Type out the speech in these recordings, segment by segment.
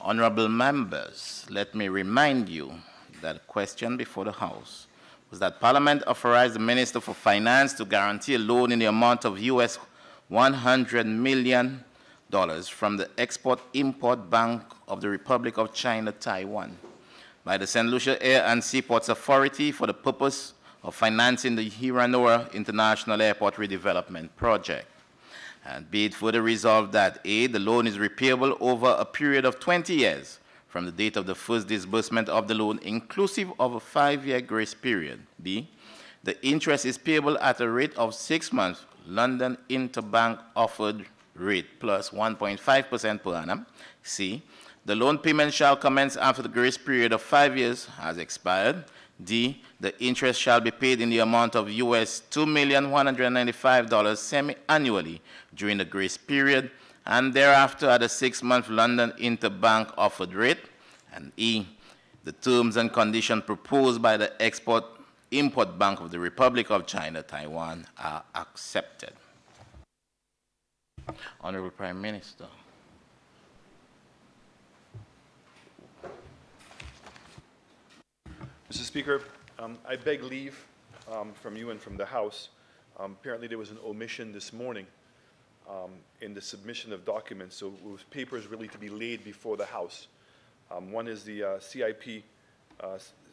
Honorable members, let me remind you that the question before the House was that Parliament authorized the Minister for Finance to guarantee a loan in the amount of US $100 million from the Export-Import Bank of the Republic of China, Taiwan, by the St. Lucia Air and Seaports Authority for the purpose of financing the Hiranora International Airport Redevelopment Project. And be it further resolved that A, the loan is repayable over a period of 20 years from the date of the first disbursement of the loan, inclusive of a 5-year grace period. B, the interest is payable at a rate of 6 months London Interbank offered rate plus 1.5% per annum. C, the loan payment shall commence after the grace period of 5 years has expired. D, the interest shall be paid in the amount of US $2,195 semi-annually during the grace period, and thereafter at a 6-month London Interbank offered rate. And E, the terms and conditions proposed by the Export-Import Bank of the Republic of China, Taiwan are accepted. Honorable Prime Minister. Mr. Speaker, I beg leave from you and from the House. Apparently there was an omission this morning in the submission of documents, so it was papers really to be laid before the House. One is the CIP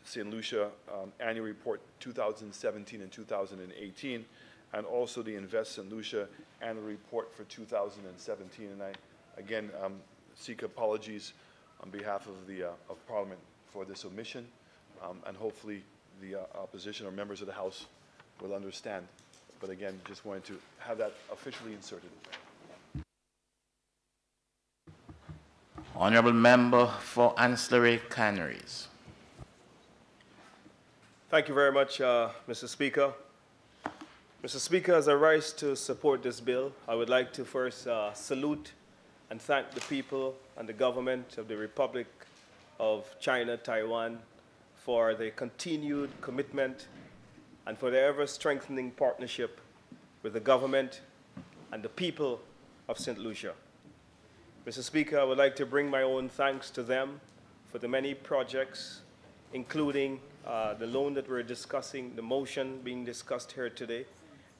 St. Lucia Annual Report 2017 and 2018, and also the Invest St. Lucia Annual Report for 2017. And I, again, seek apologies on behalf of the of Parliament for this omission. And hopefully the opposition or members of the House will understand. But again, just wanted to have that officially inserted. Honourable Member for Ancillary Canneries. Thank you very much, Mr. Speaker. Mr. Speaker, as I rise to support this bill, I would like to first salute and thank the people and the government of the Republic of China, Taiwan, for their continued commitment and for their ever-strengthening partnership with the government and the people of St. Lucia. Mr. Speaker, I would like to bring my own thanks to them for the many projects, including the loan that we're discussing, the motion being discussed here today,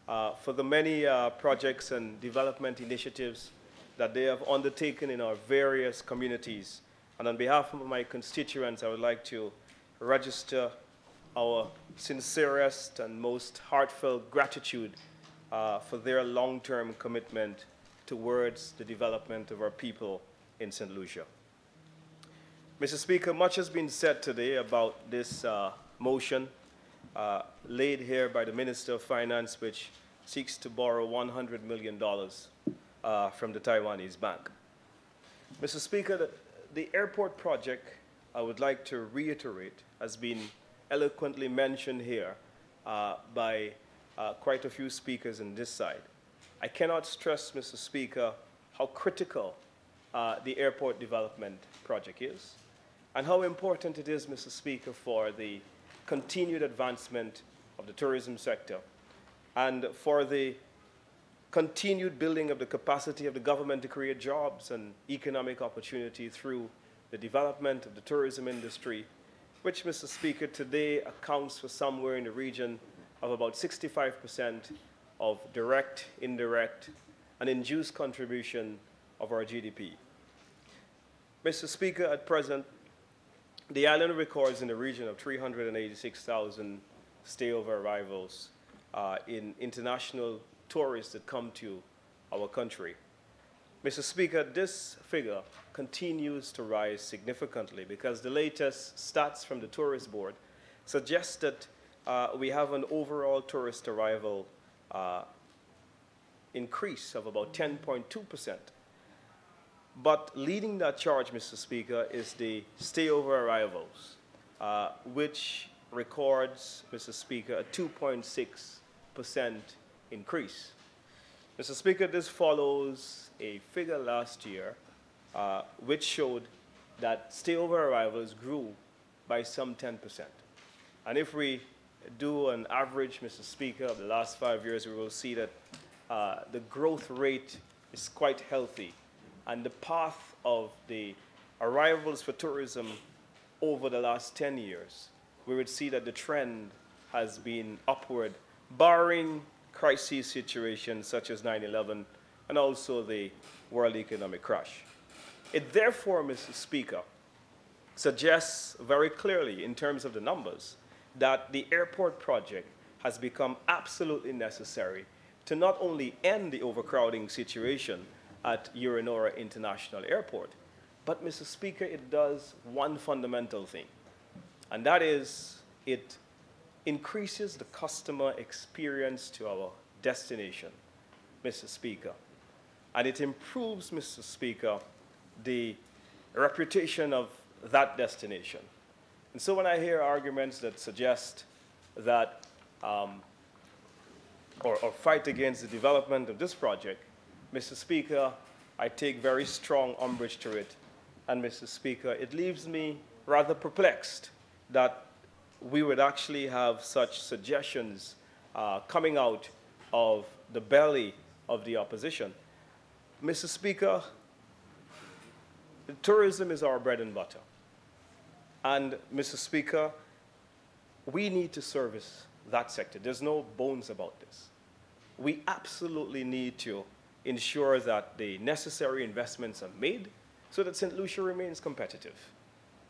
for the many projects and development initiatives that they have undertaken in our various communities. And on behalf of my constituents, I would like to register our sincerest and most heartfelt gratitude for their long-term commitment towards the development of our people in St. Lucia. Mr. Speaker, much has been said today about this motion laid here by the Minister of Finance, which seeks to borrow $100 million from the Taiwanese bank. Mr. Speaker, the airport project, I would like to reiterate, has been eloquently mentioned here by quite a few speakers on this side. I cannot stress, Mr. Speaker, how critical the airport development project is and how important it is, Mr. Speaker, for the continued advancement of the tourism sector and for the continued building of the capacity of the government to create jobs and economic opportunity through the development of the tourism industry, which, Mr. Speaker, today accounts for somewhere in the region of about 65% of direct, indirect, and induced contribution of our GDP. Mr. Speaker, at present, the island records in the region of 386,000 stayover arrivals in international tourists that come to our country. Mr. Speaker, this figure continues to rise significantly because the latest stats from the Tourist Board suggest that we have an overall tourist arrival increase of about 10.2%. But leading that charge, Mr. Speaker, is the stayover arrivals, which records, Mr. Speaker, a 2.6% increase. Mr. Speaker, this follows a figure last year which showed that stayover arrivals grew by some 10%. And if we do an average, Mr. Speaker, of the last 5 years, we will see that the growth rate is quite healthy. And the path of the arrivals for tourism over the last 10 years, we would see that the trend has been upward, barring crisis situations such as 9/11 and also the world economic crash. It therefore, Mr. Speaker, suggests very clearly in terms of the numbers that the airport project has become absolutely necessary to not only end the overcrowding situation at Urinora International Airport, but, Mr. Speaker, it does one fundamental thing, and that is it increases the customer experience to our destination, Mr. Speaker. And it improves, Mr. Speaker, the reputation of that destination. And so when I hear arguments that suggest that or fight against the development of this project, Mr. Speaker, I take very strong umbrage to it. And Mr. Speaker, it leaves me rather perplexed that we would actually have such suggestions coming out of the belly of the opposition. Mr. Speaker, tourism is our bread and butter. And, Mr. Speaker, we need to service that sector. There's no bones about this. We absolutely need to ensure that the necessary investments are made so that St. Lucia remains competitive.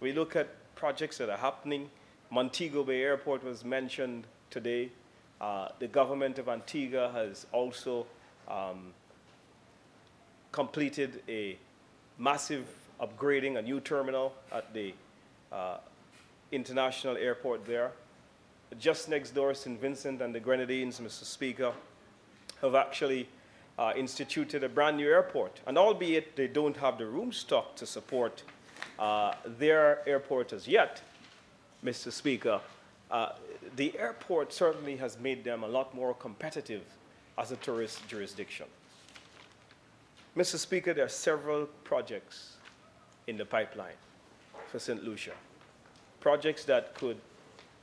We look at projects that are happening. Montego Bay Airport was mentioned today. The government of Antigua has also completed a massive upgrading, a new terminal at the international airport there. Just next door, St. Vincent and the Grenadines, Mr. Speaker, have actually instituted a brand new airport. And albeit they don't have the room stock to support their airport as yet, Mr. Speaker, the airport certainly has made them a lot more competitive as a tourist jurisdiction. Mr. Speaker, there are several projects in the pipeline for St. Lucia, projects that could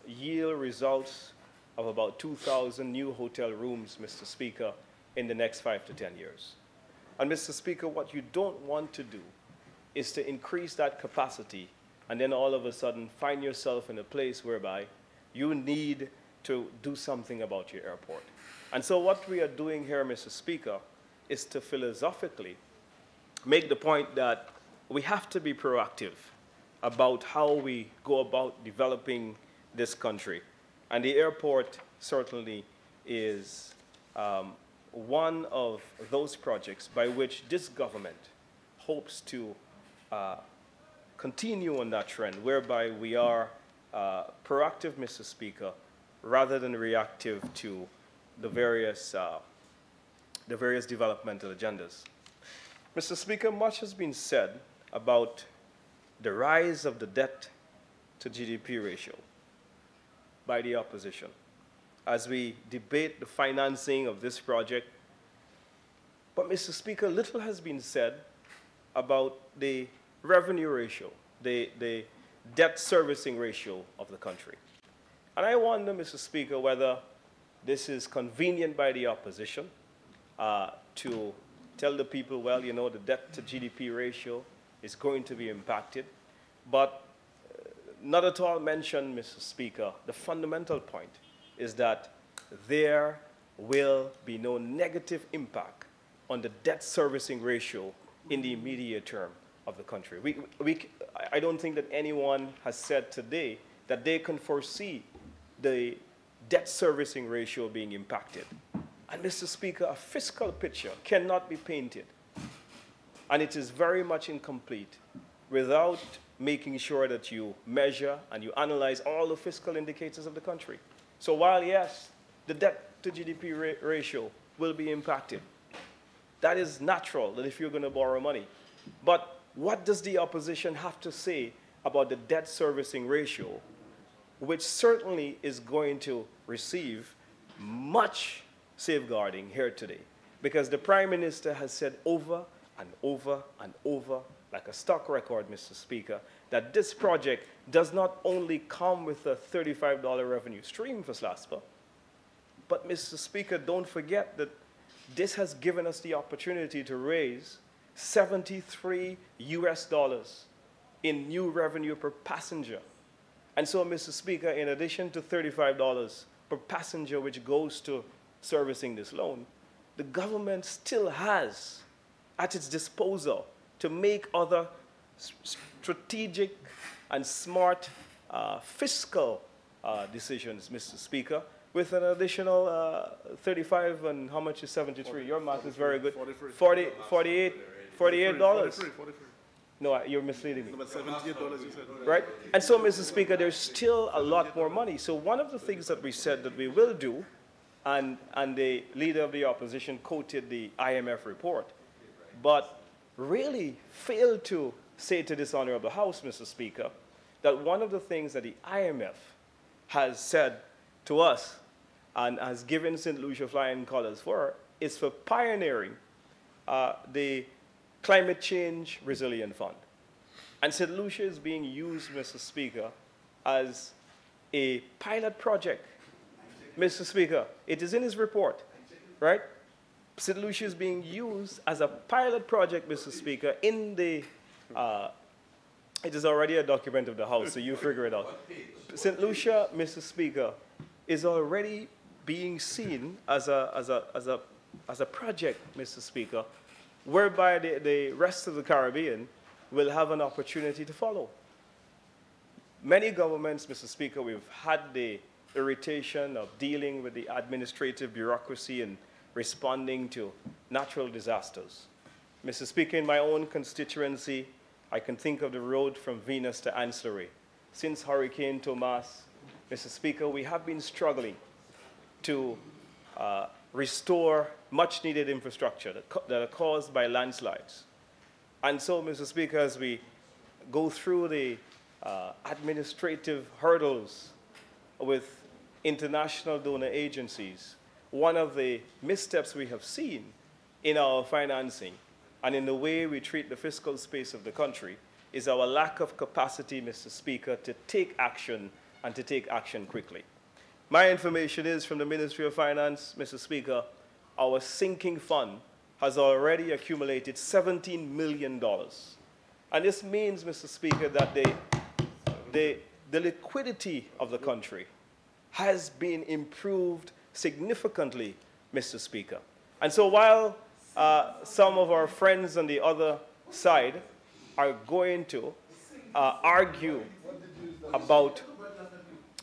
yield results of about 2,000 new hotel rooms, Mr. Speaker, in the next 5 to 10 years. And, Mr. Speaker, what you don't want to do is to increase that capacity and then all of a sudden find yourself in a place whereby you need to do something about your airport. And so what we are doing here, Mr. Speaker, is to philosophically make the point that we have to be proactive about how we go about developing this country. And the airport certainly is one of those projects by which this government hopes to continue on that trend, whereby we are proactive, Mr. Speaker, rather than reactive to the various developmental agendas. Mr. Speaker, much has been said about the rise of the debt to GDP ratio by the opposition as we debate the financing of this project. But, Mr. Speaker, little has been said about the revenue ratio, the debt servicing ratio of the country. And I wonder, Mr. Speaker, whether this is convenient by the opposition to tell the people, well, you know, the debt to GDP ratio is going to be impacted, but not at all mention, Mr. Speaker, the fundamental point is that there will be no negative impact on the debt servicing ratio in the immediate term of the country. I don't think that anyone has said today that they can foresee the debt servicing ratio being impacted. And, Mr. Speaker, a fiscal picture cannot be painted, and it is very much incomplete without making sure that you measure and you analyze all the fiscal indicators of the country. So while, yes, the debt to GDP ratio will be impacted, that is natural, that if you're going to borrow money. But what does the opposition have to say about the debt servicing ratio, which certainly is going to receive much safeguarding here today? Because the Prime Minister has said over and over and over, like a stock record, Mr. Speaker, that this project does not only come with a $35 revenue stream for SLASPA, but, Mr. Speaker, don't forget that this has given us the opportunity to raise $73 in new revenue per passenger. And so, Mr. Speaker, in addition to $35 per passenger which goes to servicing this loan, the government still has at its disposal to make other strategic and smart fiscal decisions, Mr. Speaker, with an additional 35 and how much is 73? Your math is very good. 48 $48. No, you're misleading me. But $78 you said. Right? And so, Mr. Speaker, there's still a lot more money. So one of the things that we said that we will do, and the leader of the opposition quoted the IMF report, but really failed to say to this honorable House, Mr. Speaker, that one of the things that the IMF has said to us and has given St. Lucia flying colors for is for pioneering the Climate Change Resilient Fund. And St. Lucia is being used, Mr. Speaker, as a pilot project. Mr. Speaker, it is in his report, right? St. Lucia is being used as a pilot project, Mr. Speaker, in the, it is already a document of the House, so you figure it out. St. Lucia, Mr. Speaker, is already being seen as a project, Mr. Speaker, whereby the rest of the Caribbean will have an opportunity to follow. Many governments, Mr. Speaker, we've had the irritation of dealing with the administrative bureaucracy and responding to natural disasters. Mr. Speaker, in my own constituency, I can think of the road from Venus to Ancillary. Since Hurricane Tomas, Mr. Speaker, we have been struggling to restore much-needed infrastructure that are caused by landslides. And so, Mr. Speaker, as we go through the administrative hurdles with international donor agencies, one of the missteps we have seen in our financing and in the way we treat the fiscal space of the country is our lack of capacity, Mr. Speaker, to take action and to take action quickly. My information is from the Ministry of Finance, Mr. Speaker, our sinking fund has already accumulated $17 million. And this means, Mr. Speaker, that the liquidity of the country has been improved significantly, Mr. Speaker. And so while some of our friends on the other side are going to argue about,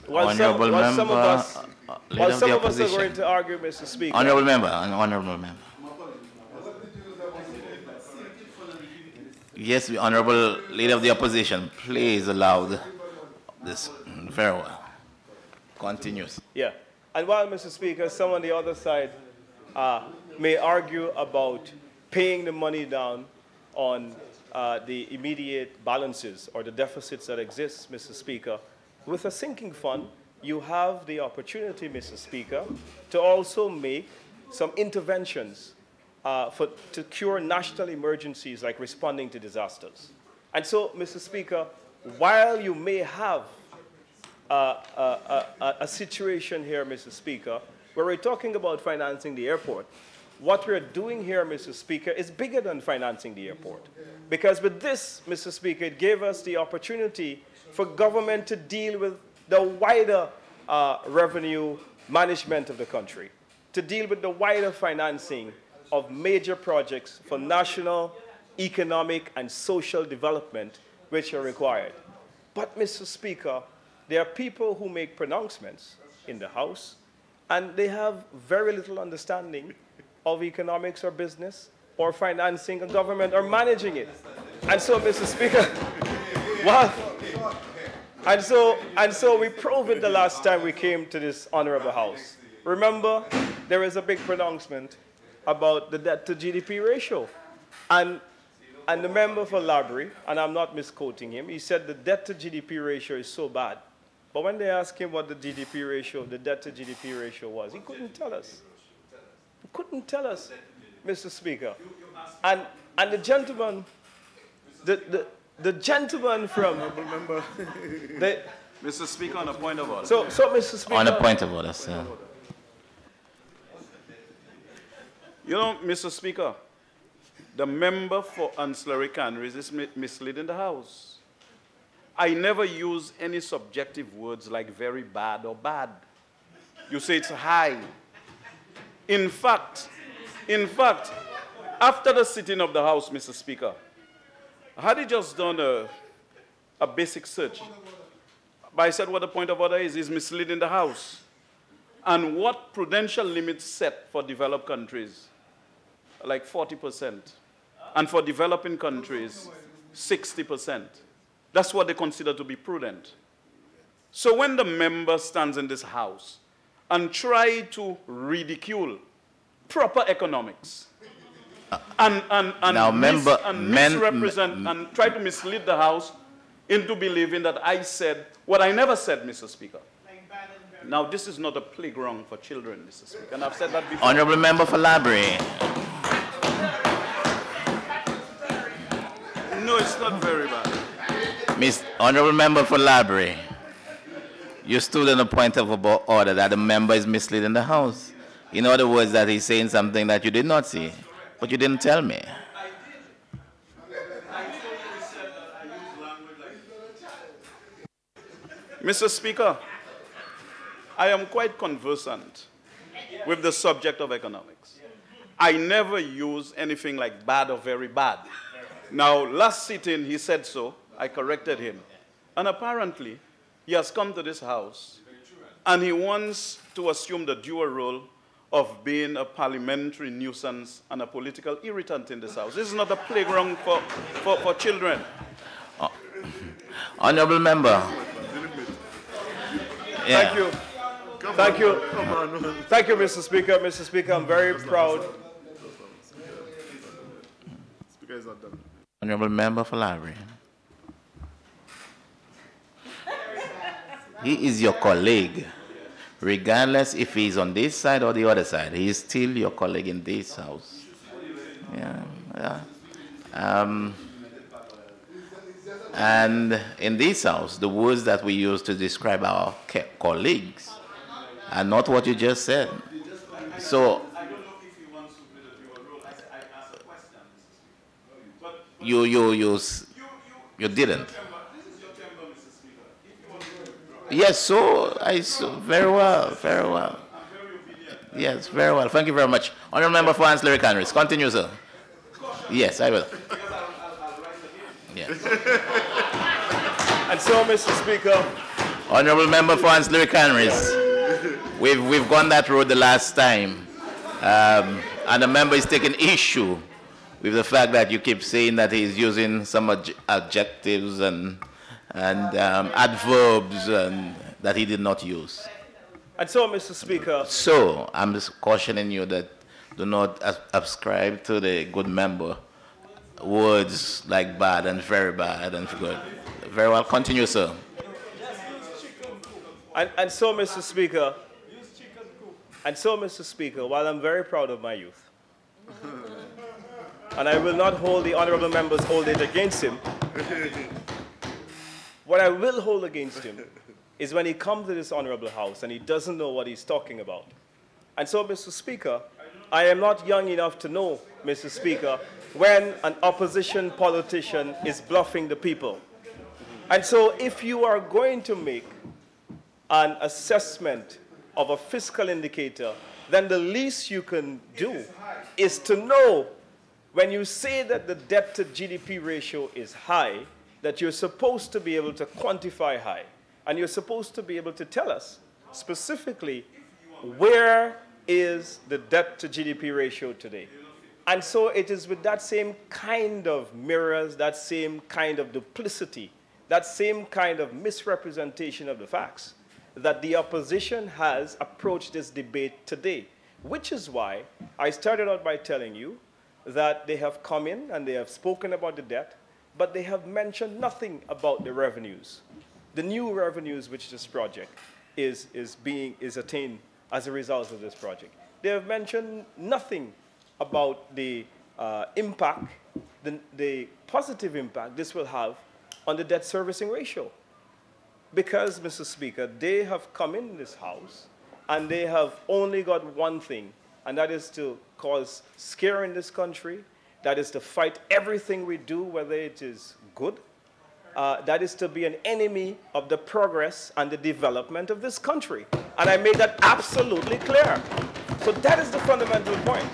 while some of us are going to argue, Mr. Speaker. Honorable member. Yes, the honorable leader of the opposition, please allow this. Very well. Continues. Yeah. And while, Mr. Speaker, some on the other side may argue about paying the money down on the immediate balances or the deficits that exist, Mr. Speaker, with a sinking fund, you have the opportunity, Mr. Speaker, to also make some interventions to cure national emergencies like responding to disasters. And so, Mr. Speaker, while you may have a situation here, Mr. Speaker, where we're talking about financing the airport, what we're doing here, Mr. Speaker, is bigger than financing the airport. Because with this, Mr. Speaker, it gave us the opportunity for government to deal with the wider revenue management of the country, to deal with the wider financing of major projects for national, economic, and social development which are required. But, Mr. Speaker, there are people who make pronouncements in the House, and they have very little understanding of economics or business or financing a government or managing it. And so, Mr. Speaker, well, and so we proved it the last time we came to this honorable House. Remember, there was a big pronouncement about the debt to GDP ratio. And the member for Labrie, and I'm not misquoting him, he said the debt to GDP ratio is so bad. But when they asked him what the GDP ratio, the debt to GDP ratio was, he couldn't tell us. He couldn't tell us, Mr. Speaker. And the gentleman, the gentleman from Mr. Speaker, on a point of order. So, Mr. Speaker. On a point of order, sir. You know, Mr. Speaker, the member for Ancillary Canaries is misleading the House. I never use any subjective words like very bad or bad. You say it's high. In fact, after the sitting of the House, Mr. Speaker, had he just done a basic search, but I said what the point of order is misleading the House. And what prudential limits set for developed countries? Like 40%. And for developing countries, 60%. That's what they consider to be prudent. So when the member stands in this House and try to ridicule proper economics and misrepresent and try to mislead the House into believing that I said what I never said, Mr. Speaker. Now, this is not a playground for children, Mr. Speaker, and I've said that before. Honourable Member for Library. No, it's not very bad. Honourable Member for Library, you stood on a point of order that the member is misleading the House. In other words, that he's saying something that you did not see, but you didn't tell me. Mr. Speaker, I am quite conversant with the subject of economics. I never use anything like bad or very bad. Now, last sitting, he said so. I corrected him. And apparently, he has come to this House, and he wants to assume the dual role of being a parliamentary nuisance and a political irritant in this House. This is not a playground for children. Honourable Member. Yeah. Thank you. Thank you. Thank you, Mr. Speaker. Mr. Speaker, I'm very proud. Speaker is not done. Honourable Member for Library. He is your colleague. Regardless if he's on this side or the other side, he is still your colleague in this House. Yeah. And in this House, the words that we use to describe our colleagues are not what you just said. So, I don't know if he wants to play the dual role. I asked a question, Mr. Speaker. But you didn't. this is your chamber, Mr. Speaker. If you want to withdraw. Yes, very well. I'm very obedient. Yes, very well. Thank you very much. Honourable Member for Ancillary Canneries. Continue, sir. Yes, I will. Because I'll write again. Yes. And so, Mr. Speaker, Honourable Member for Ancillary Canneries. We've gone that road the last time. And the member is taking issue with the fact that you keep saying that he's using some adjectives and adverbs that he did not use. and so, Mr. Speaker, So I'm just cautioning you that do not ascribe to the good member words like bad and very bad and good. Very well, continue, sir. and so, Mr. Speaker, Mr. Speaker, while I'm very proud of my youth, and I will not hold the honourable member's old age against him, what I will hold against him is when he comes to this honourable House and he doesn't know what he's talking about. And so, Mr. Speaker, I am not young enough to know, Mr. Speaker, when an opposition politician is bluffing the people. And so if you are going to make an assessment of a fiscal indicator, then the least you can do is to know when you say that the debt to GDP ratio is high, that you're supposed to be able to quantify high. And you're supposed to be able to tell us specifically where is the debt to GDP ratio today. And so it is with that same kind of mirrors, that same kind of duplicity, that same kind of misrepresentation of the facts that the opposition has approached this debate today, which is why I started out by telling you that they have come in and they have spoken about the debt, but they have mentioned nothing about the revenues, the new revenues which this project is attained as a result of this project. They have mentioned nothing about the impact, the positive impact this will have on the debt servicing ratio. Because, Mr. Speaker, they have come in this House and they have only got one thing, and that is to cause scare in this country, that is to fight everything we do, whether it is good that is to be an enemy of the progress and the development of this country. And I made that absolutely clear. So that is the fundamental point.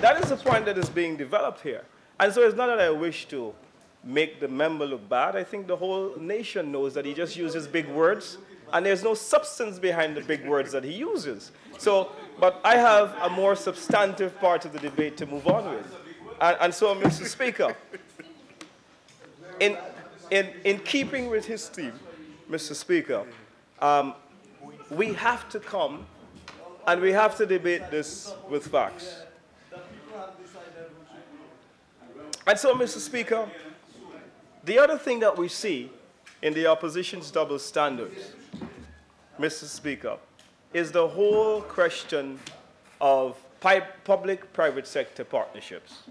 That is the point that is being developed here. And so it's not that I wish to make the member look bad. I think the whole nation knows that he just uses big words, and there's no substance behind the big words that he uses. So, but I have a more substantive part of the debate to move on with. And so, Mr. Speaker, in keeping with his theme, Mr. Speaker, we have to come and we have to debate this with facts. And so, Mr. Speaker, the other thing that we see in the opposition's double standards, Mr. Speaker, is the whole question of public-private sector partnerships.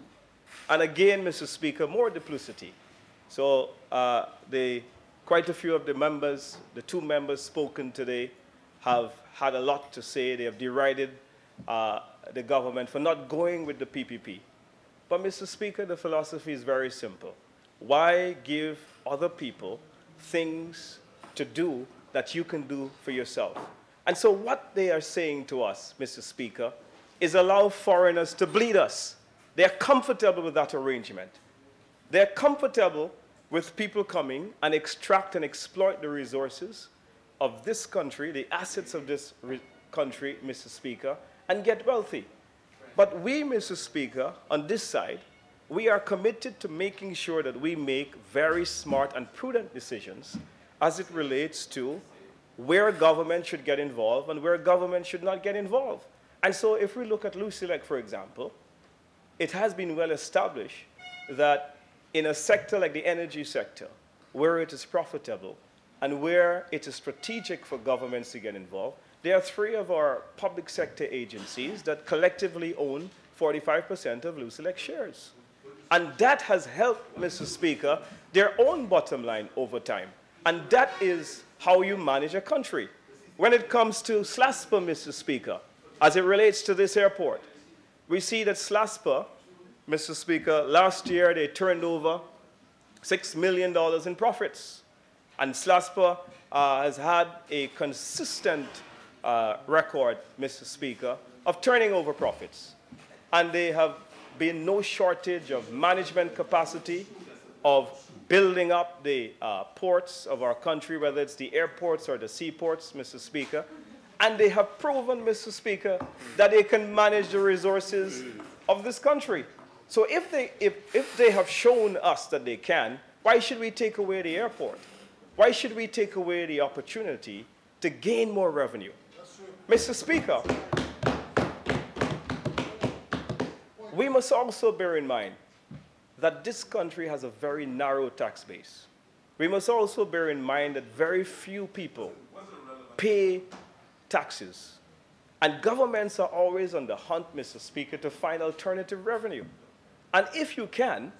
And again, Mr. Speaker, more duplicity. So quite a few of the members, the two members spoken today, have had a lot to say. They have derided the government for not going with the PPP. But, Mr. Speaker, the philosophy is very simple. Why give other people things to do that you can do for yourself? And so what they are saying to us, Mr. Speaker, is allow foreigners to bleed us. They're comfortable with that arrangement. They're comfortable with people coming and extract and exploit the resources of this country, the assets of this country, Mr. Speaker, and get wealthy. But we, Mr. Speaker, on this side, we are committed to making sure that we make very smart and prudent decisions as it relates to where government should get involved and where government should not get involved. And so if we look at Lucelec, for example, it has been well established that in a sector like the energy sector, where it is profitable and where it is strategic for governments to get involved, there are three of our public sector agencies that collectively own 45% of Lucelec shares. And that has helped, Mr. Speaker, their own bottom line over time. And that is how you manage a country. When it comes to SLASPA, Mr. Speaker, as it relates to this airport, we see that SLASPA, Mr. Speaker, last year they turned over $6 million in profits. And SLASPA has had a consistent record, Mr. Speaker, of turning over profits. And there have been no shortage of management capacity, of building up the ports of our country, whether it's the airports or the seaports, Mr. Speaker. And they have proven, Mr. Speaker, that they can manage the resources of this country. So if they have shown us that they can, why should we take away the airport? Why should we take away the opportunity to gain more revenue? Mr. Speaker, we must also bear in mind that this country has a very narrow tax base. We must also bear in mind that very few people pay taxes. And governments are always on the hunt, Mr. Speaker, to find alternative revenue. And if you can,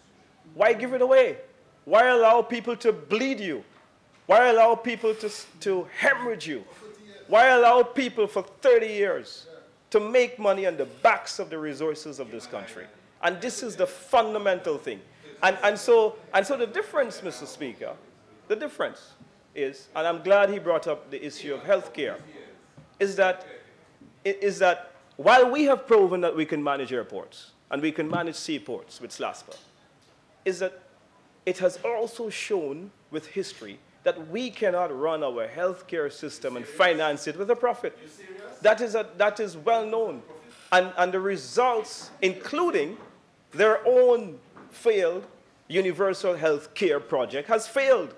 why give it away? Why allow people to bleed you? Why allow people to hemorrhage you? Why allow people for 30 years to make money on the backs of the resources of this country? And this is the fundamental thing. And so the difference, Mr. Speaker, the difference is, and I'm glad he brought up the issue of healthcare, is that while we have proven that we can manage airports and we can manage seaports with SLASPA, is that it has also shown with history that we cannot run our healthcare system and finance it with a profit. That is well known. And the results, including their own failed universal health care project, has failed.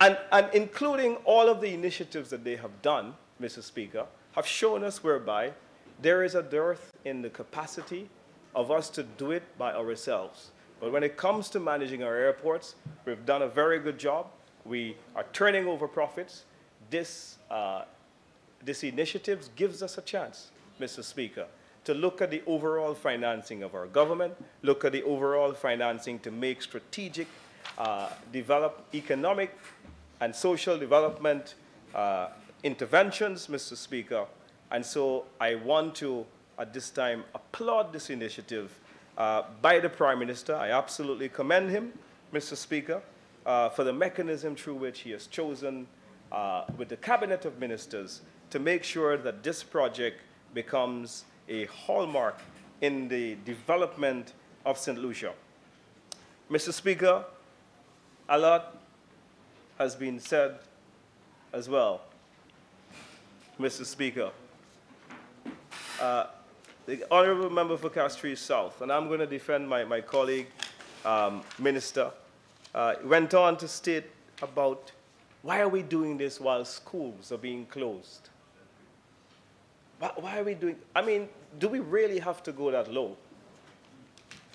And including all of the initiatives that they have done, Mr. Speaker, have shown us whereby there is a dearth in the capacity of us to do it by ourselves. But when it comes to managing our airports, we've done a very good job. We are turning over profits. This initiative gives us a chance, Mr. Speaker, to look at the overall financing of our government, look at the overall financing to make strategic economic and social development interventions, Mr. Speaker. And so I want to, at this time, applaud this initiative by the Prime Minister. I absolutely commend him, Mr. Speaker. for the mechanism through which he has chosen with the cabinet of ministers to make sure that this project becomes a hallmark in the development of St. Lucia. Mr. Speaker, a lot has been said as well. Mr. Speaker, the Honorable Member for Castries South, and I'm going to defend my colleague, Minister, went on to state about why are we doing this while schools are being closed? Why are we doing, I mean, do we really have to go that low?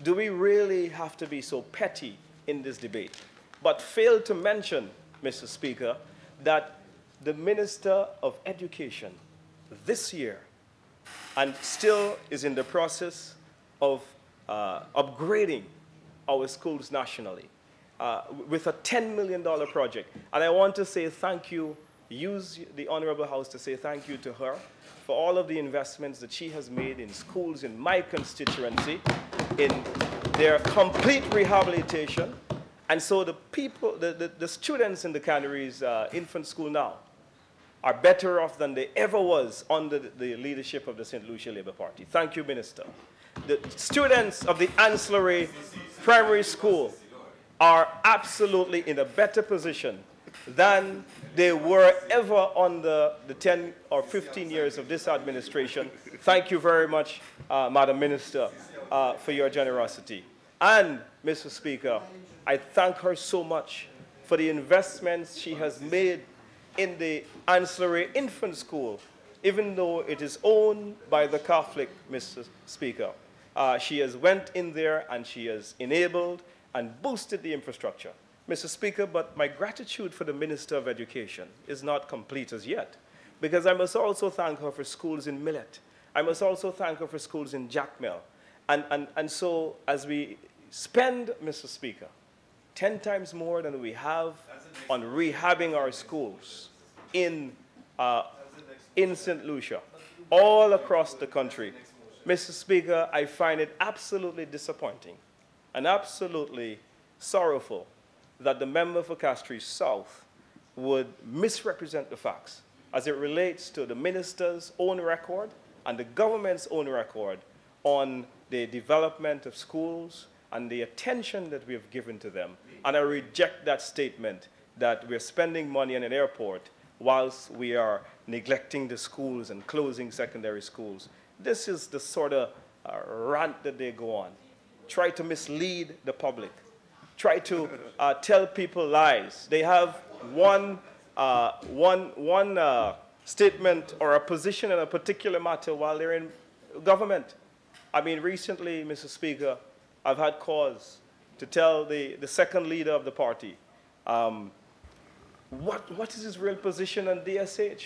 Do we really have to be so petty in this debate? But fail to mention, Mr. Speaker, that the Minister of Education this year and still is in the process of upgrading our schools nationally with a $10 million project. And I want to say thank you, use the Honorable House to say thank you to her for all of the investments that she has made in schools in my constituency, in their complete rehabilitation. And so the people, the students in the Canaries infant school now are better off than they ever was under the leadership of the St. Lucia Labour Party. Thank you, Minister. The students of the ancillary primary school are absolutely in a better position than they were ever under the 10 or 15 years of this administration. Thank you very much, Madam Minister, for your generosity. And, Mr. Speaker, I thank her so much for the investments she has made in the ancillary infant school, even though it is owned by the Catholic, Mr. Speaker. She has went in there and she has enabled and boosted the infrastructure. Mr. Speaker, but my gratitude for the Minister of Education is not complete as yet, because I must also thank her for schools in Millet. I must also thank her for schools in Jackmill. And so as we spend, Mr. Speaker, 10 times more than we have on rehabbing our schools in St. Lucia, all across the country. Mr. Speaker, I find it absolutely disappointing and absolutely sorrowful that the member for Castries South would misrepresent the facts as it relates to the minister's own record and the government's own record on the development of schools and the attention that we have given to them. And I reject that statement that we're spending money on an airport whilst we are neglecting the schools and closing secondary schools. This is the sort of rant that they go on. Try to mislead the public. Try to tell people lies. They have one statement or a position in a particular matter while they're in government. I mean, recently, Mr. Speaker, I've had cause to tell the second leader of the party, what is his real position on DSH,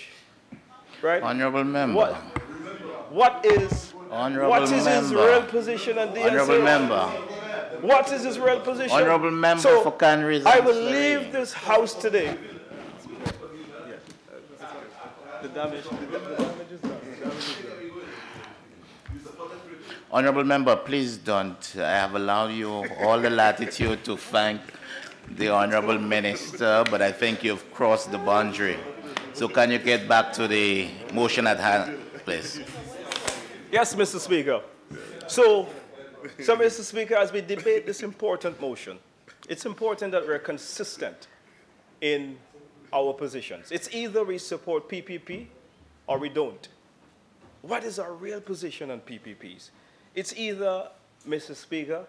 right? Honorable Member. What is his real position on DSH? Honorable Member. What is his real position? Honorable Member so for Canaries. I will leave this house today. The damage is done. Honorable Member, please don't. I have allowed you all the latitude to thank the Honorable Minister, but I think you've crossed the boundary. So can you get back to the motion at hand, please? Yes, Mr. Speaker. So, Mr. Speaker, as we debate this important motion, it's important that we're consistent in our positions. It's either we support PPP or we don't. What is our real position on PPPs? It's either, Mr. Speaker,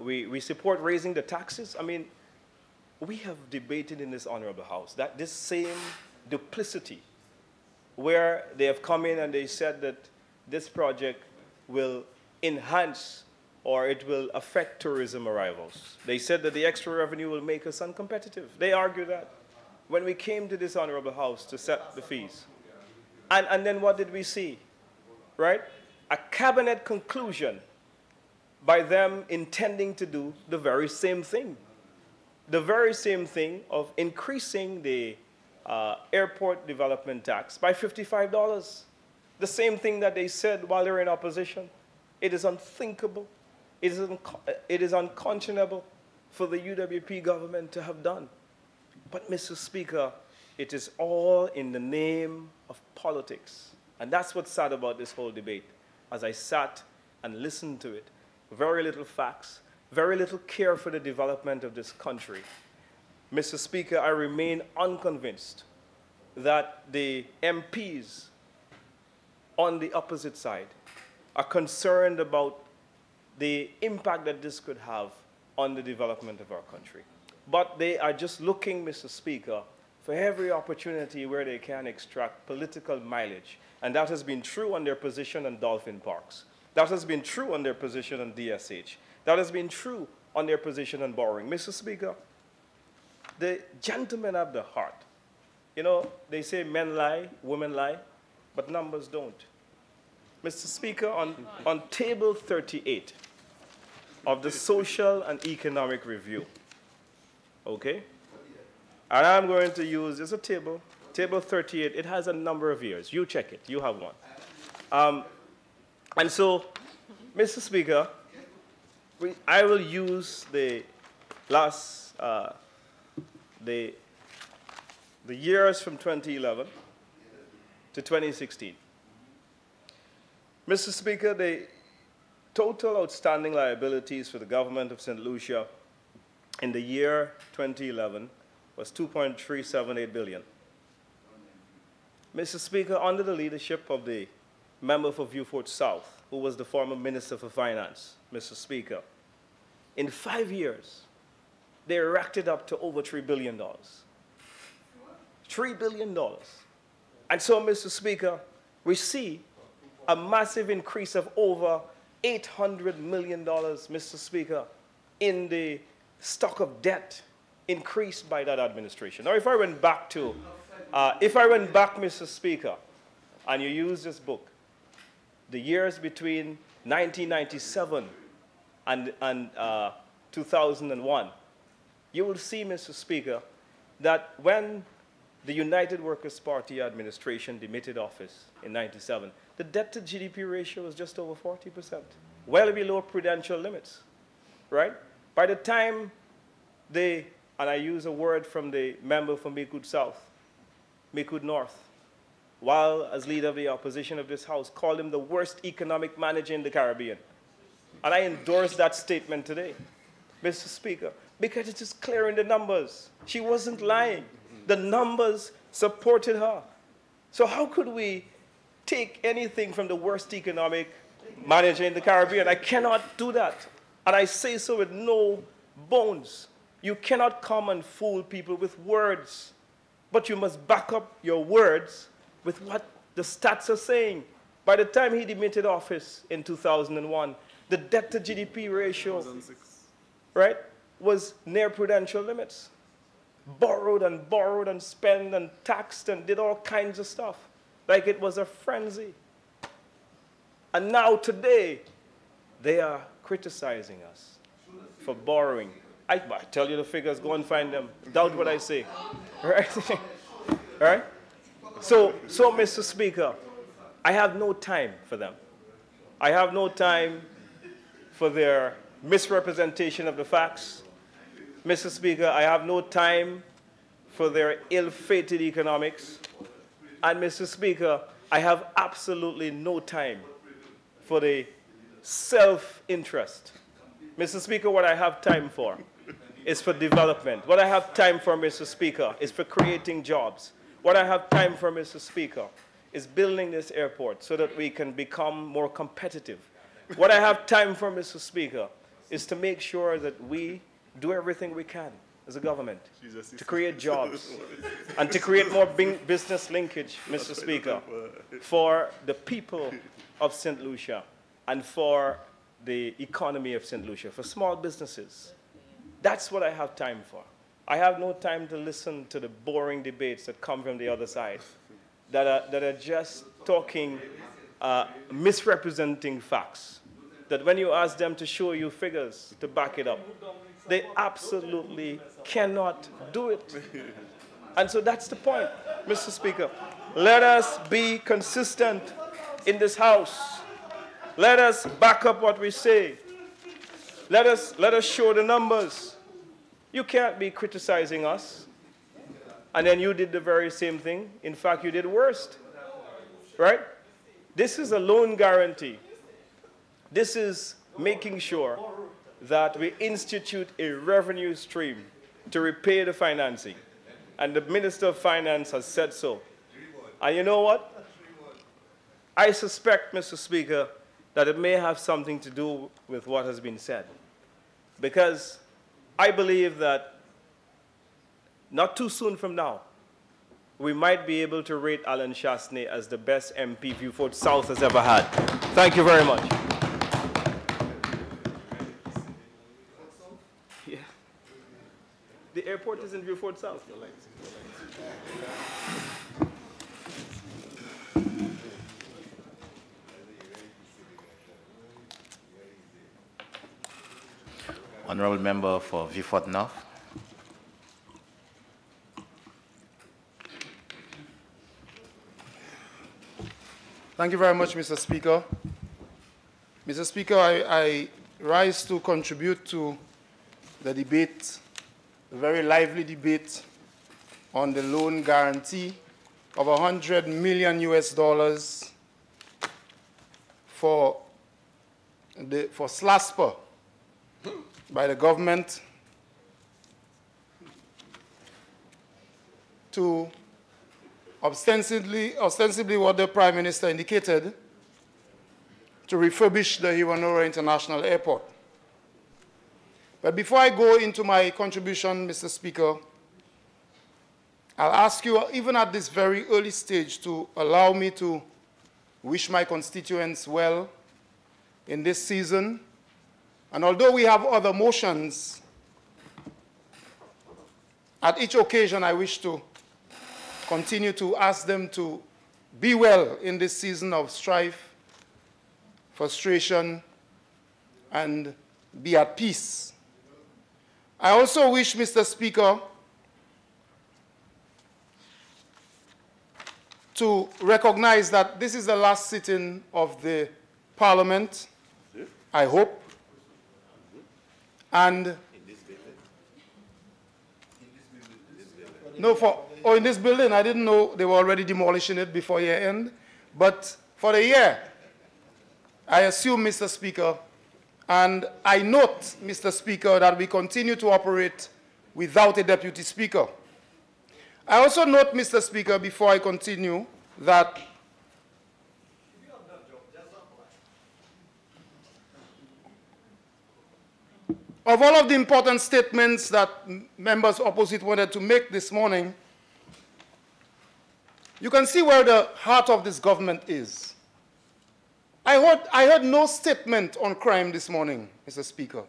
we support raising the taxes. I mean, we have debated in this Honorable House that this same duplicity, where they have come in and they said that this project will enhance or it will affect tourism arrivals. They said that the extra revenue will make us uncompetitive. They argued that when we came to this Honorable House to set the fees. And then what did we see, right? A cabinet conclusion by them intending to do the very same thing. The very same thing of increasing the airport development tax by $55. The same thing that they said while they were in opposition. It is unthinkable. It is unconscionable for the UWP government to have done. But, Mr. Speaker, it is all in the name of politics. And that's what's sad about this whole debate. As I sat and listened to it, very little facts, very little care for the development of this country. Mr. Speaker, I remain unconvinced that the MPs on the opposite side are concerned about the impact that this could have on the development of our country. But they are just looking, Mr. Speaker, for every opportunity where they can extract political mileage. And that has been true on their position on Dolphin Parks. That has been true on their position on DSH. That has been true on their position on borrowing. Mr. Speaker, the gentlemen have the heart. You know, they say men lie, women lie, but numbers don't. Mr. Speaker, on table 38 of the Social and Economic Review, okay? And I'm going to use, it's a table, table 38. It has a number of years. You check it. You have one. And so, Mr. Speaker, I will use the last, the years from 2011 to 2016. Mr. Speaker, the total outstanding liabilities for the government of St. Lucia in the year 2011 was $2.378 billion. Mr. Speaker, under the leadership of the member for Viewfort South, who was the former Minister for Finance, Mr. Speaker, in 5 years, they racked it up to over $3 billion. $3 billion. And so, Mr. Speaker, we see a massive increase of over $800 million, Mr. Speaker, in the stock of debt increased by that administration. Now, if I went back, Mr. Speaker, and you use this book, the years between 1997 and 2001, you will see, Mr. Speaker, that when the United Workers' Party administration demitted office in 97, the debt to GDP ratio was just over 40%, well below prudential limits, right? By the time they, and I use a word from the member for Micoud South, Micoud North, while as leader of the opposition of this House, called him the worst economic manager in the Caribbean. And I endorse that statement today, Mr. Speaker, because it is clear in the numbers. She wasn't lying. The numbers supported her. So how could we take anything from the worst economic manager in the Caribbean? I cannot do that. And I say so with no bones. You cannot come and fool people with words, but you must back up your words with what the stats are saying. By the time he demitted office in 2001, the debt to GDP ratio, right, was near prudential limits. Borrowed and spent and taxed and did all kinds of stuff like it was a frenzy. And now today, they are criticizing us for borrowing. I tell you the figures, go and find them. Doubt what I say, right? Right? So, Mr. Speaker, I have no time for them. I have no time for their misrepresentation of the facts. Mr. Speaker, I have no time for their ill-fated economics. And, Mr. Speaker, I have absolutely no time for the self-interest. Mr. Speaker, what I have time for is for development. What I have time for, Mr. Speaker, is for creating jobs. What I have time for, Mr. Speaker, is building this airport so that we can become more competitive. What I have time for, Mr. Speaker, is to make sure that we do everything we can as a government to create jobs and to create more business linkage, Mr. Speaker, for the people of St. Lucia and for the economy of St. Lucia, for small businesses. That's what I have time for. I have no time to listen to the boring debates that come from the other side that are just talking, misrepresenting facts, that when you ask them to show you figures to back it up, they absolutely cannot do it. And so that's the point, Mr. Speaker. Let us be consistent in this House. Let us back up what we say. Let us show the numbers. You can't be criticizing us, and then you did the very same thing. In fact, you did worse, right? This is a loan guarantee. This is making sure that we institute a revenue stream to repay the financing. And the Minister of Finance has said so. And you know what? I suspect, Mr. Speaker, that it may have something to do with what has been said. Because I believe that not too soon from now, we might be able to rate Alan Chasney as the best MP Beaufort South has ever had. Thank you very much. Yeah. The airport is in Beaufort South. Honorable Member for Beaufort North. Thank you very much, Mr. Speaker. Mr. Speaker, I rise to contribute to the debate, a very lively debate on the loan guarantee of $100 million for SLASPA by the government to ostensibly what the Prime Minister indicated, to refurbish the Hiwanura International Airport. But before I go into my contribution, Mr. Speaker, I'll ask you, even at this very early stage, to allow me to wish my constituents well in this season. And although we have other motions, at each occasion I wish to continue to ask them to be well in this season of strife, frustration, and be at peace. I also wish, Mr. Speaker, to recognize that this is the last sitting of the Parliament, I hope. And in this building, I didn't know they were already demolishing it before year end. But for the year, I assume, Mr. Speaker, and I note, Mr. Speaker, that we continue to operate without a deputy speaker. I also note, Mr. Speaker, before I continue, that of all of the important statements that members opposite wanted to make this morning, you can see where the heart of this government is. I heard no statement on crime this morning, Mr. Speaker.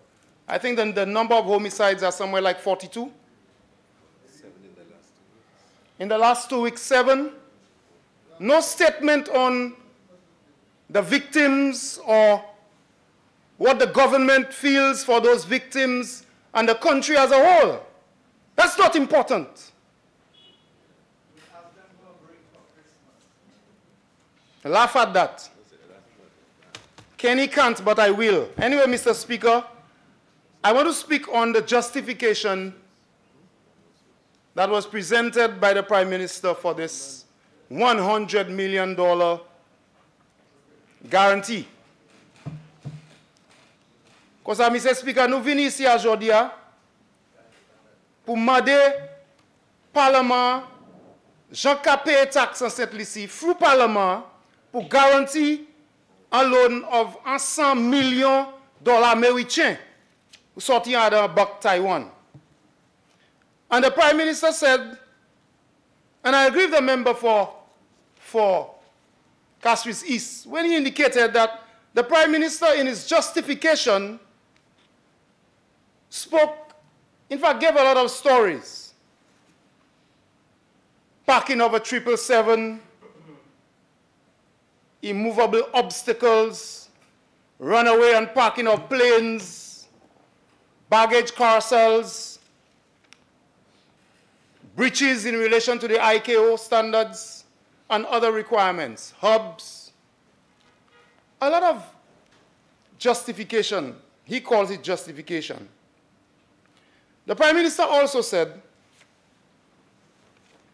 I think the number of homicides are somewhere like 42. 7 in the last 2 weeks. In the last 2 weeks, 7. No statement on the victims or what the government feels for those victims and the country as a whole. That's not important. Laugh at that. Kenny can't, but I will. Anyway, Mr. Speaker, I want to speak on the justification that was presented by the Prime Minister for this $100 million guarantee. Because, Mr. Speaker, nous venons ici aujourd'hui pour demander Parlement, Jean Capé taxe en cette ici, through Parlement, pour garantir un loan of $100 million américains pour sortir de Buck Taiwan. And the Prime Minister said, and I agree with the member for Castries East, when he indicated that the Prime Minister in his justification spoke, in fact, gave a lot of stories. Parking of a 777, immovable obstacles, runaway and parking of planes, baggage carousels, breaches in relation to the ICAO standards and other requirements, hubs. A lot of justification. He calls it justification. The Prime Minister also said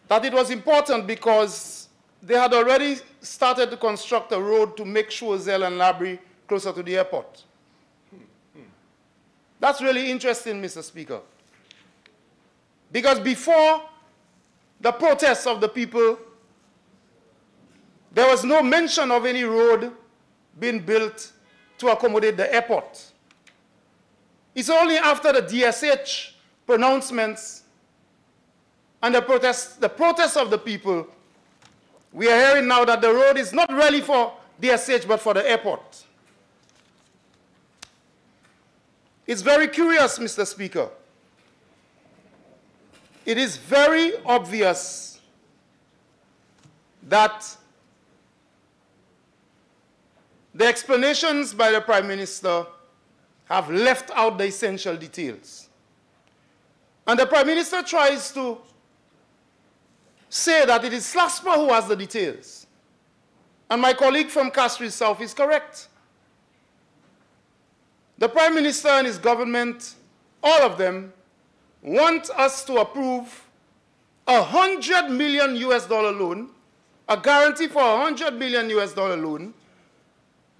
that it was important because they had already started to construct a road to make Choiseul and Labrie closer to the airport. That's really interesting, Mr. Speaker. Because before the protests of the people, there was no mention of any road being built to accommodate the airport. It's only after the DSH pronouncements and the protests of the people, we are hearing now that the road is not really for DSH but for the airport. It's very curious, Mr. Speaker. It is very obvious that the explanations by the Prime Minister have left out the essential details. And the Prime Minister tries to say that it is SLASPA who has the details. And my colleague from Castries South is correct. The Prime Minister and his government, all of them, want us to approve a $100 million loan, a guarantee for a $100 million loan,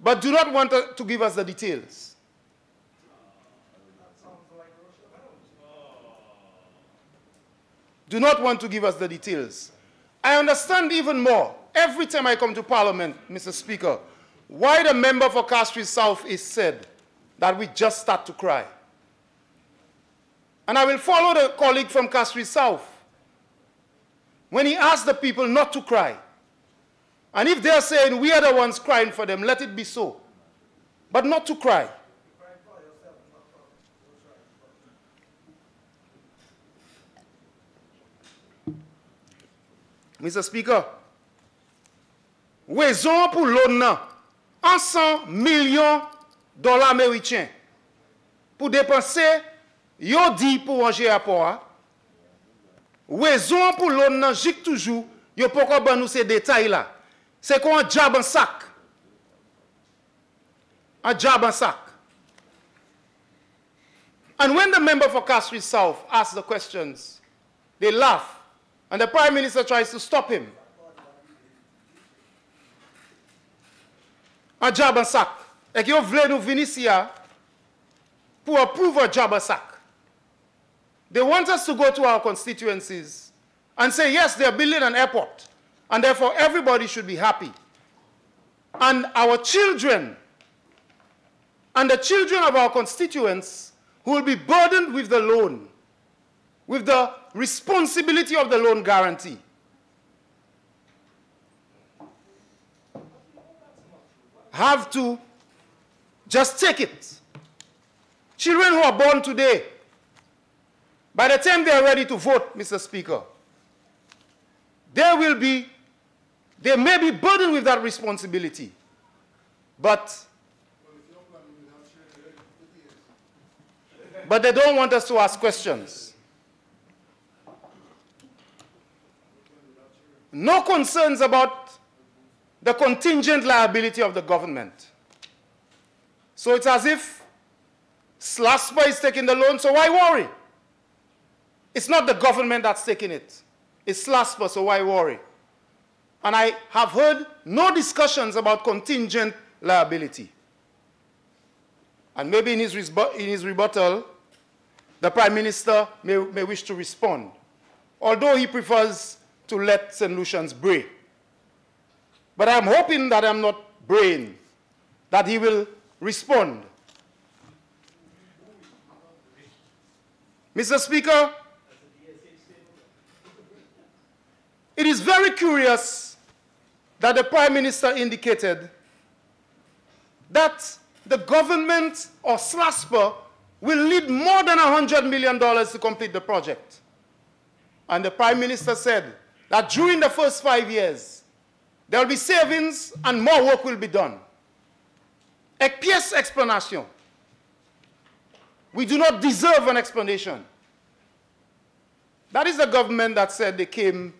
but do not want to give us the details. Do not want to give us the details. I understand even more, every time I come to Parliament, Mr. Speaker, why the member for Castries South is said that we just start to cry. And I will follow the colleague from Castries South when he asks the people not to cry. And if they're saying we are the ones crying for them, let it be so. But not to cry. Mr. Speaker, raison pour l'ONU, 100 millions de dollars américains pour dépenser, yo dit pour ranger rapport. Raison pour l'ONU, j'ai toujours, yo pourquoi ban nous ces détails là. C'est qu'on un job en sac. A job en sac. And when the member for Castries South asks the questions, they laugh. And the Prime Minister tries to stop him. Un job en sac. Et que vous voulez nous venir ici pour approve a job en sac. They want us to go to our constituencies and say, yes, they're building an airport, and therefore everybody should be happy. And our children, and the children of our constituents who will be burdened with the loan, with the responsibility of the loan guarantee. Have to just take it. Children who are born today, by the time they are ready to vote, Mr. Speaker, they may be burdened with that responsibility. But they don't want us to ask questions. No concerns about the contingent liability of the government. So it's as if SLASPA is taking the loan, so why worry? It's not the government that's taking it. It's SLASPA, so why worry? And I have heard no discussions about contingent liability. And maybe in his rebuttal, the Prime Minister may wish to respond, although he prefers to let St. Lucians bray. But I'm hoping that I'm not braying, that he will respond. Mr. Speaker, it is very curious that the Prime Minister indicated that the government or SLASPA will need more than $100 million to complete the project. And the Prime Minister said that during the first 5 years, there will be savings and more work will be done. A pièce explanation. We do not deserve an explanation. That is the government that said they came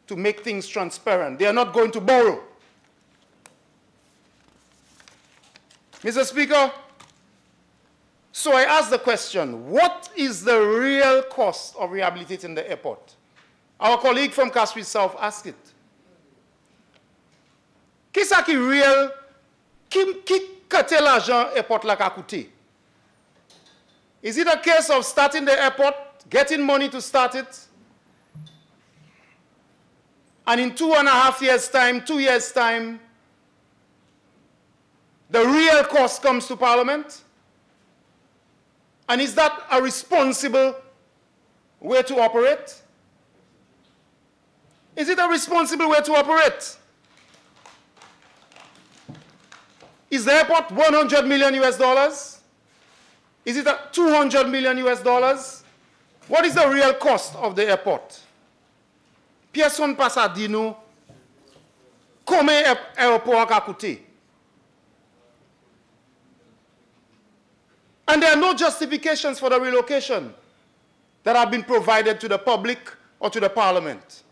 to make things transparent. They are not going to borrow. Mr. Speaker, So I ask the question, what is the real cost of rehabilitating the airport? Our colleague from Kaspi South asked it. Qui ça qui real, qui coûte l'argent airport la coûté? Is it a case of starting the airport, getting money to start it, and in 2.5 years' time, 2 years' time, the real cost comes to Parliament? And is that a responsible way to operate? Is it a responsible way to operate? Is the airport 100 million US dollars? Is it 200 million US dollars? What is the real cost of the airport? Personne passe à dire nous combien l'aéroport a coûté. And there are no justifications for the relocation that have been provided to the public or to the Parliament.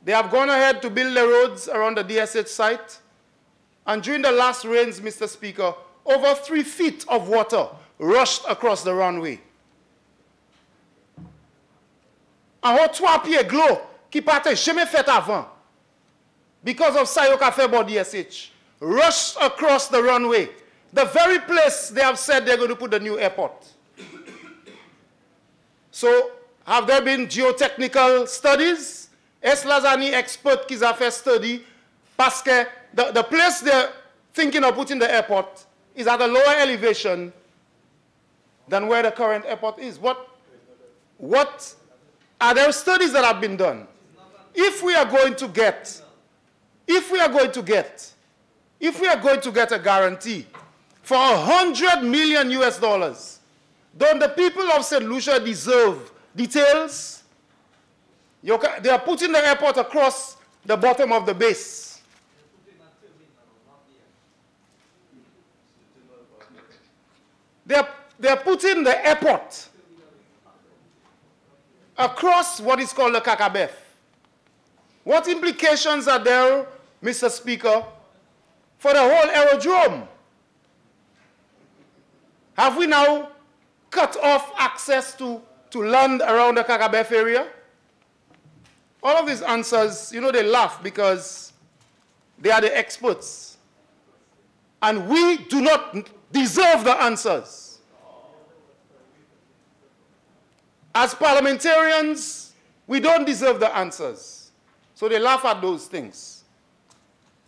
They have gone ahead to build the roads around the DSH site, and during the last rains, Mr. Speaker, over 3 feet of water rushed across the runway. En haut 3 pieds glo qui partait jamais fait avant because of Sayo Cafe body DSH rushed across the runway, the very place they have said they're going to put the new airport. So, have there been geotechnical studies? Est-ce Lazani expert qui a fait study? Parce que the place they're thinking of putting the airport is at a lower elevation than where the current airport is. What are there studies that have been done? If we are going to get a guarantee for 100 million US dollars, don't the people of St. Lucia deserve details? They are putting the airport across the bottom of the base. They are putting the airport across what is called the Kakabeth. What implications are there, Mr. Speaker, for the whole aerodrome? Have we now cut off access to land around the Kakabeth area? All of these answers, you know, they laugh because they are the experts. And we do not deserve the answers. As parliamentarians, we don't deserve the answers. So they laugh at those things.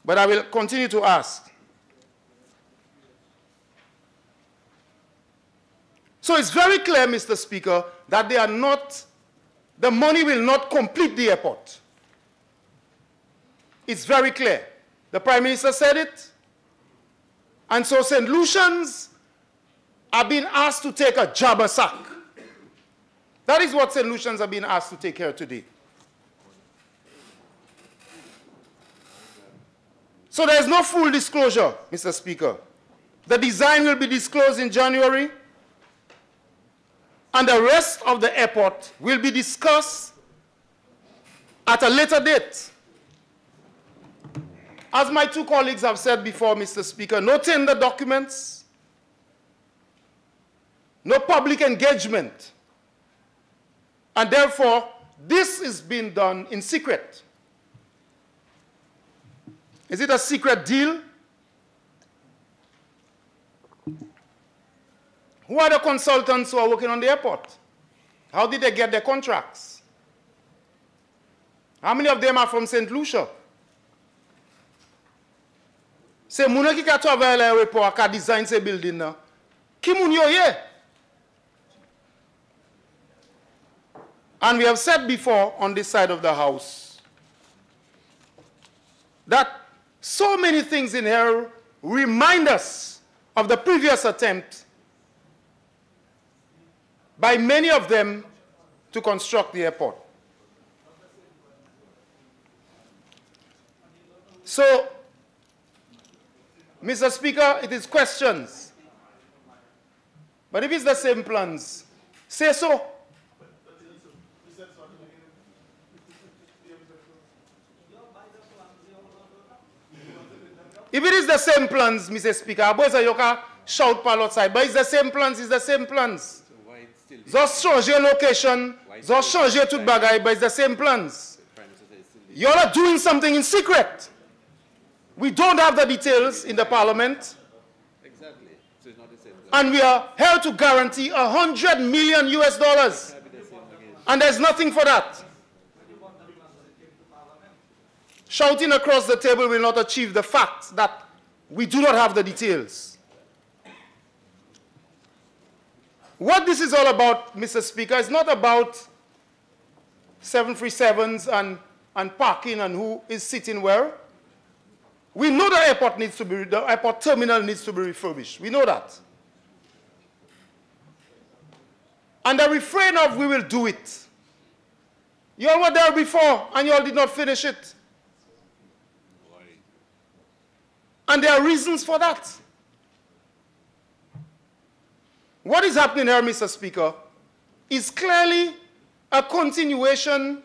But I will continue to ask. So it's very clear, Mr. Speaker, that they are not, the money will not complete the airport. It's very clear. The Prime Minister said it. And so St. Lucians are being asked to take a jabber sack. That is what St. Lucians are being asked to take care of today. So there is no full disclosure, Mr. Speaker. The design will be disclosed in January, and the rest of the airport will be discussed at a later date. As my two colleagues have said before, Mr. Speaker, no tender documents, no public engagement, and therefore, this is being done in secret. Is it a secret deal? Who are the consultants who are working on the airport? How did they get their contracts? How many of them are from St. Lucia? C'est moun qui ka travaille à l'aéroport, qui design ces buildings là. Qui moun yo ye? And we have said before on this side of the house that so many things in here remind us of the previous attempt by many of them to construct the airport. So, Mr. Speaker, it is questions. But if it's the same plans, say so. If it is the same plans, Mr. Speaker, aboza yoka shout par l'autre side. But it's the same plans, it's the same plans. So why it's still Just changer location, just changer tout bagay, but it's the same plans. Prime Minister says it's still You all are doing something in secret. We don't have the details in the parliament, exactly. So it's not the same. and we are held to guarantee $100 million US dollars. It'll be the same again. And there's nothing for that. Shouting across the table will not achieve the fact that we do not have the details. What this is all about, Mr. Speaker, is not about 737s and parking and who is sitting where. We know the airport terminal needs to be refurbished. We know that. And the refrain of we will do it. You all were there before and you all did not finish it. And there are reasons for that. What is happening here, Mr. Speaker, is clearly a continuation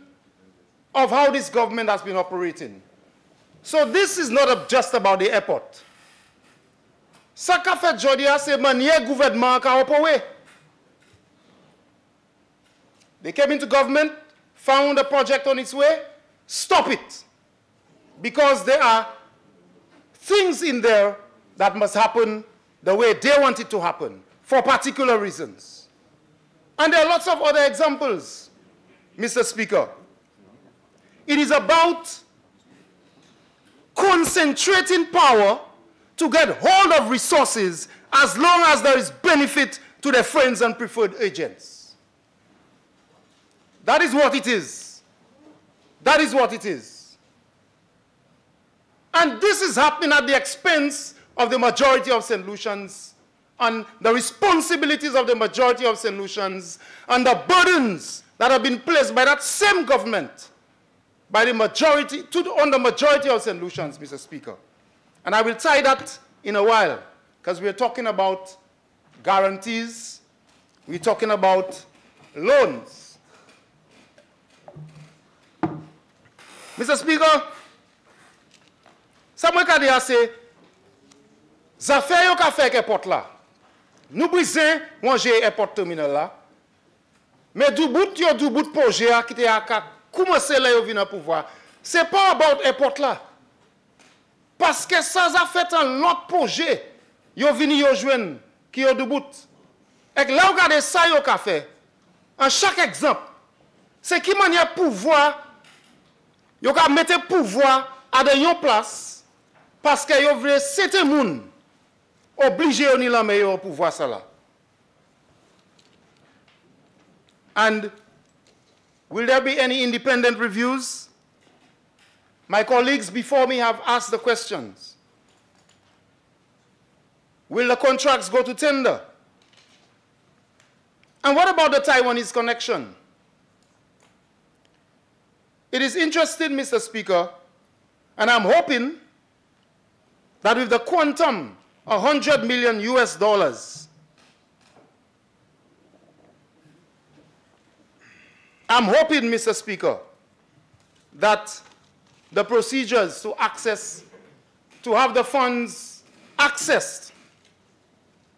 of how this government has been operating. So this is not just about the airport. Ça qu'a fait Jodia, c'est manière gouvernement qu'a opéré. They came into government, found a project on its way, stop it. Because there are things in there that must happen the way they want it to happen, for particular reasons. And there are lots of other examples, Mr. Speaker. It is about concentrating power to get hold of resources as long as there is benefit to their friends and preferred agents. That is what it is. That is what it is. And this is happening at the expense of the majority of St. Lucians and the responsibilities of the majority of St. Lucians and the burdens that have been placed by that same government by the majority, on the majority of St. Lucians, Mr. Speaker. And I will tie that in a while, because we're talking about guarantees, we're talking about loans. Mr. Speaker, Samuel Kadia say, zafè yo ka fè airport la. Nou brisé manger airport terminal la. Mais du bout projet qui te a commencé là yo vinn pouvoir. C'est pas about airport là. Parce que ça a fait un l'autre projet. Yo vinn yo joindre qui yo du bout. Et là regardez ça yo ka fait. En chaque exemple, c'est qui manière pouvoir yo ka mettre pouvoir à de yon place parce que yo vle c'était moun obligé on la meilleur pouvoir ça là. And will there be any independent reviews? My colleagues before me have asked the questions. Will the contracts go to tender? And what about the Taiwanese connection? It is interesting, Mr. Speaker, and I'm hoping that with the quantum, $100 million US dollars, I'm hoping, Mr. Speaker, that the procedures to access, to have the funds accessed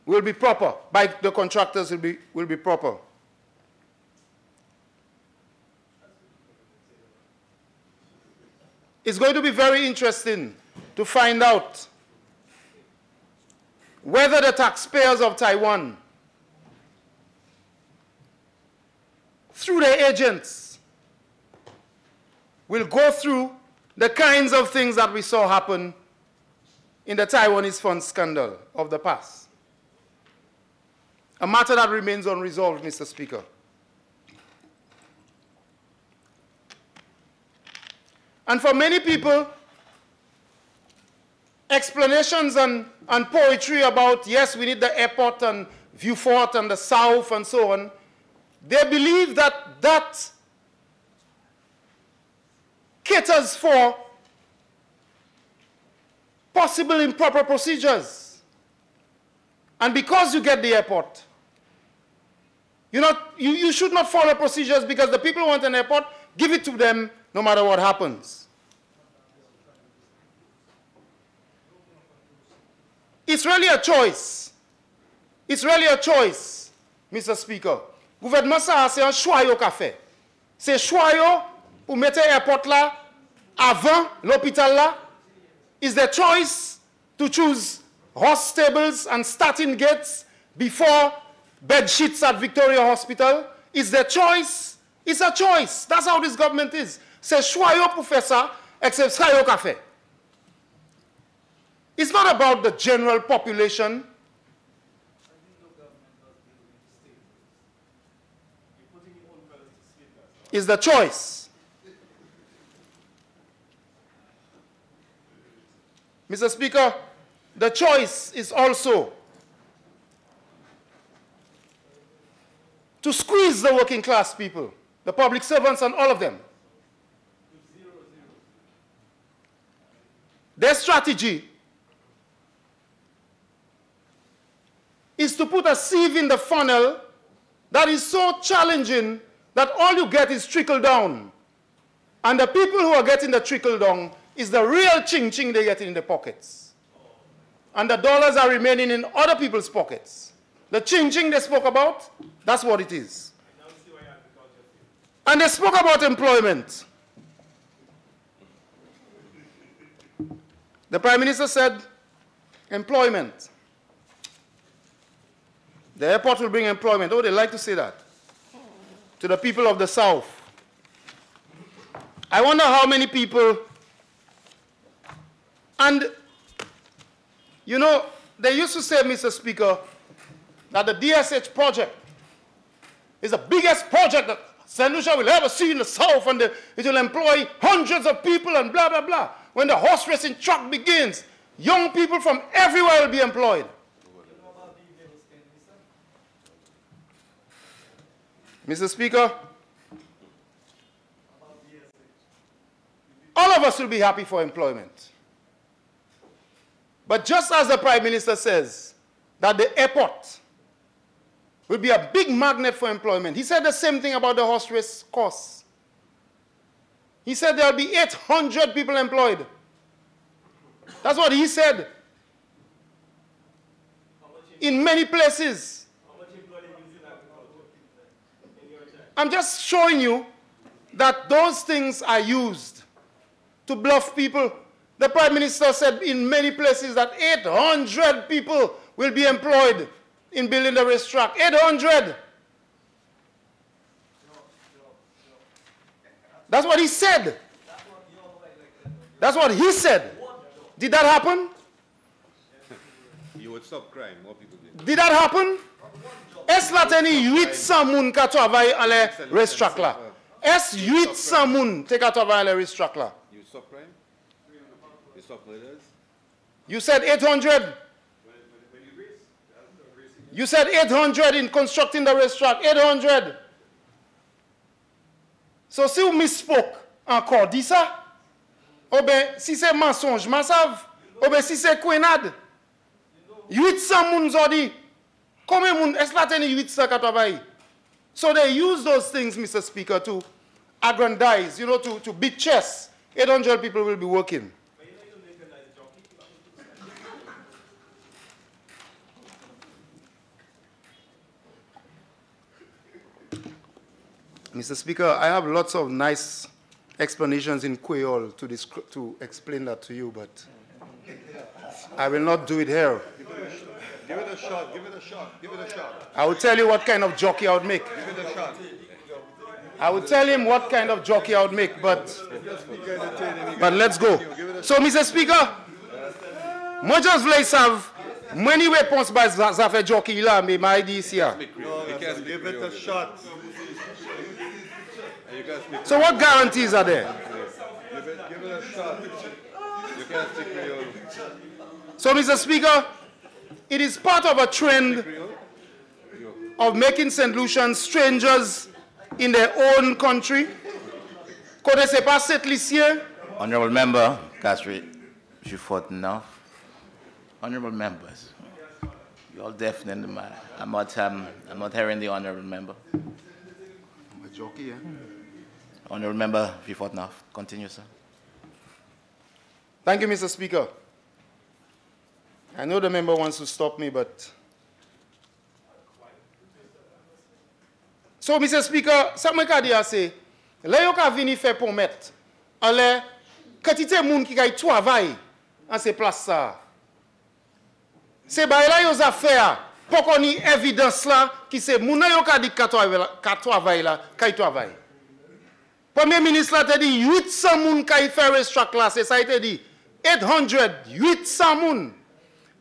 will be proper, by the contractors will be proper. It's going to be very interesting to find out whether the taxpayers of Taiwan, through their agents, will go through the kinds of things that we saw happen in the Taiwanese fund scandal of the past. A matter that remains unresolved, Mr. Speaker. And for many people, explanations and poetry about, yes, we need the airport and Viewfort and the South and so on, they believe that that caters for possible improper procedures. And because you get the airport, you should not follow procedures because the people want an airport, give it to them no matter what happens. It's really a choice It's really a choice, Mr. Speaker. Gouvernement ça c'est un choix yo qu'a fait. C'est choix yo pour mettre airport là avant l'hôpital là. Is the choice to choose horse stables and starting gates before bed sheets at Victoria Hospital? Is the choice? It's a choice. That's how this government is. C'est choix yo pour faire ça, except ça yo qu'a fait. It's not about the general population. It's the choice. Mr. Speaker, the choice is also to squeeze the working class people, the public servants and all of them. Their strategy is to put a sieve in the funnel that is so challenging that all you get is trickle down. And the people who are getting the trickle down is the real ching-ching they get in the pockets. And the dollars are remaining in other people's pockets. The ching-ching they spoke about, that's what it is. And they spoke about employment. The Prime Minister said, employment. The airport will bring employment. Oh, they like to say that to the people of the South. I wonder how many people, and you know, they used to say, Mr. Speaker, that the DSH project is the biggest project that St. Lucia will ever see in the South, and it will employ hundreds of people and blah, blah, blah. When the horse racing track begins, young people from everywhere will be employed. Mr. Speaker, all of us will be happy for employment. But just as the Prime Minister says that the airport will be a big magnet for employment, he said the same thing about the horse race course. He said there will be 800 people employed. That's what he said. In many places. I'm just showing you that those things are used to bluff people. The Prime Minister said in many places that 800 people will be employed in building the racetrack. 800. That's what he said. That's what he said. Did that happen? You would stop crime, more people did. Did that happen? Est-ce la teni 800 moun ka travay an le racetrack la? Est 800 moun te ka travay an le racetrack la? You stop crime? You stop murders? You said 800. You said 800 in constructing the racetrack. 800. So si ou misspoke encore, di ça? Ou ben, si c'est mensonge, massav? Ou ben, si c'est kwenad? 800 moun zodi. Combien moun, est-ce la teni 800 ka travay? So they use those things, Mr. Speaker, to aggrandize, you know, to beat chess. 800 people will be working. Mr. Speaker, I have lots of nice explanations in Creole to explain that to you, but I will not do it here. Give it a shot, give it a shot, give it a shot. I will tell you what kind of jockey I would make. Give it a shot. I will tell him what kind of jockey I would make, but let's go. So, Mr. Speaker, moi just voulais savoir, many réponses by Zafé jockey là, mais ma idée ici. Give it a shot. So what guarantees are there? Give it a shot. You can't speak Creole. So, Mr. Speaker, it is part of a trend of making St. Lucians strangers in their own country. Connaissez pas cet lycée? Honorable Member, Catherine, you fought enough. Honorable members, you're all definitely mad. I'm not hearing the honorable member. I'm a jockey, eh? Honorable Member, you fought enough. Continue, sir. Thank you, Mr. Speaker. I know the member wants to stop me, but So, Mr. Speaker, ça m'a dit assez. Là, yon ka vini faire pour mettre. Alors, quantité de monde qui a travaillé en ces places-là. C'est là yon affaire. Pour qu'on ait évidence là, qui c'est moun yon ka dit ka travaille là, ka travaille. Premier ministre là te dit 800 moun ka fait restructure là, c'est ça il te dit. 800 moun.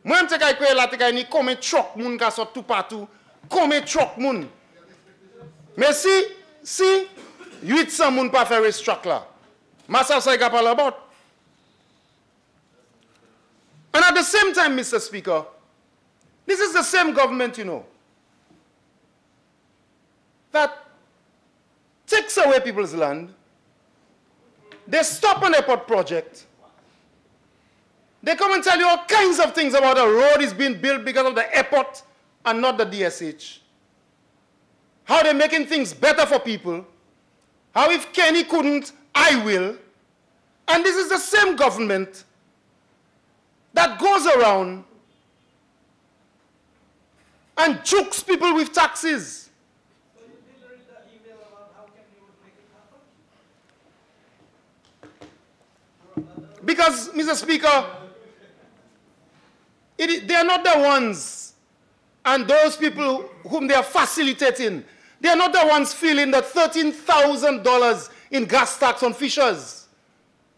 Moi je te kay là te kay ni combien truck moun ka sort tout partout. Combien truck moun. Mais si 800 moun pas fait restructure là. Massa ça ka parle about. And at the same time, Mr. Speaker, this is the same government, you know, that takes away people's land. They stop an airport project. They come and tell you all kinds of things about a road is being built because of the airport and not the DSH. How they're making things better for people. How if Kenny couldn't, I will. And this is the same government that goes around and jukes people with taxes. So you did read the email about how Kenny would make it happen? Because, Mr. Speaker, they are not the ones, and those people whom they are facilitating, they are not the ones feeling the $13,000 in gas tax on fishers.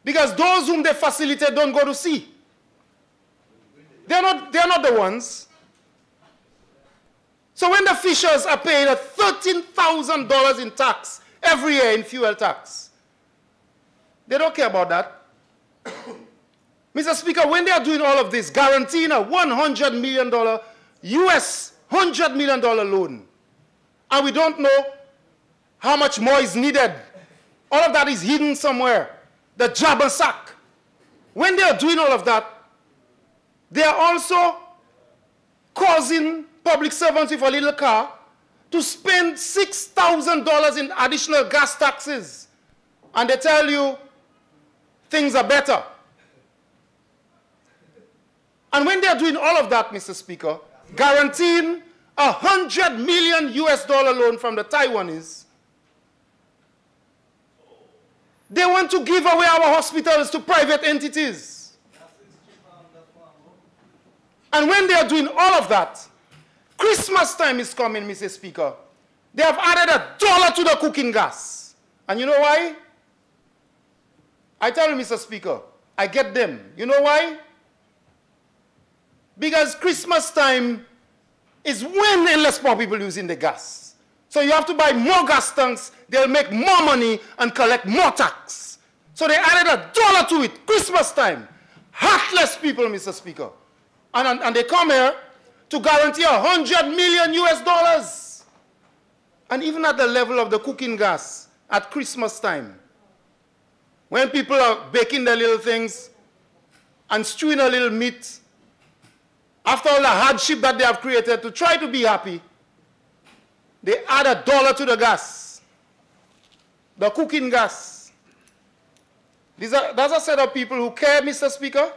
Because those whom they facilitate don't go to sea. They are not the ones. So when the fishers are paying $13,000 in tax every year in fuel tax, they don't care about that. Mr. Speaker, when they are doing all of this, guaranteeing a $100 million US $100 million loan, and we don't know how much more is needed. All of that is hidden somewhere. The job and sack. When they are doing all of that, they are also causing public servants with a little car to spend $6,000 in additional gas taxes. And they tell you things are better. And when they are doing all of that, Mr. Speaker, guaranteeing a $100 million US loan from the Taiwanese, they want to give away our hospitals to private entities. And when they are doing all of that, Christmas time is coming, Mr. Speaker. They have added $1 to the cooking gas. And you know why? I tell you, Mr. Speaker, I get them. You know why? Because Christmas time is when endless more people using the gas. So you have to buy more gas tanks, they'll make more money and collect more tax. So they added $1 to it, Christmas time. Heartless people, Mr. Speaker. And they come here to guarantee $100 million US. And even at the level of the cooking gas at Christmas time, when people are baking their little things and stewing a little meat, after all the hardship that they have created to try to be happy, they add $1 to the gas, the cooking gas. There's a set of people who care, Mr. Speaker.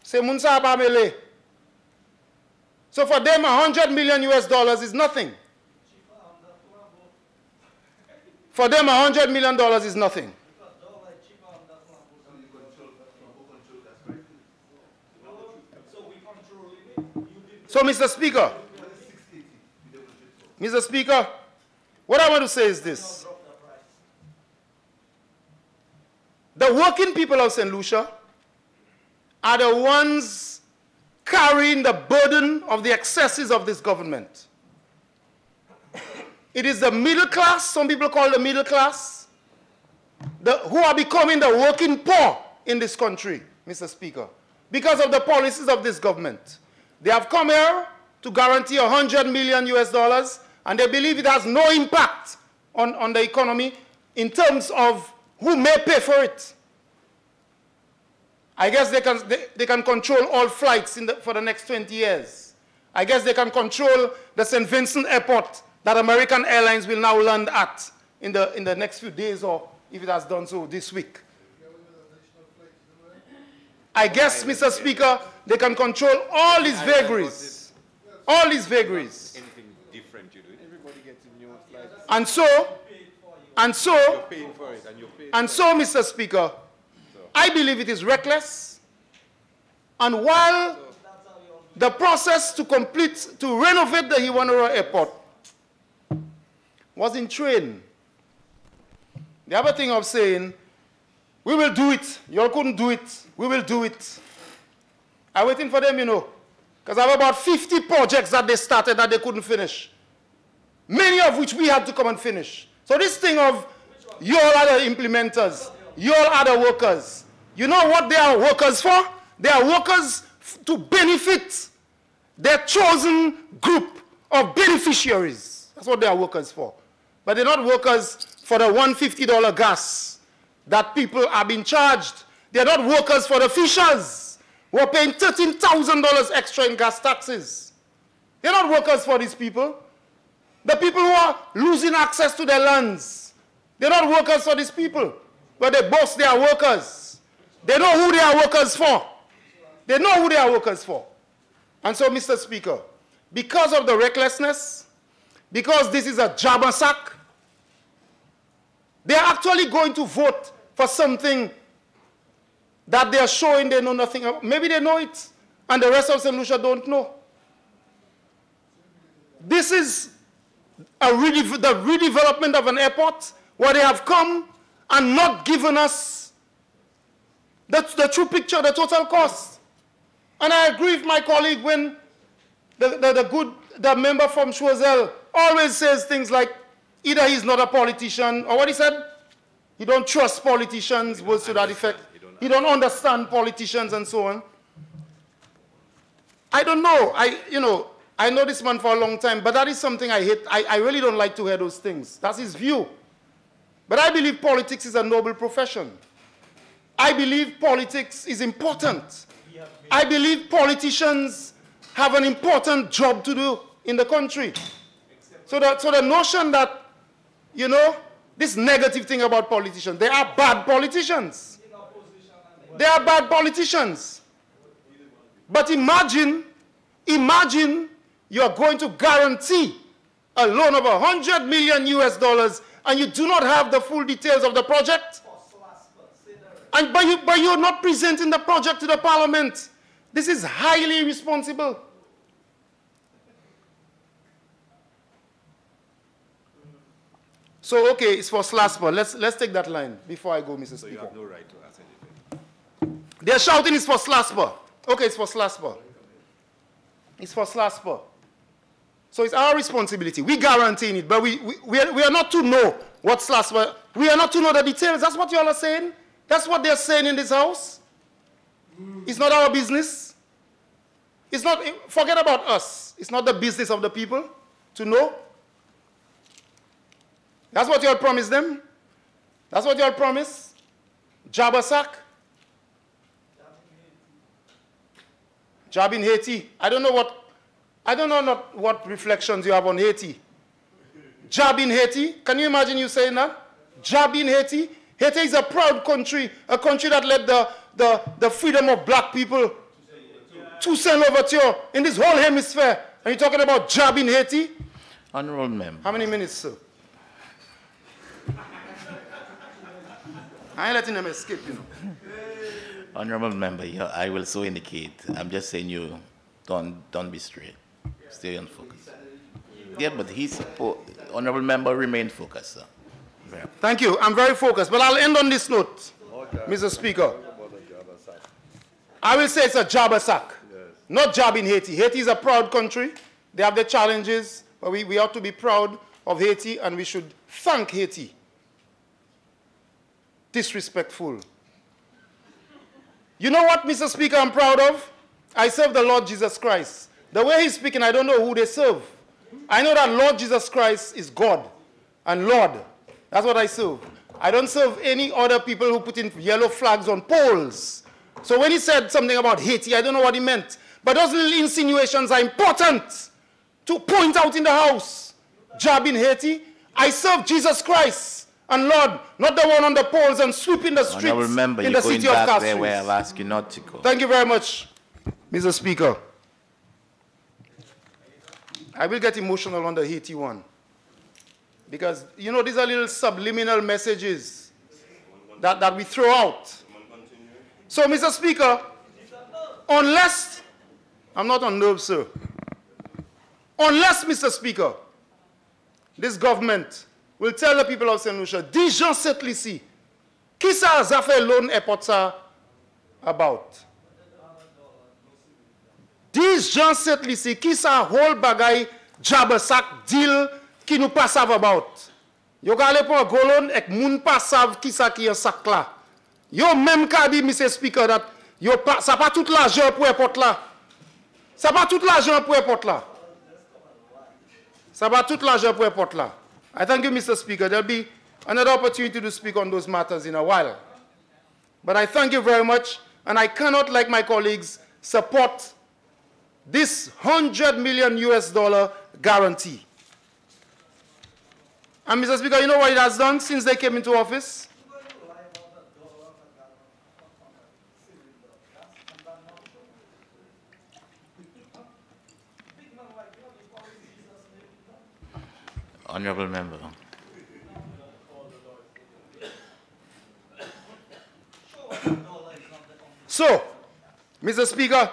Say, Munsa Abamele. So for them, $100 million US is nothing. For them, $100 million is nothing. So, Mr. Speaker, what I want to say is this. The working people of St. Lucia are the ones carrying the burden of the excesses of this government. It is the middle class, some people call the middle class, who are becoming the working poor in this country, Mr. Speaker, because of the policies of this government. They have come here to guarantee $100 million US, and they believe it has no impact on the economy in terms of who may pay for it. I guess they can control all flights for the next 20 years. I guess they can control the St. Vincent Airport that American Airlines will now land at in the next few days, or if it has done so this week. I guess, Mr. Speaker, they can control all these vagaries. All these vagaries. Anything different you do. Everybody gets a new flight. And so, Paying for it, and you're paying and so, Mr. Speaker, I believe it is reckless. And while the process to renovate the Hiwanura Airport was in train, the other thing of saying, we will do it. You all couldn't do it. We will do it. I'm waiting for them, you know, because I have about 50 projects that they started that they couldn't finish, many of which we had to come and finish. So this thing of you all are the implementers, you all are the workers. You know what they are workers for? They are workers to benefit their chosen group of beneficiaries. That's what they are workers for. But they're not workers for the $150 gas that people are being charged. They're not workers for the fishers who are paying $13,000 extra in gas taxes. They're not workers for these people. The people who are losing access to their lands, they're not workers for these people. But they boast they are workers. They know who they are workers for. They know who they are workers for. And so, Mr. Speaker, because of the recklessness, because this is a jab and sack, they are actually going to vote for something that they are showing they know nothing about. Maybe they know it, and the rest of St. Lucia don't know. This is the redevelopment of an airport where they have come and not given us the true picture, the total cost. And I agree with my colleague when the member from Choiseul always says things like, either he's not a politician, or what he said, he don't trust politicians, words to that effect. He don't understand politicians and so on. I don't know. I know this man for a long time, but that is something I hate. I really don't like to hear those things. That's his view. But I believe politics is a noble profession. I believe politics is important. I believe politicians have an important job to do in the country. So the notion that, you know, this negative thing about politicians, they are bad politicians. They are bad politicians. But imagine you're going to guarantee a loan of $100 million US, and you do not have the full details of the project. But you're not presenting the project to the parliament. This is highly irresponsible. So, okay, it's for SLASPA. Let's take that line before I go, Mr. Speaker. So you have no right to ask anything. They're shouting it's for SLASPA. Okay, it's for SLASPA. It's for SLASPA. So it's our responsibility. We guaranteeing it, but we are not to know what SLASPA, we are not to know the details. That's what you all are saying. That's what they're saying in this house. It's not our business. It's not, forget about us. It's not the business of the people to know. That's what you all promised them. That's what you all promised. Jabba sack. Job in Haiti. I don't know what reflections you have on Haiti. Job in Haiti. Can you imagine you saying that? Job in Haiti. Haiti is a proud country, a country that led the freedom of black people to Saint Louverture in this whole hemisphere. Are you talking about job in Haiti? Honorable member. How many minutes, sir? I ain't letting them escape, you know. Honorable member, I will so indicate. I'm just saying you don't be straight. Stay on focus. Yeah, but honorable member, remain focused, sir. Thank you. I'm very focused, but I'll end on this note, Mr. Speaker. I will say it's a job sack, not job in Haiti. Haiti is a proud country. They have their challenges, but we ought to be proud of Haiti, and we should thank Haiti. Disrespectful. You know what, Mr. Speaker, I'm proud of? I serve the Lord Jesus Christ. The way he's speaking, I don't know who they serve. I know that Lord Jesus Christ is God and Lord. That's what I serve. I don't serve any other people who put in yellow flags on poles. So when he said something about Haiti, I don't know what he meant. But those little insinuations are important to point out in the house. Job in Haiti. I serve Jesus Christ and Lord, not the one on the poles and sweeping the streets in the city of Castries. There where I've asked you not to go. Thank you very much, Mr. Speaker. I will get emotional on the Haiti one. Because, you know, these are little subliminal messages that we throw out. So, Mr. Speaker, unless, I'm not on nerves, sir. Unless, Mr. Speaker, this government will tell the people of St. Lucia, these gens cette ici, qui ça a fait loan airport ça about? These gens cette ici, qui ça whole bagay, jabasak, deal, qui nous pas savent about? Yo gale pour golon ek moun pas savent qui ça qui en sac là. Yo même ka dit, Mr. Speaker, that yo pas, ça pas tout l'argent pour airport là. Ça pas tout l'argent pour airport là. Ça va tout l'argent pour airport là. I thank you, Mr. Speaker. There'll be another opportunity to speak on those matters in a while. But I thank you very much, and I cannot, like my colleagues, support this $100 million guarantee. And Mr. Speaker, you know what it has done since they came into office? Honorable member. So, Mr. Speaker,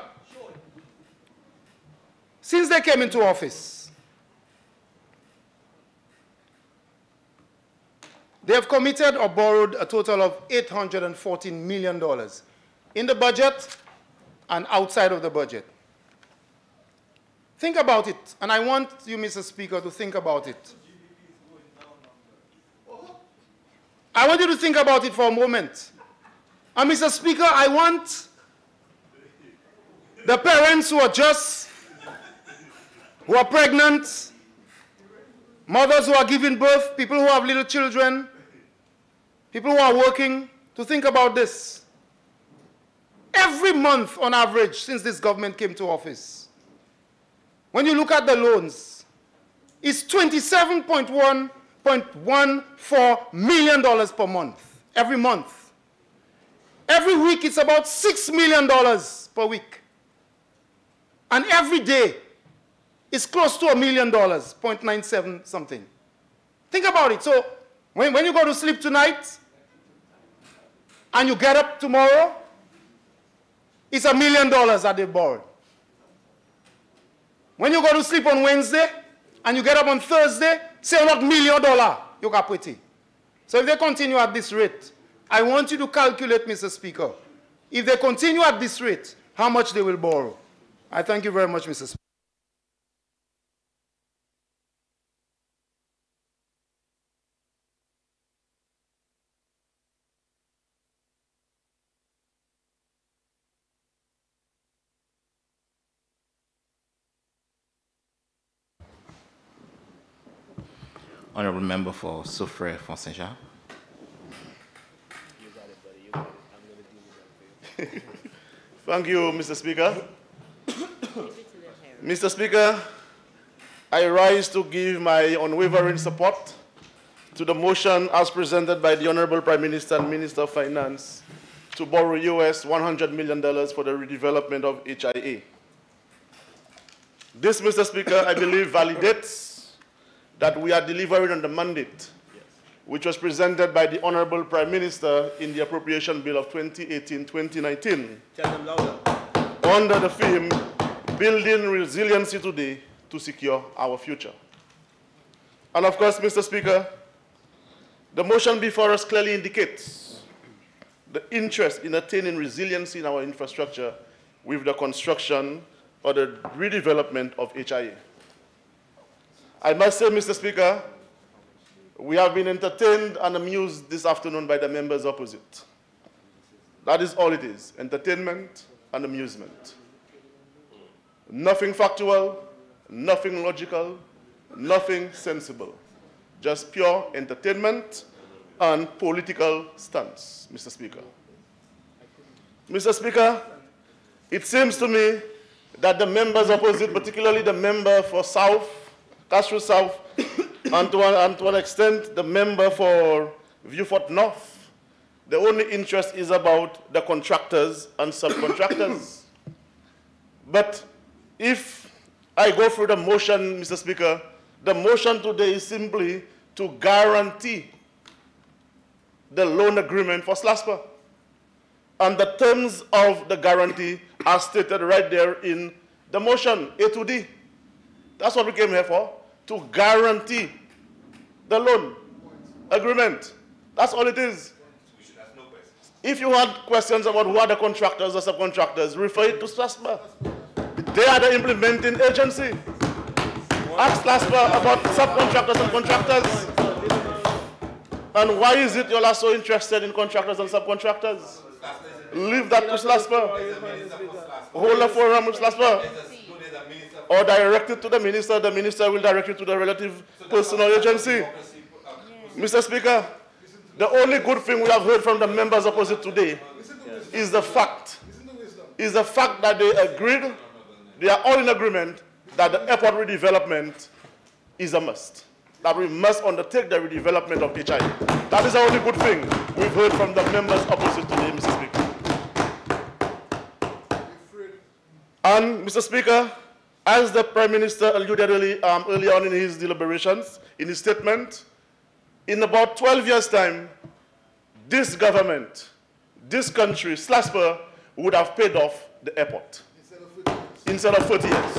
since they came into office, they have committed or borrowed a total of $814 million in the budget and outside of the budget. Think about it, and I want you, Mr. Speaker, to think about it. I want you to think about it for a moment. And Mr. Speaker, I want the parents who are pregnant, mothers who are giving birth, people who have little children, people who are working, to think about this. Every month, on average, since this government came to office, when you look at the loans, it's $27.14 million per month, every month. Every week, it's about $6 million per week. And every day, it's close to $1 million, 0.97 something. Think about it. So when you go to sleep tonight, and you get up tomorrow, it's $1 million that they borrowed. When you go to sleep on Wednesday, and you get up on Thursday, say not $1 million, you got put it. So if they continue at this rate, I want you to calculate, Mr. Speaker, if they continue at this rate, how much they will borrow. I thank you very much, Mr. Speaker. Honorable member for Soufrière Fonseca. Thank you, Mr. Speaker. Mr. Speaker, I rise to give my unwavering support to the motion as presented by the Honorable Prime Minister and Minister of Finance to borrow US $100 million for the redevelopment of HIA. This, Mr. Speaker, I believe validates that we are delivering on the mandate which was presented by the Honorable Prime Minister in the Appropriation Bill of 2018-2019 under the theme, Building Resiliency Today to Secure Our Future. And of course, Mr. Speaker, the motion before us clearly indicates the interest in attaining resiliency in our infrastructure with the construction or the redevelopment of HIA. I must say, Mr. Speaker, we have been entertained and amused this afternoon by the members opposite. That is all it is, entertainment and amusement. Nothing factual, nothing logical, nothing sensible. Just pure entertainment and political stunts, Mr. Speaker. Mr. Speaker, it seems to me that the members opposite, particularly the member for South, Castro South, and to an extent, the member for Viewfort North, the only interest is about the contractors and subcontractors. But if I go through the motion, Mr. Speaker, the motion today is simply to guarantee the loan agreement for SLASPA. And the terms of the guarantee are stated right there in the motion, A to D. That's what we came here for, to guarantee the loan agreement. That's all it is. If you had questions about who are the contractors or subcontractors, refer it to SLASPA. They are the implementing agency. Ask SLASPA about subcontractors and contractors. And why is it you are so interested in contractors and subcontractors? Leave that to SLASPA. Hold a forum with SLASPA. Or direct it to the minister. The minister will direct it to the relative personal agency. Mr. Speaker, the only good thing we have heard from the members opposite today is the fact that they agreed, they are all in agreement that the airport redevelopment is a must. That we must undertake the redevelopment of HIA. That is the only good thing we've heard from the members opposite today, Mr. Speaker. And, Mr. Speaker, as the Prime Minister alluded early on in his deliberations, in his statement, in about 12 years' time, this government, this country, SLASPA, would have paid off the airport instead of 30 years.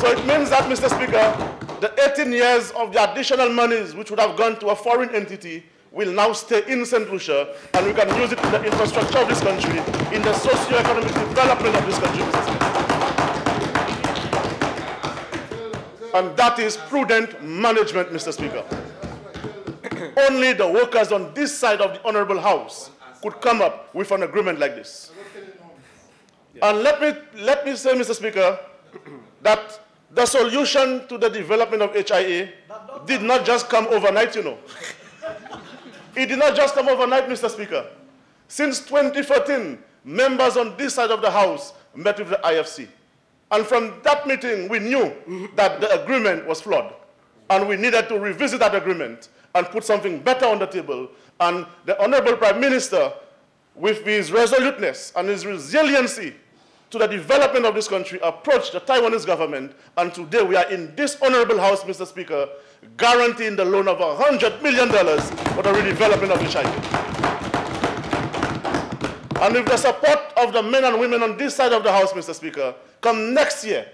So it means that, Mr. Speaker, the 18 years of the additional monies which would have gone to a foreign entity will now stay in St. Lucia, and we can use it in the infrastructure of this country, in the socio-economic development of this country, Mr. Speaker. And that is prudent management, Mr. Speaker. Only the workers on this side of the Honorable House could come up with an agreement like this. And let me say, Mr. Speaker, that the solution to the development of HIA did not just come overnight, you know. It did not just come overnight, Mr. Speaker. Since 2014, members on this side of the House met with the IFC. And from that meeting, we knew that the agreement was flawed. And we needed to revisit that agreement and put something better on the table. And the Honorable Prime Minister, with his resoluteness and his resiliency to the development of this country, approached the Taiwanese government. And today we are in this Honorable House, Mr. Speaker, guaranteeing the loan of $100 million for the redevelopment of the HIA. And with the support of the men and women on this side of the House, Mr. Speaker, come next year,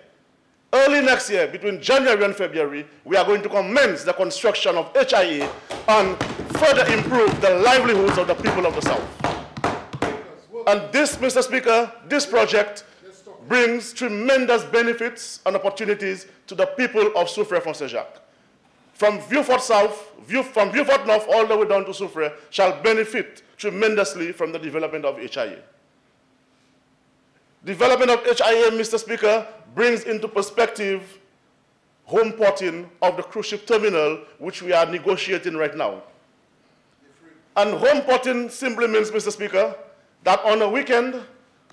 early next year, between January and February, we are going to commence the construction of HIA and further improve the livelihoods of the people of the South. And this, Mr. Speaker, this project brings tremendous benefits and opportunities to the people of Soufrière-Fonséjac. From Vieux-Fort South, from Vieux-Fort North all the way down to Soufrière shall benefit tremendously from the development of HIA. Development of HIA, Mr. Speaker, brings into perspective home porting of the cruise ship terminal, which we are negotiating right now. And home porting simply means, Mr. Speaker, that on a weekend,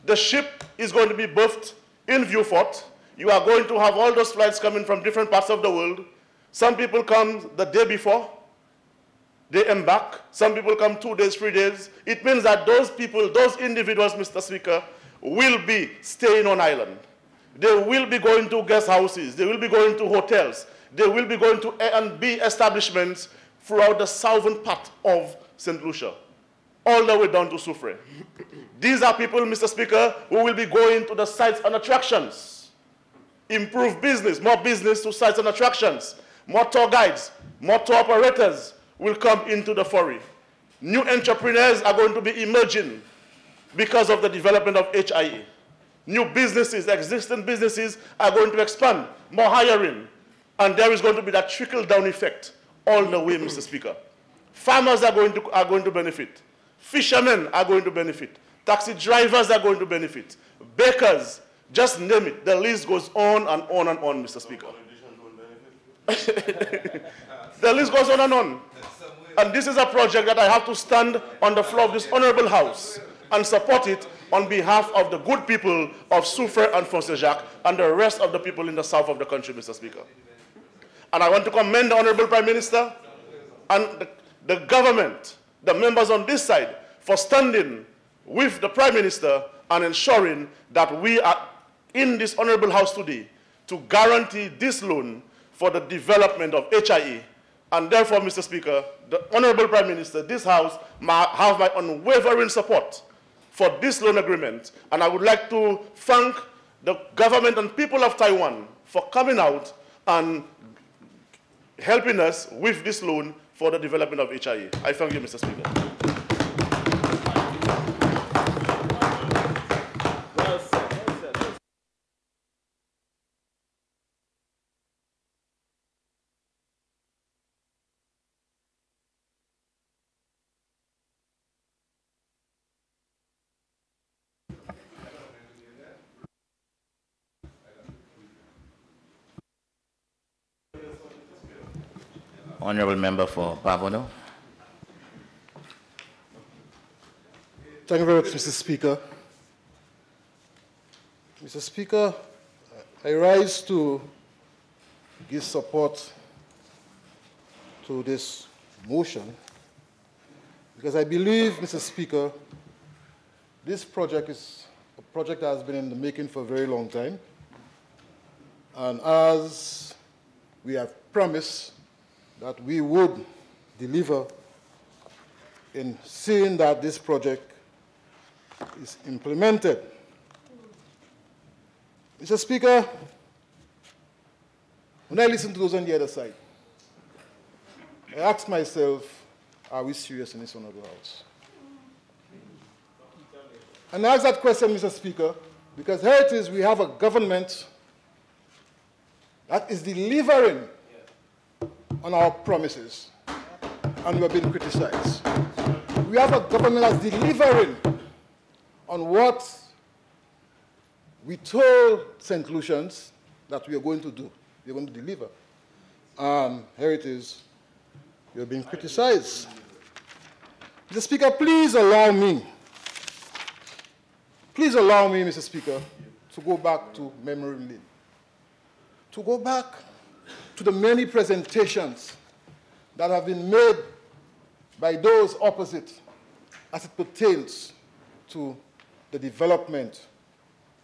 the ship is going to be berthed in Vieux-Fort. You are going to have all those flights coming from different parts of the world. Some people come the day before, they embark. Some people come 2 days, 3 days. It means that those people, those individuals, Mr. Speaker, will be staying on island. They will be going to guest houses. They will be going to hotels. They will be going to A&B establishments throughout the southern part of St. Lucia, all the way down to Soufrière. These are people, Mr. Speaker, who will be going to the sites and attractions. Improve business, more business to sites and attractions. More tour guides, more tour operators will come into the foray. New entrepreneurs are going to be emerging because of the development of HIA. New businesses, existing businesses are going to expand, more hiring, and there is going to be that trickle-down effect all the way, Mr. Speaker. Farmers are going to benefit. Fishermen are going to benefit. Taxi drivers are going to benefit. Bakers, just name it. The list goes on and on and on, Mr. Speaker. The list goes on and on. And this is a project that I have to stand on the floor of this Honorable House and support it on behalf of the good people of Soufrière and Fonséjac and the rest of the people in the south of the country, Mr. Speaker. And I want to commend the Honorable Prime Minister and the government, the members on this side, for standing with the Prime Minister and ensuring that we are in this Honorable House today to guarantee this loan for the development of HIE. And therefore, Mr. Speaker, the Honorable Prime Minister, this House have my unwavering support for this loan agreement. And I would like to thank the government and people of Taiwan for coming out and helping us with this loan for the development of HIE. I thank you, Mr. Speaker. Well said, well said. Honorable Member for Pavono. Thank you very much, Mr. Speaker. Mr. Speaker, I rise to give support to this motion because I believe, Mr. Speaker, this project is a project that has been in the making for a very long time. And as we have promised that we would deliver in seeing that this project is implemented. Mr. Speaker, when I listen to those on the other side, I ask myself, are we serious in this honorable House? And I ask that question, Mr. Speaker, because here it is, we have a government that is delivering on our promises, and we're being criticized. We have a government that's delivering on what we told St. Lucians that we are going to do. We're going to deliver. And here it is, you're being criticized. Mr. Speaker, please allow me, Mr. Speaker, to go back to memory lane. To go back to the many presentations that have been made by those opposite as it pertains to the development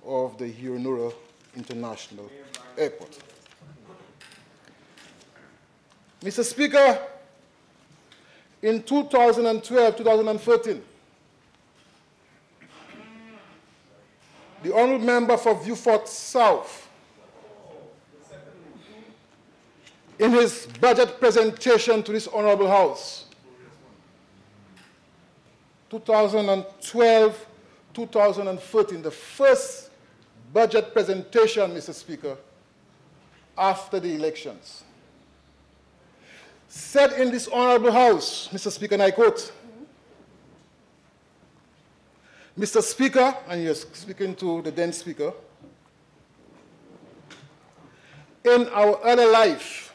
of the Hironora International Airport. Mr. Speaker, in 2012, 2013, the Honourable Member for Vieux-Fort South, in his budget presentation to this Honourable House, 2012, 2013, the first budget presentation, Mr. Speaker, after the elections, said in this Honourable House, Mr. Speaker, and I quote, Mr. Speaker, and you're speaking to the then Speaker, in our early life,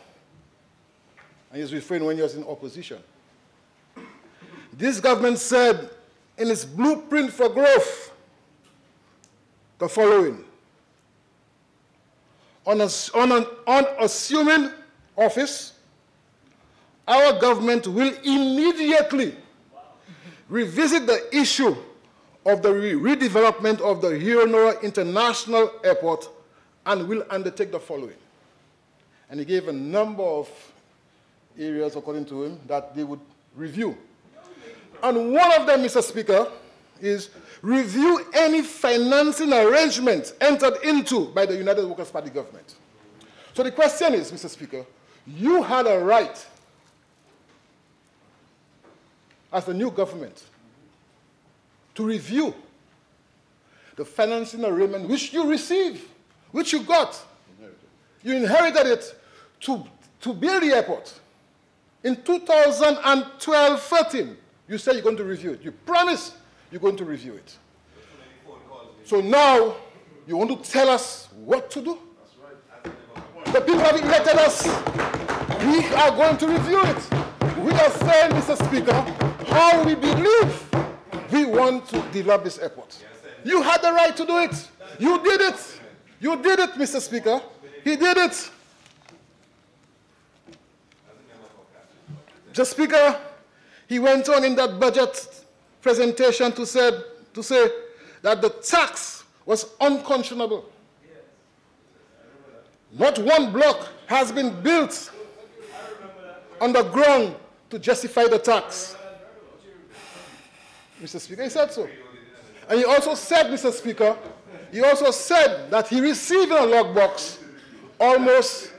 and he's referring when he was in opposition, this government said in its blueprint for growth the following: on assuming office, our government will immediately revisit the issue of the redevelopment of the Hironora International Airport and will undertake the following. And he gave a number of areas, according to him, that they would review. And one of them, Mr. Speaker, is review any financing arrangements entered into by the United Workers' Party government. So the question is, Mr. Speaker, you had a right as the new government to review the financing arrangement which you received, which you got. You inherited it to build the airport. In 2012-13, you said you're going to review it. You promised you're going to review it. So now, you want to tell us what to do? The people have elected us. We are going to review it. We are saying, Mr. Speaker, how we believe we want to develop this airport. You had the right to do it. You did it. You did it, Mr. Speaker. He did it. Mr. Speaker, he went on in that budget presentation to say that the tax was unconscionable. Not one block has been built underground to justify the tax. Mr. Speaker, he said so. And he also said, Mr. Speaker, he also said that he received in a lockbox almost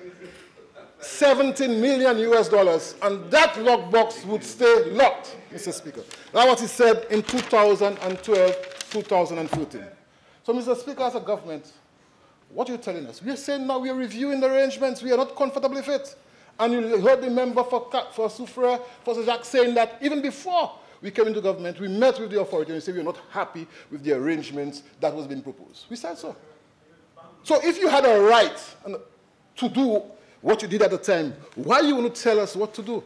17 million US dollars, and that lockbox would stay locked, Mr. Speaker. That's what he said in 2012, 2014. So, Mr. Speaker, as a government, what are you telling us? We are saying now we are reviewing the arrangements. We are not comfortable with it. And you heard the member for Soufriere, for Jacques, saying that even before we came into government, we met with the authority and said we are not happy with the arrangements that was being proposed. We said so. So if you had a right to do what you did at the time, why you want to tell us what to do?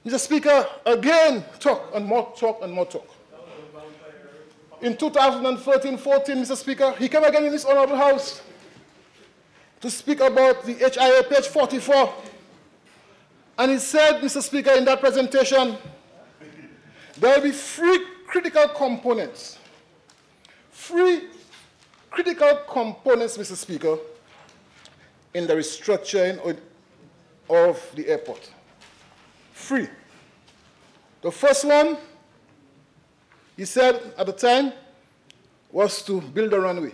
Mr. Speaker, again, talk and more talk and more talk. In 2013-14, Mr. Speaker, he came again in this honorable house to speak about the HIA, page 44. And he said, Mr. Speaker, in that presentation, there will be three critical components. Three critical components, Mr. Speaker, in the restructuring of the airport. Three. The first one, he said at the time, was to build a runway.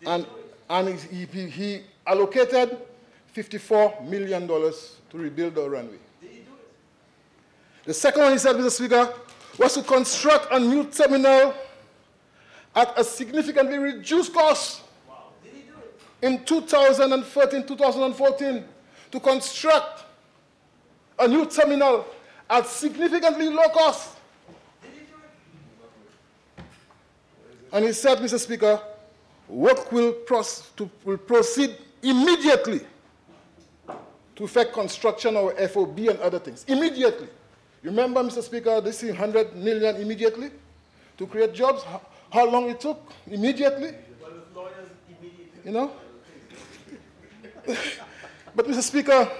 And he allocated $54 million to rebuild the runway. Did he do it? The second one, he said, Mr. Speaker, was to construct a new terminal at a significantly reduced cost. Wow. Did he do it? In 2013, 2014, to construct a new terminal at significantly low cost. Did he do it? And he said, Mr. Speaker, work will proceed immediately to effect construction of FOB and other things. Immediately. Remember, Mr. Speaker, this is 100 million immediately to create jobs. How long it took? Immediately. Well, with lawyers, immediately. You know? But, Mr. Speaker,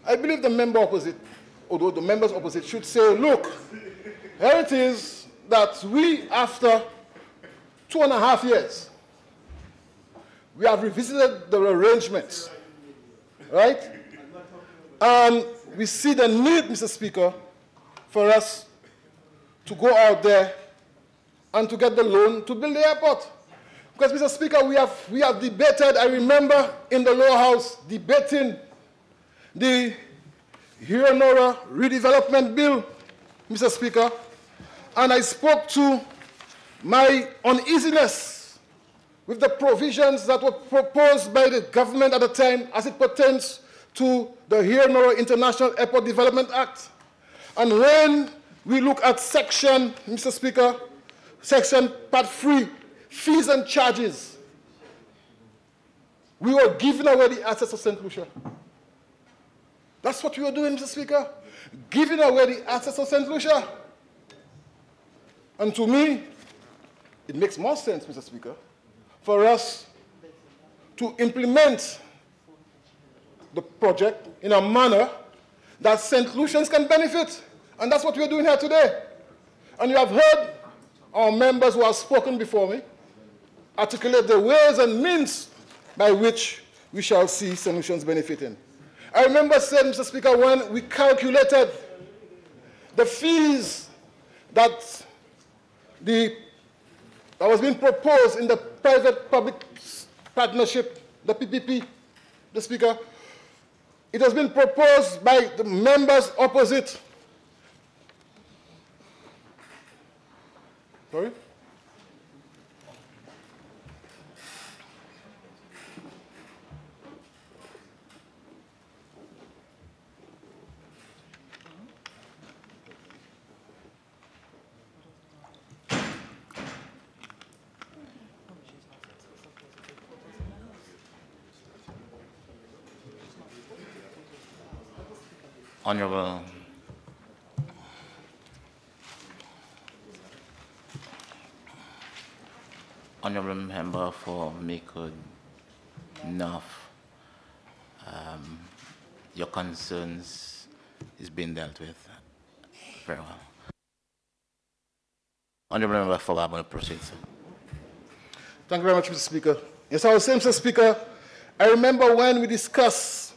I believe the member opposite, although the members opposite should say, look, here it is that we, after 2.5 years, we have revisited the arrangements, right? And we see the need, Mr. Speaker, for us to go out there and to get the loan to build the airport. Because, Mr. Speaker, we have debated, I remember in the lower house, debating the Hiranora redevelopment bill, Mr. Speaker, and I spoke to my uneasiness with the provisions that were proposed by the government at the time as it pertains to the Hiranora International Airport Development Act. And when we look at section, Mr. Speaker, section part 3, fees and charges, we were giving away the assets of St. Lucia. That's what we were doing, Mr. Speaker, giving away the assets of St. Lucia. And to me, it makes more sense, Mr. Speaker, for us to implement the project in a manner that St. Lucians can benefit. And that's what we're doing here today. And you have heard our members who have spoken before me articulate the ways and means by which we shall see St. Lucians benefiting. I remember saying, Mr. Speaker, when we calculated the fees that was being proposed in the private-public partnership, the PPP, the Speaker, it has been proposed by the members opposite. Sorry? Honorable member for Mekong North, your concerns is being dealt with very well. Honorable member for Gabon, proceed, sir. Thank you very much, Mr. Speaker. Yes, I was saying, Mr. Speaker, I remember when we discussed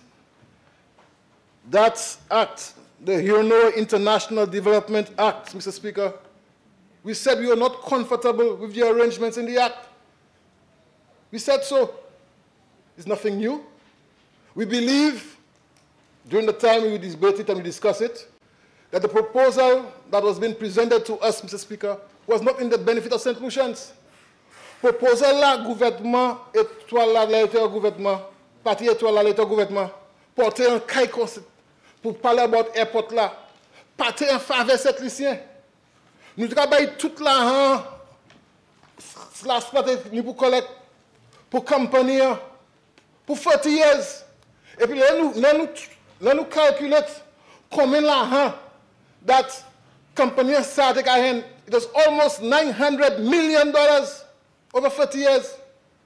that act, the Hirno International Development Act, Mr. Speaker, we said we were not comfortable with the arrangements in the act. We said so. It's nothing new. We believe, during the time we debate it and we discuss it, that the proposal that was being presented to us, Mr. Speaker, was not in the benefit of St. Lucians. Proposal la gouvernement étoile la lettre gouvernement, parti étoile la lettre gouvernement, porter un cahier pour parler about airport là, partir en faveur St. Lucien. Nous travaillons tout l'argent, nous pour collecter, pour compagnie, pour 40 years. Et puis là nous calculons combien l'argent that company started at. It was almost $900 million over 40 years.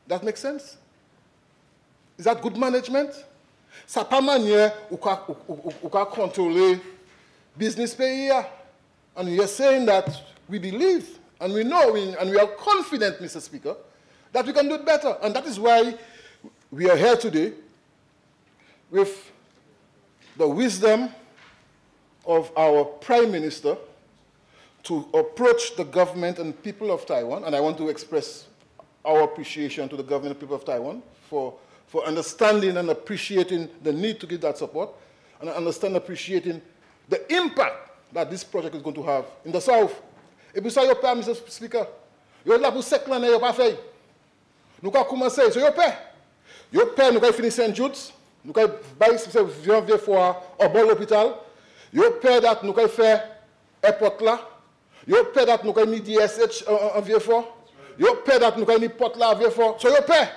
That makes sense? Is that good management? Ça pas manière ou contrôler business pays. And we are saying that we believe and we know and we are confident, Mr. Speaker, that we can do it better. And that is why we are here today with the wisdom of our Prime Minister to approach the government and people of Taiwan, and I want to express our appreciation to the government and people of Taiwan for understanding and appreciating the need to give that support, and appreciating the impact that this project is going to have in the South. Et puis ça, Mr. Speaker, vous êtes là pour 5 ans, vous n'avez pas fait. Nous avons commencé, so vous paie. Vous paie, nous avons fini St. Jude's, nous avons fait fois au bon l'hôpital, vous paie that nous avons fait airport là, vous paie that nous avons mis DSH en vieux fort, vous paie that nous avons mis port là en vieux fort, so vous paie.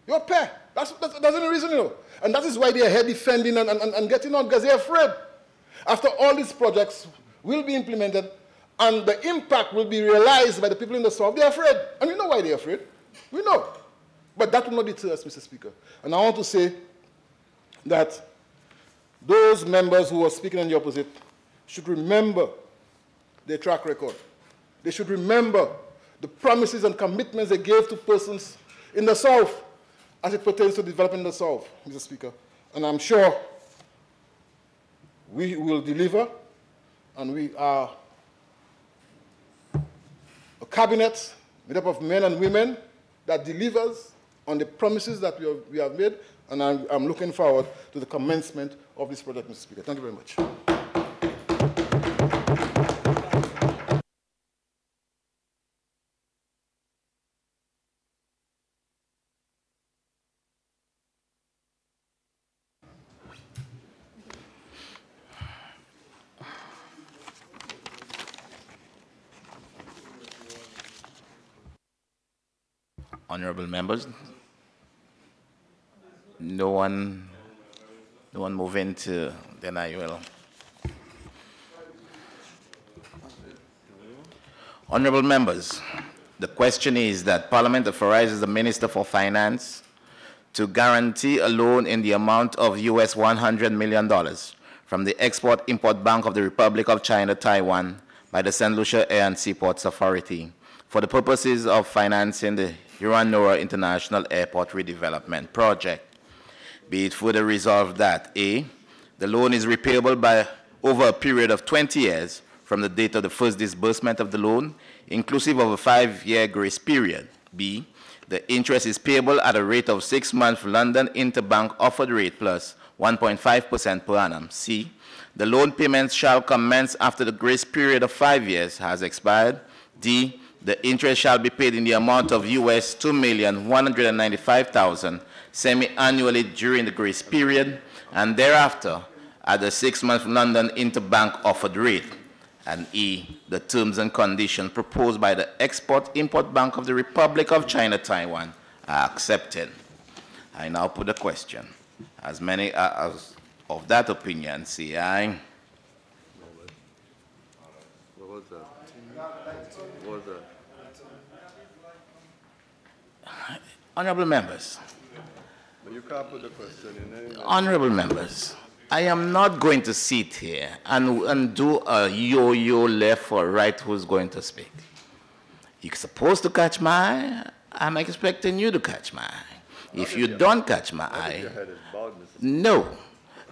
You pay. That's the only reason, you know. And that is why they are here defending and getting on, because they are afraid. After all these projects will be implemented and the impact will be realized by the people in the South, they are afraid. And we know why they are afraid. We know. But that will not deter us, Mr. Speaker. And I want to say that those members who are speaking on the opposite should remember their track record. They should remember the promises and commitments they gave to persons in the South as it pertains to developing the South, Mr. Speaker. And I'm sure we will deliver, and we are a cabinet made up of men and women that delivers on the promises that we have made, and I'm looking forward to the commencement of this project, Mr. Speaker. Thank you very much. Honorable members, no one moving to, then I will. Honorable members, the question is that Parliament authorizes the Minister for Finance to guarantee a loan in the amount of US $100 million from the Export-Import Bank of the Republic of China, Taiwan, by the St. Lucia Air and Seaports Authority for the purposes of financing the Hiranura International Airport Redevelopment Project. Be it further resolved that A, the loan is repayable by over a period of 20 years from the date of the first disbursement of the loan, inclusive of a 5-year grace period. B, the interest is payable at a rate of 6-month London Interbank offered rate plus 1.5% per annum. C, the loan payments shall commence after the grace period of 5 years has expired. D, the interest shall be paid in the amount of US $2,195,000 semi-annually during the grace period, and thereafter at the 6-month London Interbank offered rate. And E, the terms and conditions proposed by the Export-Import Bank of the Republic of China, Taiwan are accepted. I now put the question. As many as of that opinion say aye. What was that? What was that? Honorable members. But you can't put the question in there. Honorable members, I am not going to sit here and do a yo-yo left or right who's going to speak. You're supposed to catch my eye, I'm expecting you to catch my eye. If you don't catch my eye, Your head is bowed, Mr. no.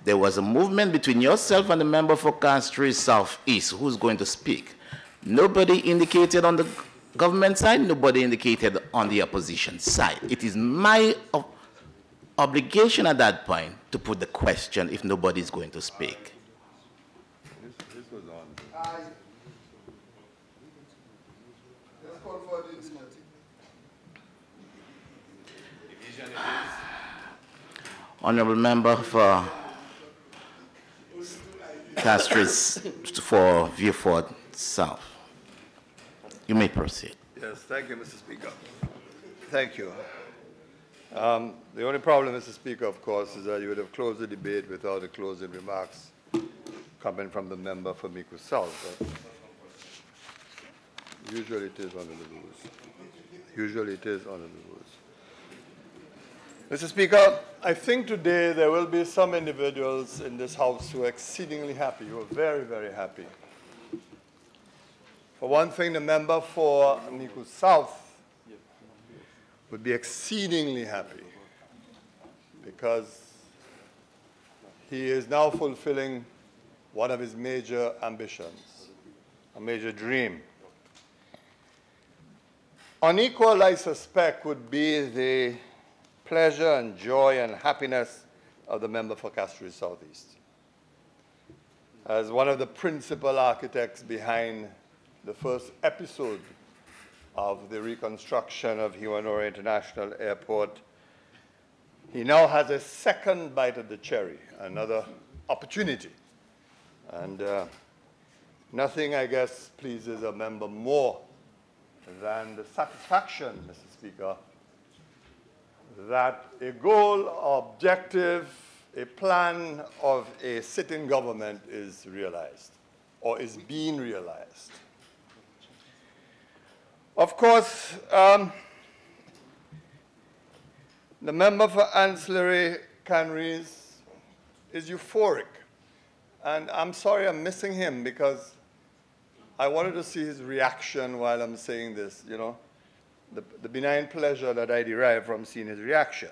There was a movement between yourself and the member for Castries Southeast who's going to speak. Nobody indicated on the government side, nobody indicated on the opposition side. It is my obligation at that point to put the question if nobody is going to speak. This was on. Honorable member for Castries for Vieux South. You may proceed. Yes, thank you, Mr. Speaker. Thank you. The only problem, Mr. Speaker, of course, is that you would have closed the debate without the closing remarks coming from the member for Mico South. But usually it is under the rules. Usually it is under the rules. Mr. Speaker, I think today there will be some individuals in this House who are exceedingly happy, who are very, very happy. For one thing, the member for Mico South would be exceedingly happy because he is now fulfilling one of his major ambitions, a major dream. Unequal, I suspect, would be the pleasure and joy and happiness of the member for Castries Southeast. As one of the principal architects behind the first episode of the reconstruction of Hiwanora International Airport, he now has a second bite at the cherry, another opportunity. And nothing, I guess, pleases a member more than the satisfaction, Mr. Speaker, that a goal, objective, a plan of a sitting government is realized or is being realized. Of course, the member for Ancillary Canries is euphoric. And I'm sorry I'm missing him because I wanted to see his reaction while I'm saying this, you know, the benign pleasure that I derive from seeing his reaction.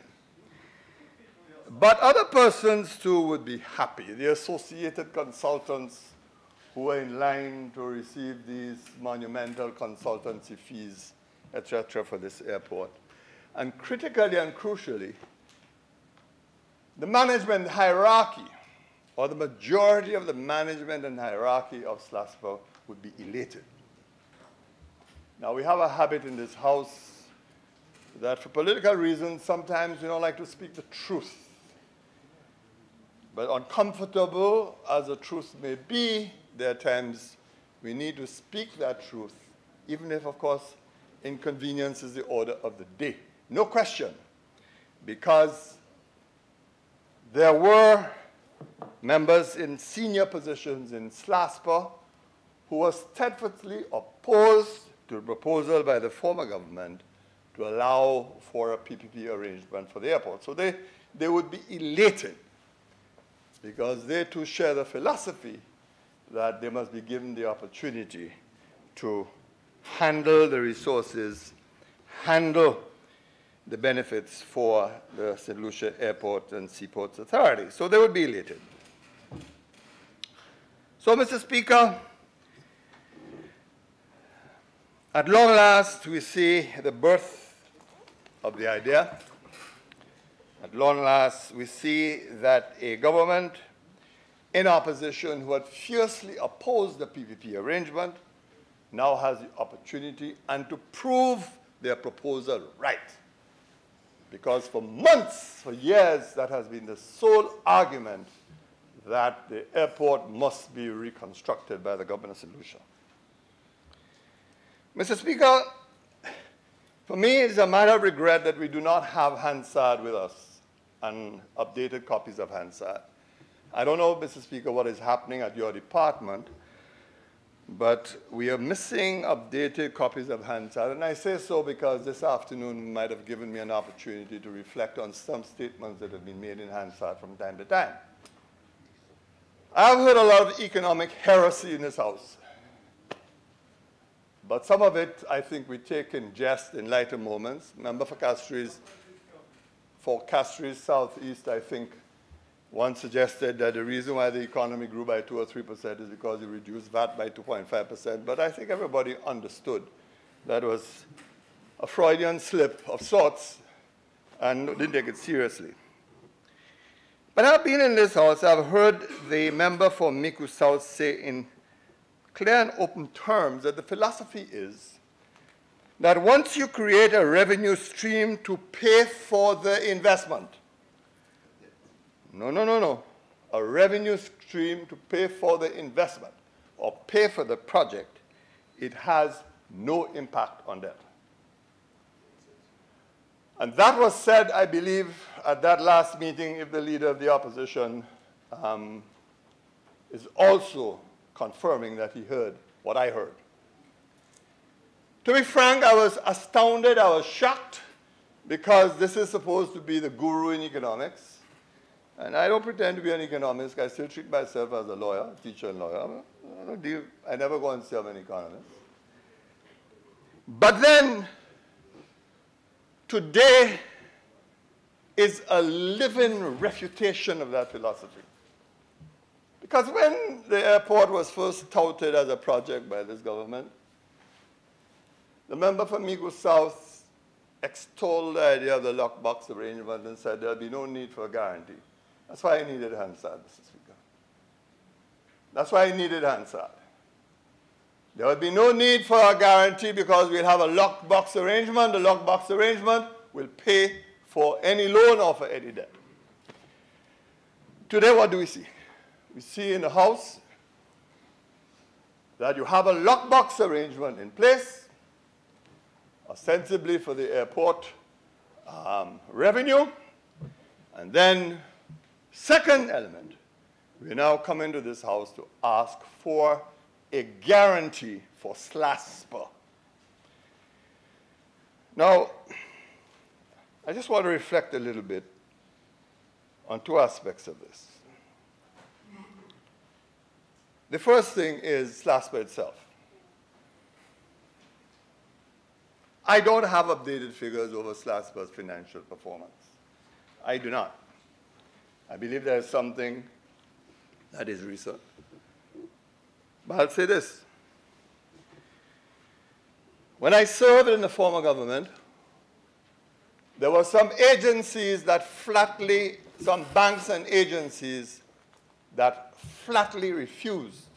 But other persons too would be happy. The associated consultants who are in line to receive these monumental consultancy fees, etc., for this airport. And critically and crucially, the management hierarchy, or the majority of the management and hierarchy of SLASPA would be elated. Now, we have a habit in this House that for political reasons, sometimes we don't like to speak the truth. But uncomfortable as the truth may be, there are times we need to speak that truth, even if, of course, inconvenience is the order of the day. No question, because there were members in senior positions in SLASPA who were steadfastly opposed to a proposal by the former government to allow for a PPP arrangement for the airport. So they would be elated because they too share the philosophy that they must be given the opportunity to handle the resources, handle the benefits for the St. Lucia Airport and Seaports Authority. So they would be elated. So, Mr. Speaker, at long last, we see the birth of the idea. At long last, we see that a government in opposition who had fiercely opposed the PPP arrangement now has the opportunity and to prove their proposal right. Because for months, for years, that has been the sole argument that the airport must be reconstructed by the government of St. Lucia. Mr. Speaker, for me, it's a matter of regret that we do not have Hansard with us and updated copies of Hansard. I don't know, Mr. Speaker, what is happening at your department, but we are missing updated copies of Hansard. And I say so because this afternoon might have given me an opportunity to reflect on some statements that have been made in Hansard from time to time. I've heard a lot of economic heresy in this House. But some of it, I think, we take in jest in lighter moments. Member for Castries Southeast, I think, one suggested that the reason why the economy grew by 2 or 3% is because you reduced VAT by 2.5%. But I think everybody understood that was a Freudian slip of sorts and didn't take it seriously. But I've been in this House, I've heard the member for Miku South say in clear and open terms that the philosophy is that once you create a revenue stream to pay for the investment, no. A revenue stream to pay for the investment or pay for the project, it has no impact on that. And that was said, I believe, at that last meeting, if the leader of the opposition is also confirming that he heard what I heard. To be frank, I was astounded, I was shocked, because this is supposed to be the guru in economics. And I don't pretend to be an economist. I still treat myself as a lawyer, teacher and lawyer. I never go and serve an economist. But then, today is a living refutation of that philosophy. Because when the airport was first touted as a project by this government, the member for Migu South extolled the idea of the lockbox arrangement and said there'll be no need for a guarantee. That's why I needed Hansard, Mr. Speaker. That's why I needed Hansard. There will be no need for a guarantee because we'll have a lockbox arrangement. The lockbox arrangement will pay for any loan or for any debt. Today, what do we see? We see in the House that you have a lockbox arrangement in place, ostensibly for the airport revenue. And then, second element, we now come into this House to ask for a guarantee for SLASPA. Now, I just want to reflect a little bit on two aspects of this. The first thing is SLASPA itself. I don't have updated figures over SLASPA's financial performance. I do not. I believe there is something that is recent. But I'll say this. When I served in the former government, there were some agencies that flatly, some banks and agencies that flatly refused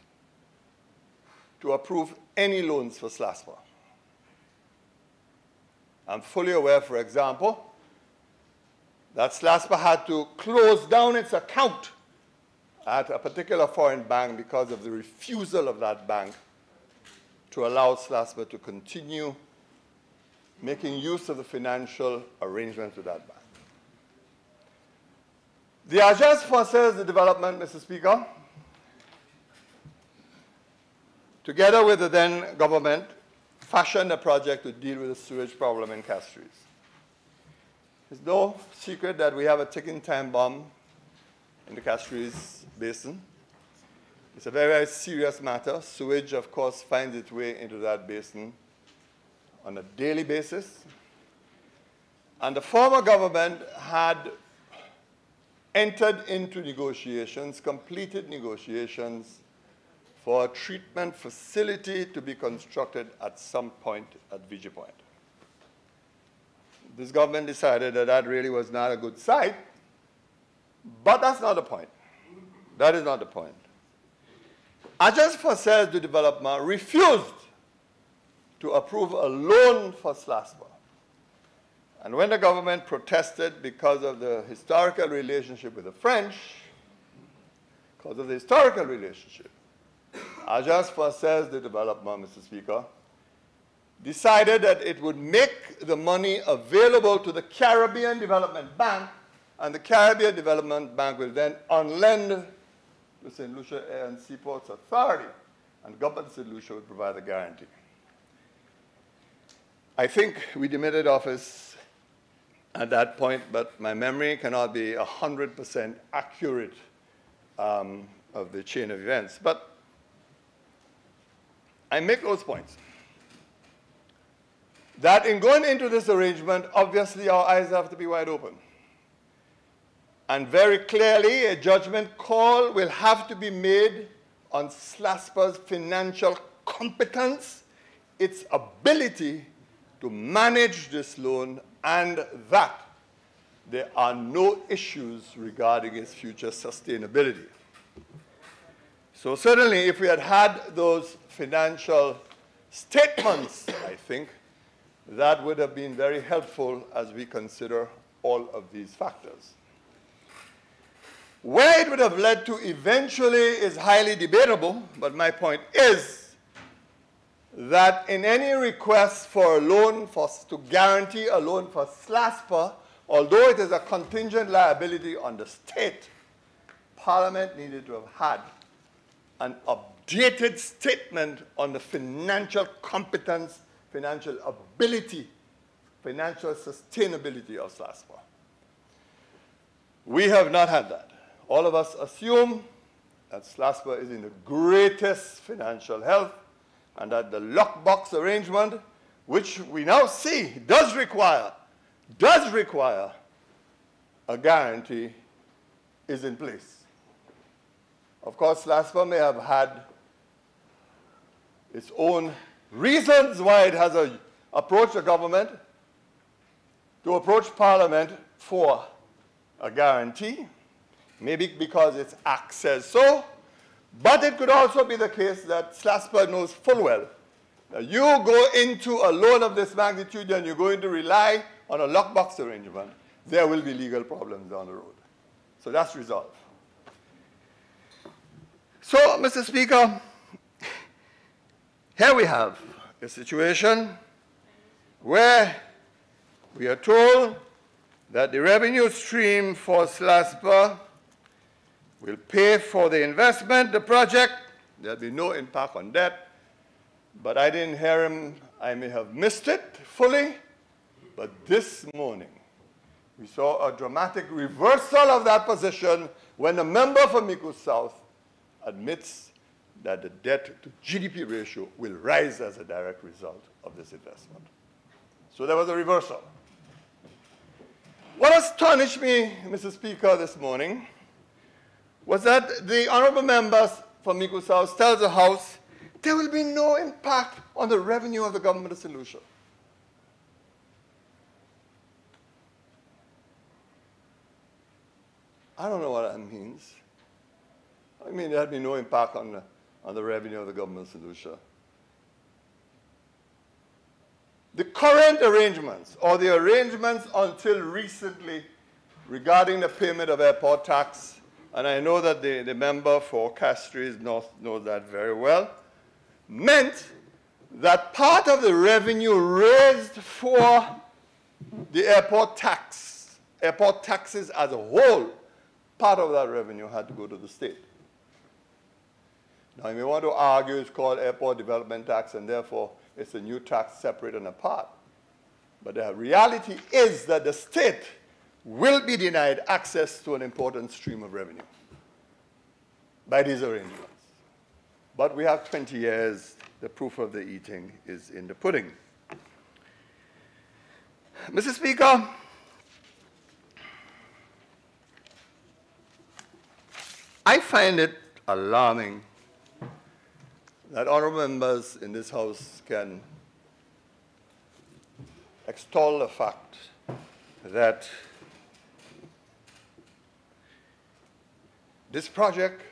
to approve any loans for SLASPA. I'm fully aware, for example, that SLASPA had to close down its account at a particular foreign bank because of the refusal of that bank to allow SLASPA to continue making use of the financial arrangements with that bank. The Agence Française de Développement, Mr. Speaker, together with the then government, fashioned a project to deal with the sewage problem in Castries. It's no secret that we have a ticking time bomb in the Castries Basin. It's a very, very serious matter. Sewage, of course, finds its way into that basin on a daily basis. And the former government had entered into negotiations, completed negotiations for a treatment facility to be constructed at some point at Vigi Point. This government decided that that really was not a good site, but that's not the point. That is not the point. Agence Française de Développement refused to approve a loan for SLASPA. And when the government protested because of the historical relationship with the French, because of the historical relationship, Agence Française de Développement, Mr. Speaker, decided that it would make the money available to the Caribbean Development Bank, and the Caribbean Development Bank will then unlend the St. Lucia Air and Seaports Authority, and the government of St. Lucia would provide the guarantee. I think we demitted office at that point, but my memory cannot be 100% accurate of the chain of events. But I make those points that in going into this arrangement, obviously our eyes have to be wide open. And very clearly, a judgment call will have to be made on SLASPA's financial competence, its ability to manage this loan, and that there are no issues regarding its future sustainability. So certainly, if we had had those financial statements, I think, that would have been very helpful as we consider all of these factors. Where it would have led to eventually is highly debatable, but my point is that in any request for a loan to guarantee a loan for SLASPA, although it is a contingent liability on the state, Parliament needed to have had an updated statement on the financial competence, financial ability, financial sustainability of SLASPA. We have not had that. All of us assume that SLASPA is in the greatest financial health and that the lockbox arrangement, which we now see does require a guarantee, is in place. Of course, SLASPA may have had its own reasons why it has approached the government to approach Parliament for a guarantee, maybe because its act says so, but it could also be the case that SLASPA knows full well that you go into a loan of this magnitude and you're going to rely on a lockbox arrangement, there will be legal problems down the road. So that's resolved. So, Mr. Speaker, here we have a situation where we are told that the revenue stream for SLASPA will pay for the investment, the project. There'll be no impact on debt. But I didn't hear him. I may have missed it fully. But this morning, we saw a dramatic reversal of that position when a member for Mico South admits that the debt to GDP ratio will rise as a direct result of this investment. So there was a reversal. What astonished me, Mr. Speaker, this morning was that the honorable members from Mico South tells the House there will be no impact on the revenue of the government of St. Lucia. I don't know what that means. I mean, there had been no impact on the revenue of the government of St. Lucia. The current arrangements, or the arrangements until recently regarding the payment of airport tax, and I know that the member for Castries North knows that very well, meant that part of the revenue raised for the airport taxes as a whole, part of that revenue had to go to the state. Now, you may want to argue it's called airport development tax and therefore it's a new tax separate and apart. But the reality is that the state will be denied access to an important stream of revenue by these arrangements. But we have 20 years. The proof of the eating is in the pudding. Mr. Speaker, I find it alarming that honorable members in this House can extol the fact that this project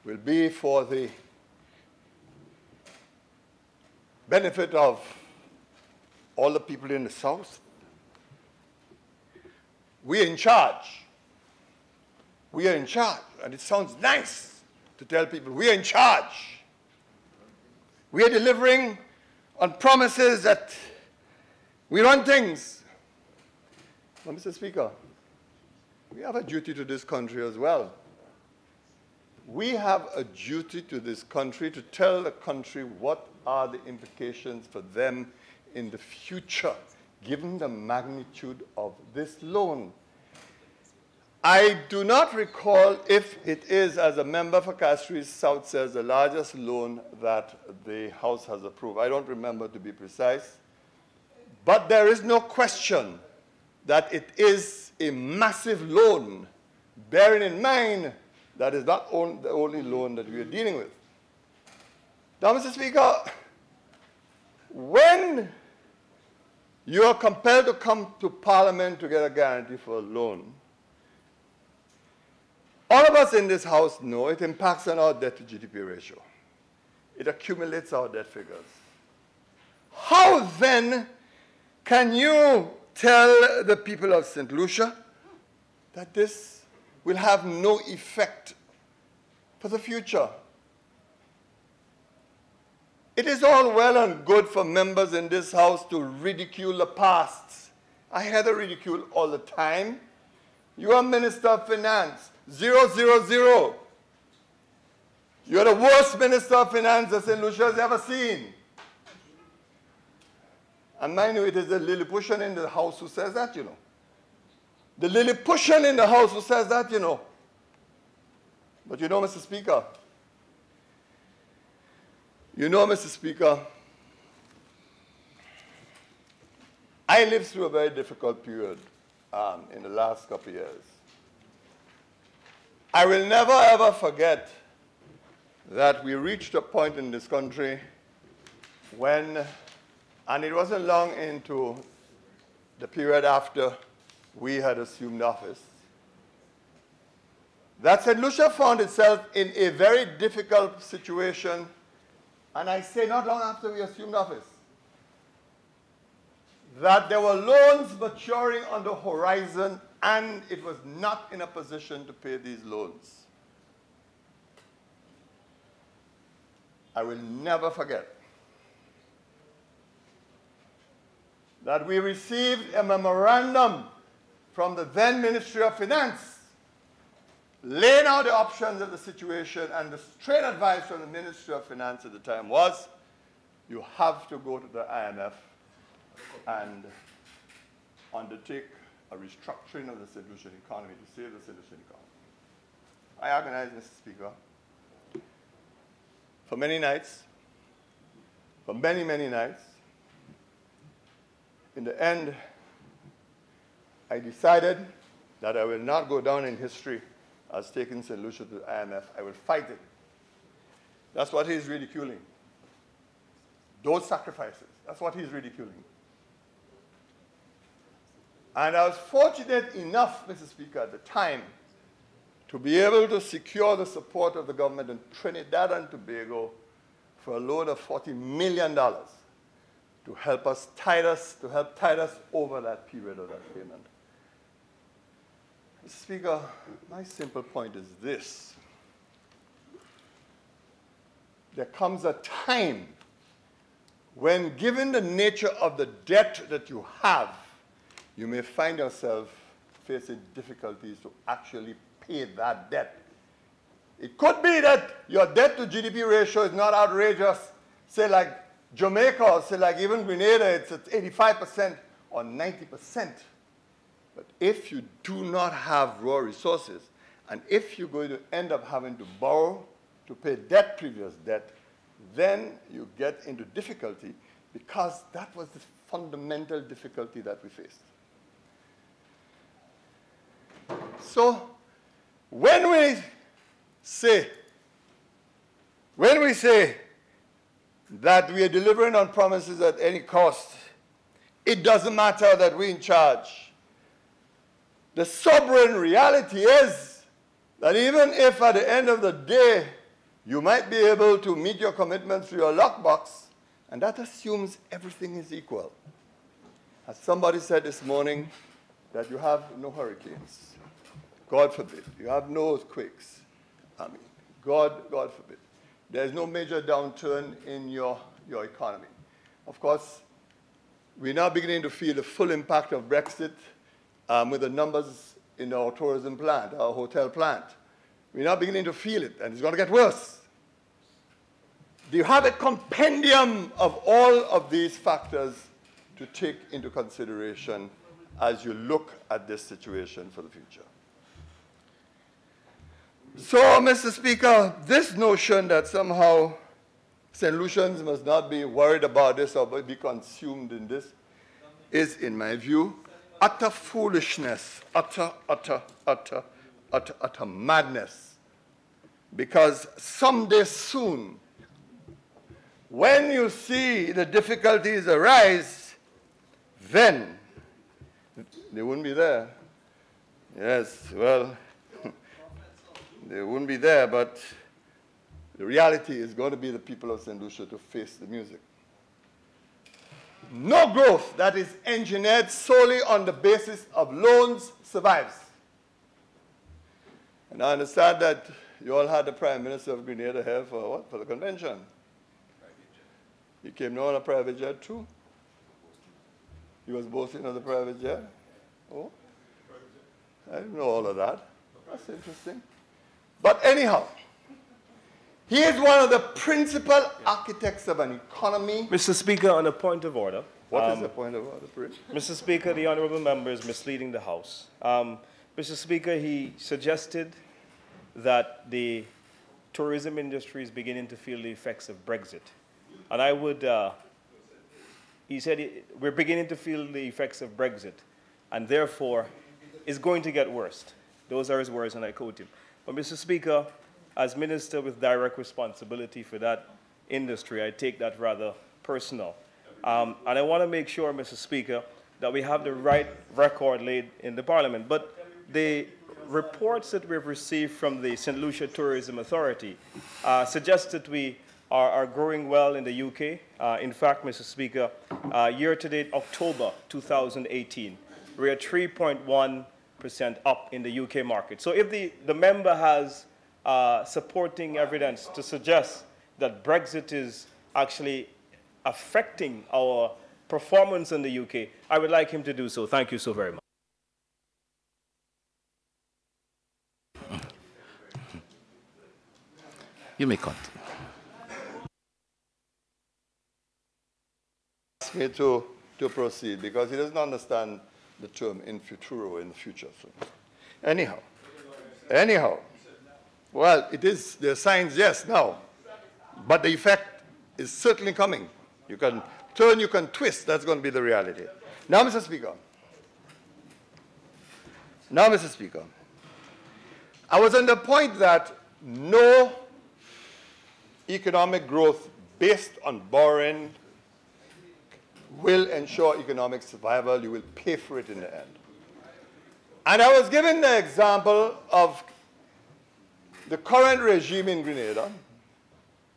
will be for the benefit of all the people in the South. We're in charge. We are in charge. And it sounds nice to tell people we are in charge. We are delivering on promises that we run things. But Mr. Speaker, we have a duty to this country as well. We have a duty to this country to tell the country what are the implications for them in the future, given the magnitude of this loan. I do not recall if it is, as a member for Castries South says, the largest loan that the House has approved. I don't remember, to be precise. But there is no question that it is a massive loan, bearing in mind that is not the only loan that we are dealing with. Now, Mr. Speaker, when you are compelled to come to Parliament to get a guarantee for a loan, all of us in this House know it impacts on our debt to GDP ratio. It accumulates our debt figures. How then can you tell the people of St. Lucia that this will have no effect for the future? It is all well and good for members in this House to ridicule the past. I hear the ridicule all the time. You are Minister of Finance. 0, 0, 0. You're the worst Minister of Finance that St. Lucia has ever seen. And mind you, it is the Lilliputian in the House who says that, you know. The Lilliputian in the House who says that, you know. But you know, Mr. Speaker, I lived through a very difficult period in the last couple of years. I will never ever forget that we reached a point in this country when, and it wasn't long into the period after we had assumed office, that St. Lucia found itself in a very difficult situation, and I say not long after we assumed office, that there were loans maturing on the horizon and it was not in a position to pay these loans. I will never forget that we received a memorandum from the then Ministry of Finance laying out the options of the situation, and the straight advice from the Ministry of Finance at the time was, you have to go to the IMF and undertake a restructuring of the St. Lucian economy to save the St. Lucian economy. I organized, Mr. Speaker, for many nights, for many, many nights. In the end, I decided that I will not go down in history as taking St. Lucia to the IMF. I will fight it. That's what he's ridiculing. Those sacrifices. That's what he's ridiculing. And I was fortunate enough, Mr. Speaker, at the time, to be able to secure the support of the government in Trinidad and Tobago for a loan of $40 million to help tide us over that period of that payment. Mr. Speaker, my simple point is this. There comes a time when, given the nature of the debt that you have, you may find yourself facing difficulties to actually pay that debt. It could be that your debt to GDP ratio is not outrageous, say like Jamaica, or say like even Grenada, it's at 85% or 90%. But if you do not have raw resources, and if you're going to end up having to borrow to pay previous debt, then you get into difficulty, because that was the fundamental difficulty that we faced. So when we say that we are delivering on promises at any cost, it doesn't matter that we're in charge. The sobering reality is that even if at the end of the day you might be able to meet your commitments to your lockbox, and that assumes everything is equal. As somebody said this morning, that you have no hurricanes. God forbid. You have no earthquakes. I mean, God forbid. There's no major downturn in your economy. Of course, we're now beginning to feel the full impact of Brexit with the numbers in our tourism plant, our hotel plant. We're now beginning to feel it, and it's going to get worse. Do you have a compendium of all of these factors to take into consideration as you look at this situation for the future? So, Mr. Speaker, this notion that somehow St. Lucians must not be worried about this or be consumed in this is, in my view, utter foolishness, utter madness. Because someday soon, when you see the difficulties arise, then they wouldn't be there. Yes, well, they wouldn't be there, but the reality is going to be the people of St. Lucia to face the music. No growth that is engineered solely on the basis of loans survives. And I understand that you all had the Prime Minister of Grenada here for what? For the convention. He came down on a private jet too. He was boasting of the private jet. Oh, I didn't know all of that. That's interesting. But anyhow, he is one of the principal architects of an economy. Mr. Speaker, on a point of order. What is the point of order, Prince? Mr. Speaker, the honorable member is misleading the House. Mr. Speaker, he suggested that the tourism industry is beginning to feel the effects of Brexit. And I would, he said we're beginning to feel the effects of Brexit, and therefore it's going to get worse. Those are his words, and I quote him. But Mr. Speaker, as minister with direct responsibility for that industry, I take that rather personal. And I want to make sure, Mr. Speaker, that we have the right record laid in the Parliament. But the reports that we've received from the St. Lucia Tourism Authority suggest that we are growing well in the UK. In fact, Mr. Speaker, year-to-date October 2018, we are 3.1% up in the UK market. So if the member has supporting evidence to suggest that Brexit is actually affecting our performance in the UK, I would like him to do so. Thank you so very much. You may continue. Ask me to proceed because he doesn't understand the term in futuro, in the future. So. Anyhow, well, it is, there are signs, yes, now, but the effect is certainly coming. You can turn, you can twist, that's going to be the reality. Now, Mr. Speaker, I was on the point that no economic growth based on borrowing will ensure economic survival. You will pay for it in the end. And I was given the example of the current regime in Grenada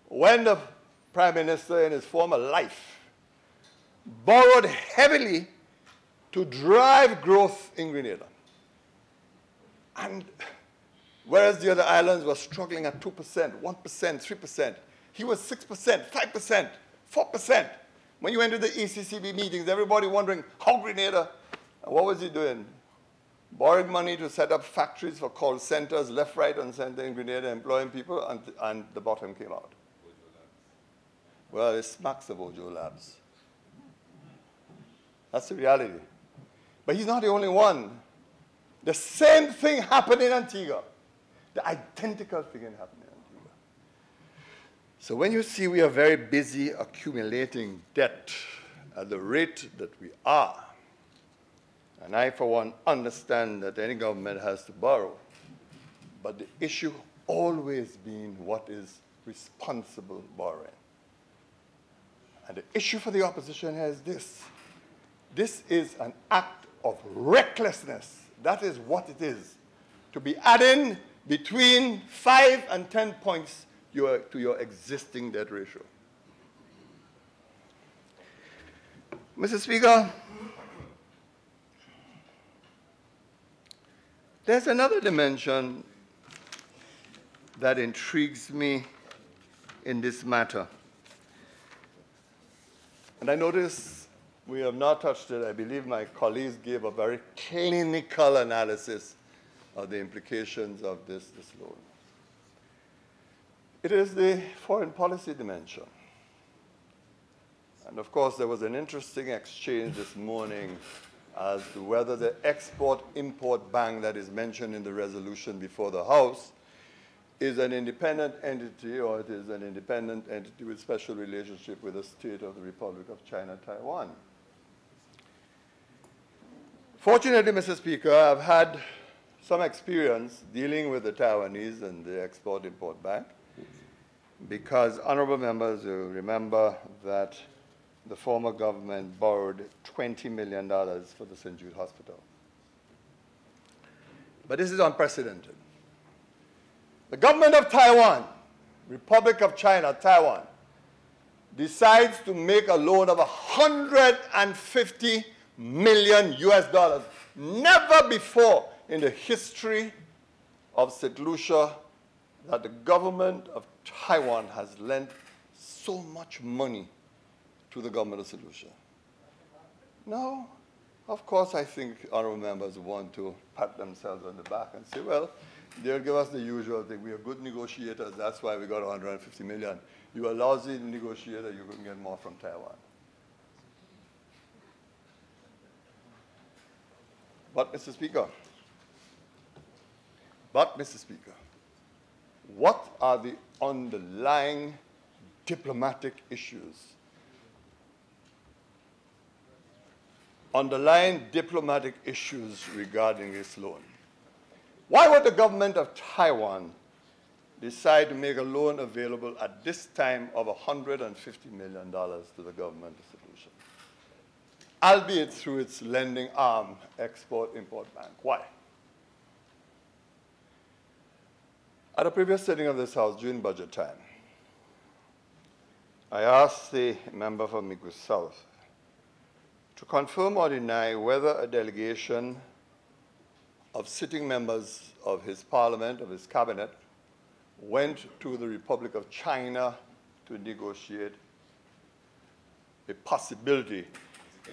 when the Prime Minister in his former life borrowed heavily to drive growth in Grenada. And whereas the other islands were struggling at 2%, 1%, 3%, he was 6%, 5%, 4%. When you went to the ECCB meetings, everybody wondering how Grenada, and what was he doing? Borrowing money to set up factories for call centers, left, right, and center in Grenada, employing people, and the bottom came out. Well, it smacks of Ojo Labs. That's the reality. But he's not the only one. The same thing happened in Antigua. The identical thing happened in Antigua. So when you see we are very busy accumulating debt at the rate that we are, and I, for one, understand that any government has to borrow, but the issue always being what is responsible borrowing. And the issue for the opposition is this. This is an act of recklessness. That is what it is. To be adding between 5 and 10 points to your existing debt ratio. Mr. Speaker, there's another dimension that intrigues me in this matter. And I notice we have not touched it. I believe my colleagues gave a very clinical analysis of the implications of this loan. It is the foreign policy dimension. And of course, there was an interesting exchange this morning as to whether the Export-Import Bank that is mentioned in the resolution before the House is an independent entity, or it is an independent entity with special relationship with the state of the Republic of China, Taiwan. Fortunately, Mr. Speaker, I've had some experience dealing with the Taiwanese and the Export-Import Bank, because honorable members will remember that the former government borrowed $20 million for the St. Jude Hospital. But this is unprecedented. The government of Taiwan, Republic of China, Taiwan, decides to make a loan of $150 million US. Never before in the history of St. Lucia that the government of Taiwan has lent so much money to the government of St. Lucia. Now, of course, I think honorable members want to pat themselves on the back and say, well, they'll give us the usual thing. We are good negotiators. That's why we got $150 million. You are a lousy negotiator. You couldn't get more from Taiwan. But, Mr. Speaker, what are the underlying diplomatic issues? Underlying diplomatic issues regarding this loan. Why would the government of Taiwan decide to make a loan available at this time of $150 million to the government of St. Lucia, albeit through its lending arm, Export-Import Bank? Why? At a previous sitting of this House during budget time, I asked the member for Mikus South to confirm or deny whether a delegation of sitting members of his parliament, of his cabinet, went to the Republic of China to negotiate a possibility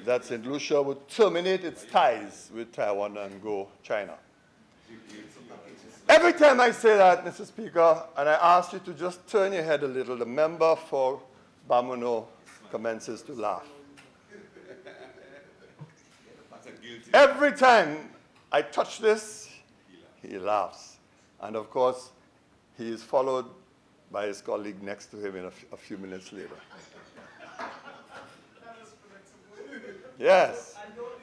that St. Lucia would terminate its ties with Taiwan and go China. Every time I say that, Mr. Speaker, and I ask you to just turn your head a little, the member for Bamuno commences to laugh. Every time I touch this, he laughs. And of course, he is followed by his colleague next to him in a few minutes later. Yes.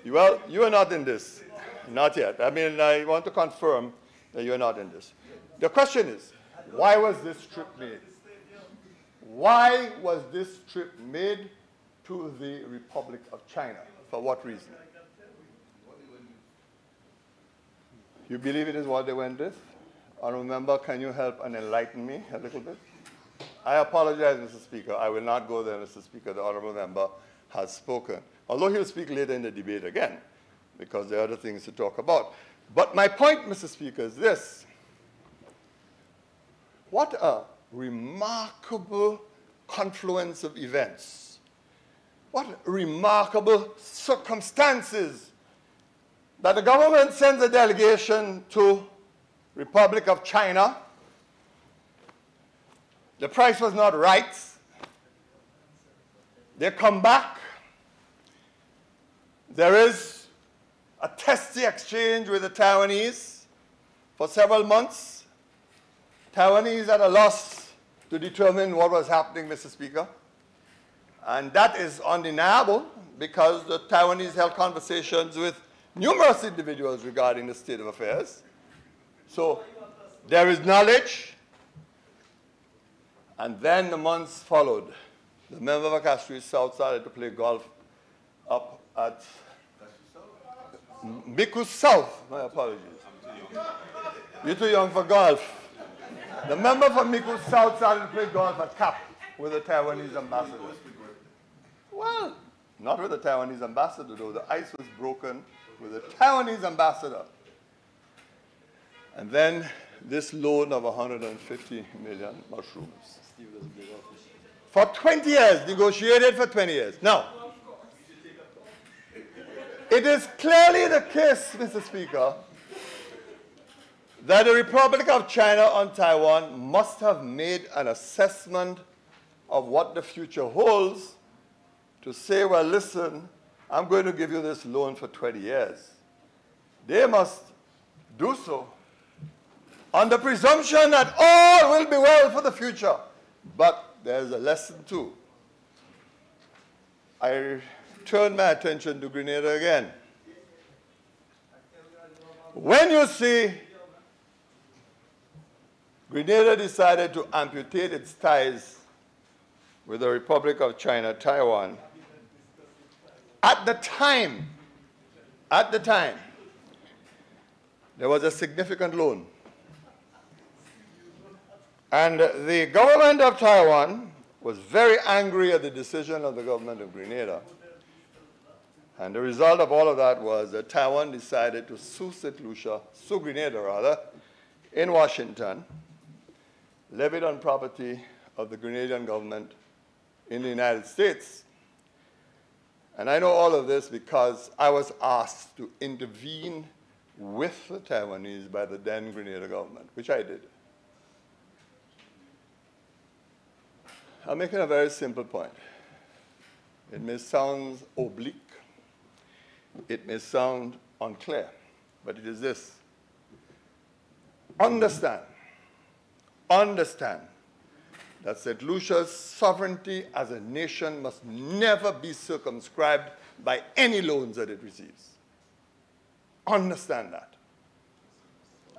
Well, you are not in this. Not yet. I mean, I want to confirm that you are not in this. The question is, why was this trip made? Why was this trip made to the Republic of China? For what reason? You believe it is what they went with? Honourable member, can you help and enlighten me a little bit? I apologize, Mr. Speaker. I will not go there, Mr. Speaker. The honourable member has spoken. Although he'll speak later in the debate again, because there are other things to talk about. But my point, Mr. Speaker, is this. What a remarkable confluence of events. What remarkable circumstances that the government sends a delegation to Republic of China. The price was not right. They come back. There is a testy exchange with the Taiwanese for several months. Taiwanese at a loss to determine what was happening, Mr. Speaker. And that is undeniable because the Taiwanese held conversations with numerous individuals regarding the state of affairs. So there is knowledge. And then the months followed. The member of Castries South started to play golf up at Mikus South. My apologies. You're too young for golf. The member from Mikus South started to play golf at Cap with the Taiwanese ambassador. Well, not with the Taiwanese ambassador, though. The ice was broken with the Taiwanese ambassador. And then this loan of 150 million mushrooms. For 20 years, negotiated for 20 years. Now, it is clearly the case, Mr. Speaker, that the Republic of China on Taiwan must have made an assessment of what the future holds to say, well, listen, I'm going to give you this loan for 20 years. They must do so on the presumption that all will be well for the future. But there's a lesson too. I turn my attention to Grenada again. When you see Grenada decided to amputate its ties with the Republic of China, Taiwan, at the time, there was a significant loan. And the government of Taiwan was very angry at the decision of the government of Grenada. And the result of all of that was that Taiwan decided to sue Grenada in Washington, levied on property of the Grenadian government in the United States. And I know all of this because I was asked to intervene with the Taiwanese by the then Grenada government, which I did. I'm making a very simple point. It may sound oblique, it may sound unclear, but it is this. Understand that St. Lucia's sovereignty as a nation must never be circumscribed by any loans that it receives. Understand that.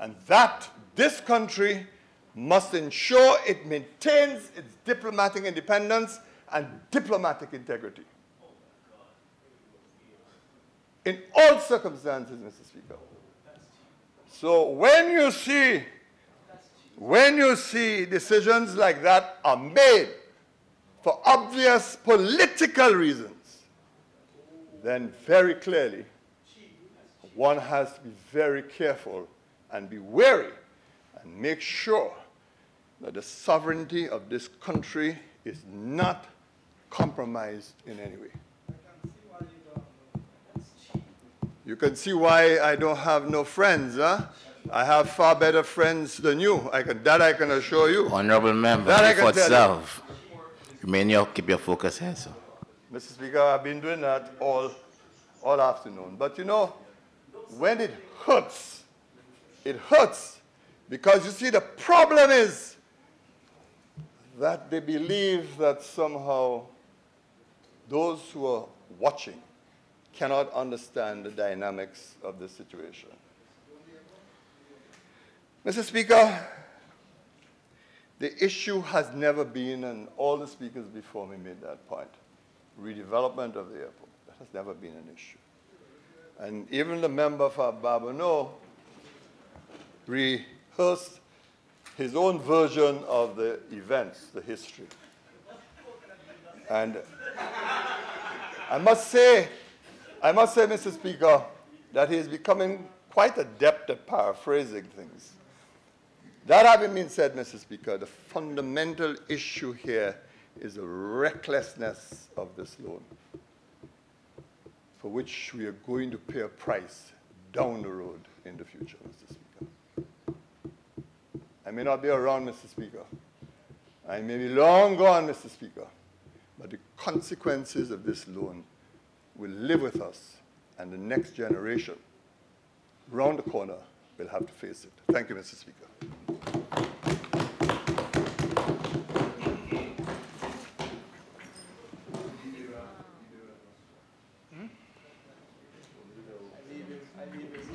And that this country must ensure it maintains its diplomatic independence and diplomatic integrity. In all circumstances, Mr. Speaker. So when you see decisions like that are made for obvious political reasons, then very clearly one has to be very careful and be wary and make sure that the sovereignty of this country is not compromised in any way. You can see why I don't have no friends, huh? I have far better friends than you. I can assure you. Honorable member, before self, you may not keep your focus here, sir. Mr. Speaker, I've been doing that all afternoon. But you know, when it hurts because you see the problem is that they believe that somehow those who are watching cannot understand the dynamics of this situation. Mr. Speaker, the issue has never been, and all the speakers before me made that point, redevelopment of the airport. That has never been an issue. And even the member for Babonneau rehearsed his own version of the events, the history. And I must say, Mr. Speaker, that he is becoming quite adept at paraphrasing things. That having been said, Mr. Speaker, the fundamental issue here is the recklessness of this loan, for which we are going to pay a price down the road in the future, Mr. Speaker. I may not be around, Mr. Speaker. I may be long gone, Mr. Speaker, but the consequences of this loan will live with us, and the next generation round the corner will have to face it. Thank you, Mr. Speaker.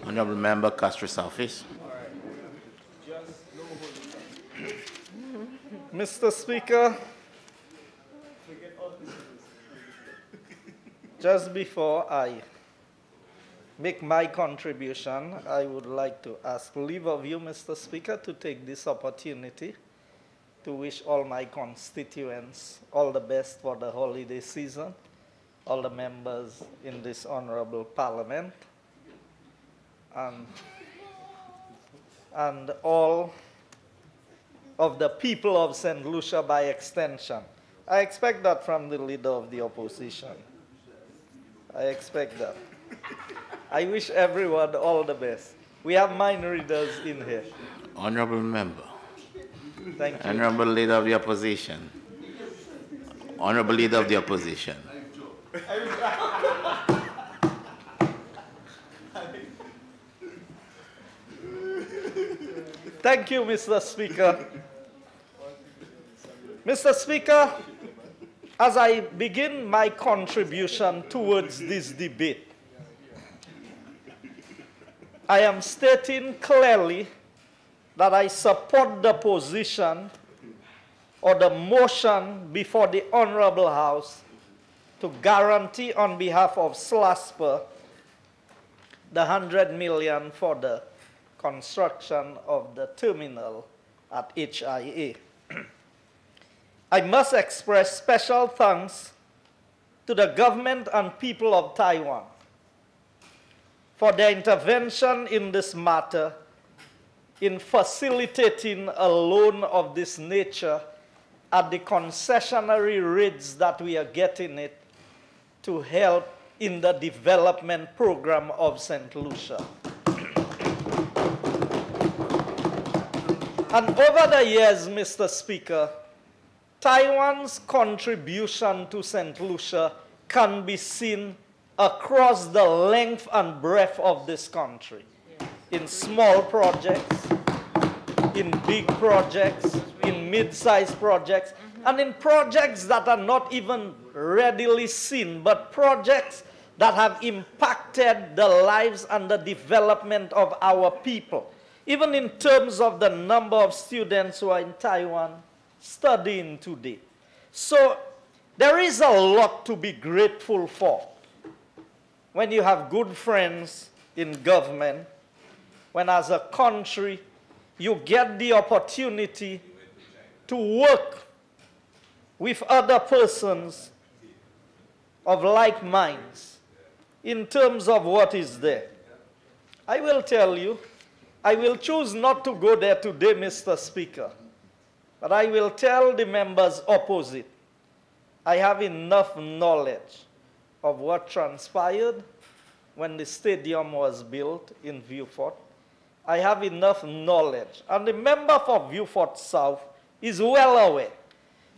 Honorable member, Castro Office. Mr. Speaker, just before I make my contribution, I would like to ask leave of you, Mr. Speaker, to take this opportunity to wish all my constituents all the best for the holiday season, all the members in this honorable parliament, and all of the people of St. Lucia by extension. I expect that from the leader of the opposition. I expect that. I wish everyone all the best. We have mind readers in here. Honorable member. Thank you. Honorable leader of the opposition. Honorable leader of the opposition. Thank you, Mr. Speaker. Mr. Speaker, as I begin my contribution towards this debate, I am stating clearly that I support the position or the motion before the Honorable House to guarantee on behalf of SLASPER the $100 million for the construction of the terminal at HIA. I must express special thanks to the government and people of Taiwan for their intervention in this matter in facilitating a loan of this nature at the concessionary rates that we are getting it to help in the development program of St. Lucia. And over the years, Mr. Speaker, Taiwan's contribution to St. Lucia can be seen across the length and breadth of this country, in small projects, in big projects, in mid-sized projects, and in projects that are not even readily seen, but projects that have impacted the lives and the development of our people, even in terms of the number of students who are in Taiwan studying today. So there is a lot to be grateful for when you have good friends in government, when as a country you get the opportunity to work with other persons of like minds in terms of what is there. I will tell you, I will choose not to go there today, Mr. Speaker, but I will tell the members opposite, I have enough knowledge of what transpired when the stadium was built in Vieux-Fort. I have enough knowledge. And the member for Vieux-Fort South is well aware.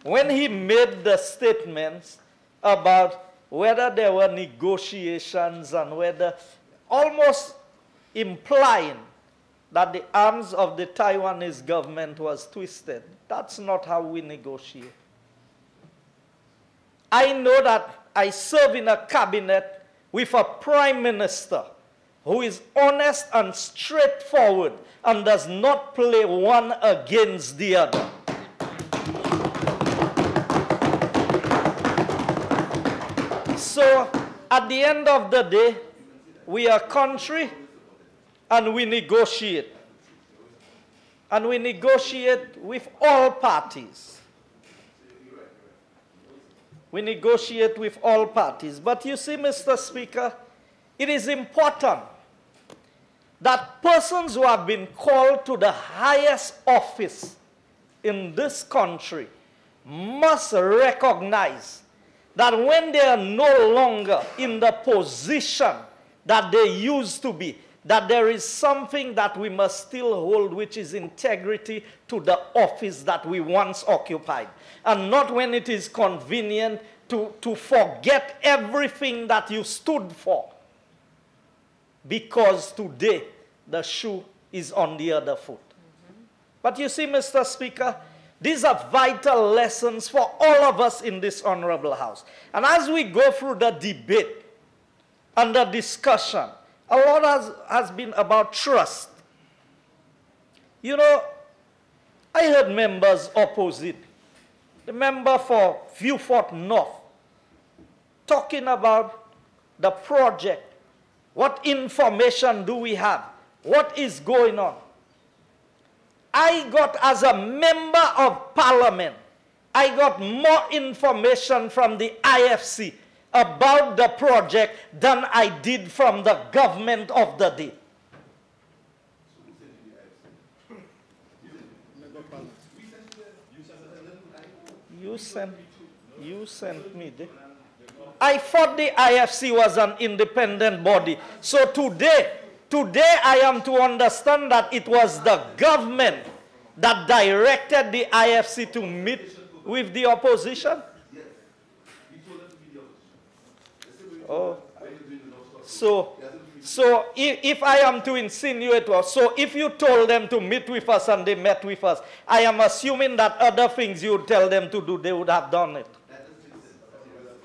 When he made the statements about whether there were negotiations and whether, almost implying that the arms of the Taiwanese government was twisted. That's not how we negotiate. I know that I serve in a cabinet with a prime minister who is honest and straightforward and does not play one against the other. So, at the end of the day, we are a country and we negotiate. And we negotiate with all parties. We negotiate with all parties. But you see, Mr. Speaker, it is important that persons who have been called to the highest office in this country must recognize that when they are no longer in the position that they used to be, that there is something that we must still hold, which is integrity to the office that we once occupied. And not when it is convenient to forget everything that you stood for. Because today, the shoe is on the other foot. But you see, Mr. Speaker, these are vital lessons for all of us in this honorable house. And as we go through the debate and the discussion, a lot has been about trust. You know, I heard members opposite, the member for Vieux-Fort North, talking about the project. What information do we have? What is going on? I got, as a member of parliament, I got more information from the IFC about the project than I did from the government of the day. You sent me there. I thought the IFC was an independent body. So today I am to understand that it was the government that directed the IFC to meet with the opposition? Oh, so So if I am to insinuate, so if you told them to meet with us and they met with us, I am assuming that other things you would tell them to do, they would have done it.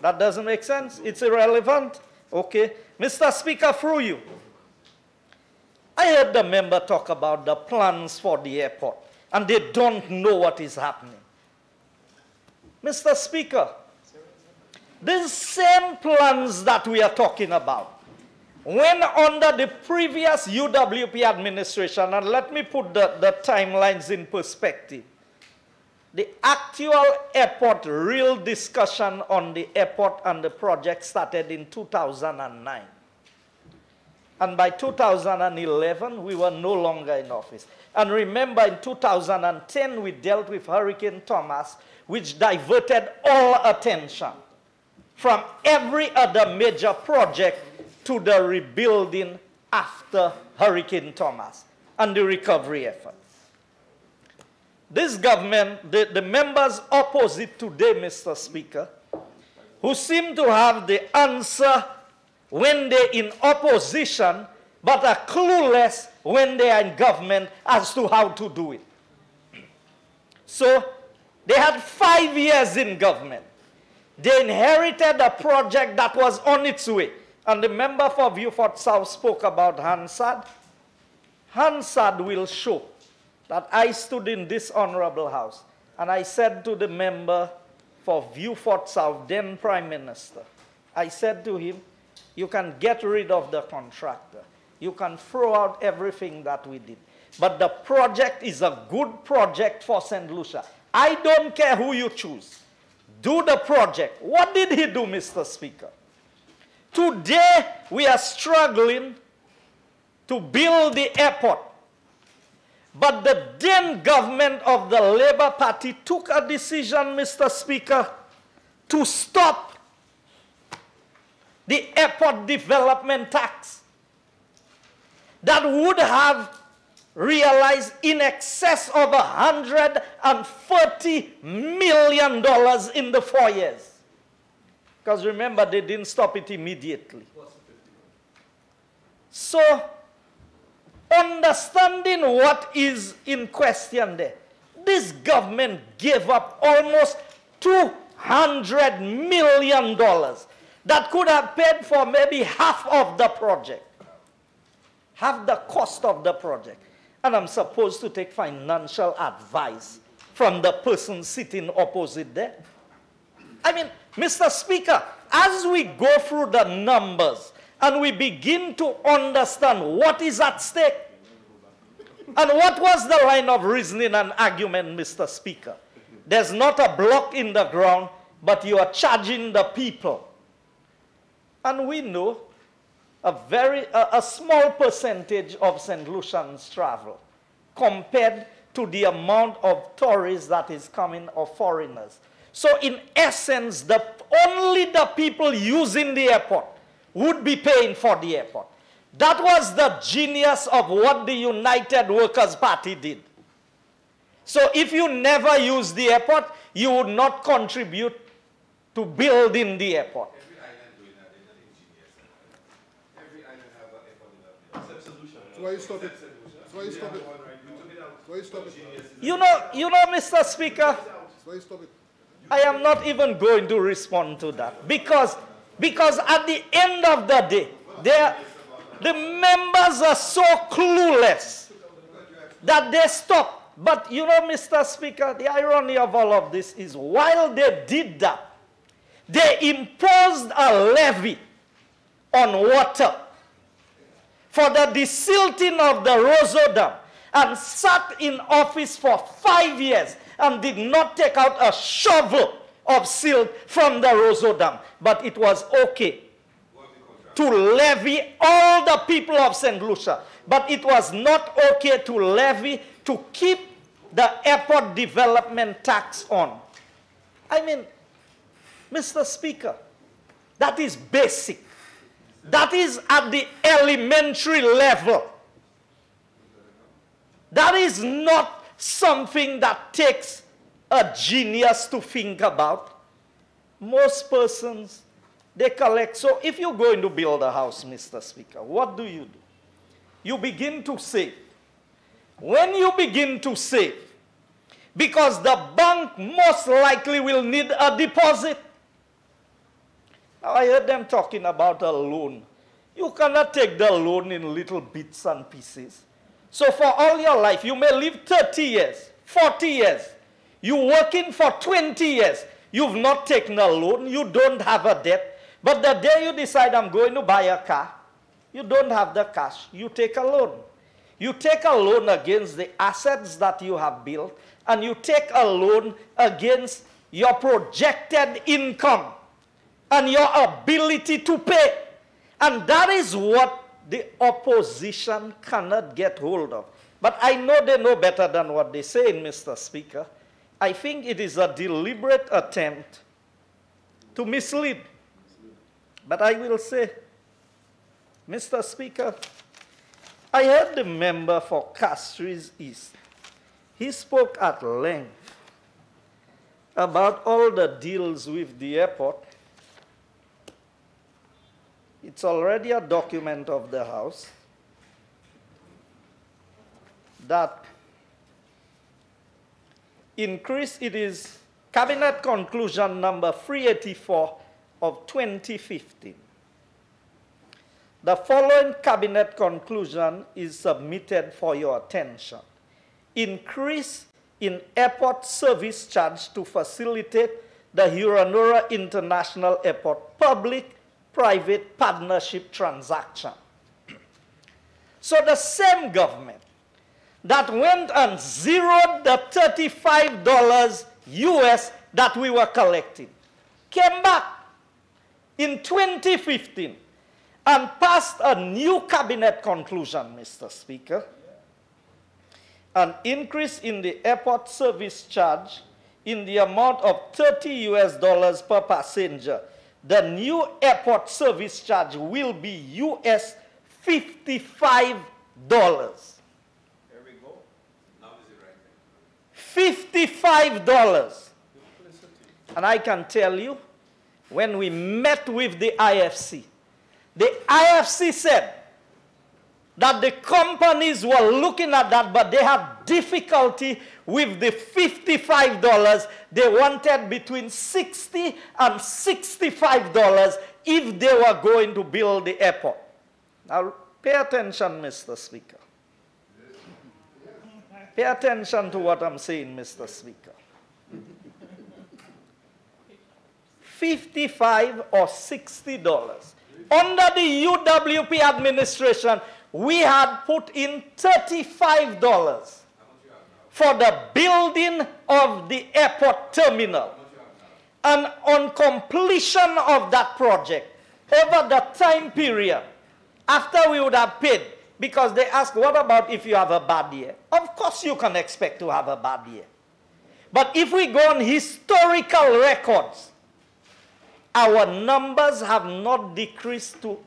That doesn't make sense? It's irrelevant? Okay. Mr. Speaker, through you, I heard the member talk about the plans for the airport, and they don't know what is happening. Mr. Speaker, these same plans that we are talking about, when under the previous UWP administration, and let me put the timelines in perspective, the actual airport, real discussion on the airport and the project started in 2009. And by 2011, we were no longer in office. And remember, in 2010, we dealt with Hurricane Thomas, which diverted all attention from every other major project to the rebuilding after Hurricane Thomas and the recovery effort. This government, the members opposite today, Mr. Speaker, who seem to have the answer when they're in opposition, but are clueless when they are in government as to how to do it. So, they had 5 years in government. They inherited a project that was on its way. And the member for Viewfort South spoke about Hansard. Hansard will show that I stood in this honorable house and I said to the member for Viewfort South, then Prime Minister, I said to him, you can get rid of the contractor. You can throw out everything that we did. But the project is a good project for St. Lucia. I don't care who you choose. Do the project. What did he do, Mr. Speaker? Today, we are struggling to build the airport. But the then government of the Labour Party took a decision, Mr. Speaker, to stop the airport development tax that would have realized in excess of $130 million in the 4 years. Because remember, they didn't stop it immediately. So, understanding what is in question there, this government gave up almost $200 million that could have paid for maybe half of the project, half the cost of the project. And I'm supposed to take financial advice from the person sitting opposite there. I mean, Mr. Speaker, as we go through the numbers and we begin to understand what is at stake, and what was the line of reasoning and argument, Mr. Speaker? There's not a block in the ground, but you are charging the people. And we know a small percentage of St. Lucians travel compared to the amount of tourists that is coming or foreigners. So in essence, only the people using the airport would be paying for the airport. That was the genius of what the United Workers' Party did. So if you never use the airport, you would not contribute to building the airport. Every island doing that, they're not ingenious. Every island have an airport development. Solution. So why you stop it? So why you stop it? Why you stop it? You know, Mr. Speaker, Why you stop it? I am not even going to respond to that. Because at the end of the day, the members are so clueless that they stop. But you know, Mr. Speaker, the irony of all of this is while they did that, they imposed a levy on water for the desilting of the Roseau Dam and sat in office for 5 years and did not take out a shovel of silt from the Roseau Dam. But it was okay to levy all the people of St. Lucia. But it was not okay to levy to keep the airport development tax on. I mean, Mr. Speaker, that is basic. That is at the elementary level. That is not something that takes a genius to think about. Most persons They collect. So if you're going to build a house, Mr. Speaker, what do? You begin to save. When you begin to save, because the bank most likely will need a deposit. Now I heard them talking about a loan. You cannot take the loan in little bits and pieces. So for all your life, you may live 30 years, 40 years. You're working for 20 years. You've not taken a loan. You don't have a debt. But the day you decide, I'm going to buy a car, you don't have the cash. You take a loan. You take a loan against the assets that you have built, and you take a loan against your projected income and your ability to pay. And that is what the opposition cannot get hold of. But I know they know better than what they say, Mr. Speaker. I think it is a deliberate attempt to mislead. But I will say, Mr. Speaker, I heard the member for Castries East. He spoke at length about all the deals with the airport. It's already a document of the House that increase, it is Cabinet Conclusion number 384 of 2015. The following Cabinet Conclusion is submitted for your attention. Increase in airport service charge to facilitate the Huronora International Airport public-private partnership transaction. So the same government that went and zeroed the $35 US that we were collecting came back in 2015 and passed a new cabinet conclusion, Mr. Speaker. An increase in the airport service charge in the amount of $30 US per passenger. The new airport service charge will be US $55. $55. And I can tell you, when we met with the IFC said that the companies were looking at that, but they had difficulty with the $55. They wanted between $60 and $65 if they were going to build the airport. Now, pay attention, Mr. Speaker. Pay attention to what I'm saying, Mr. Speaker. $55 or $60. Under the UWP administration, we had put in $35 for the building of the airport terminal. And on completion of that project, over the time period, after we would have paid, because they ask, what about if you have a bad year? Of course you can expect to have a bad year. But if we go on historical records, our numbers have not decreased to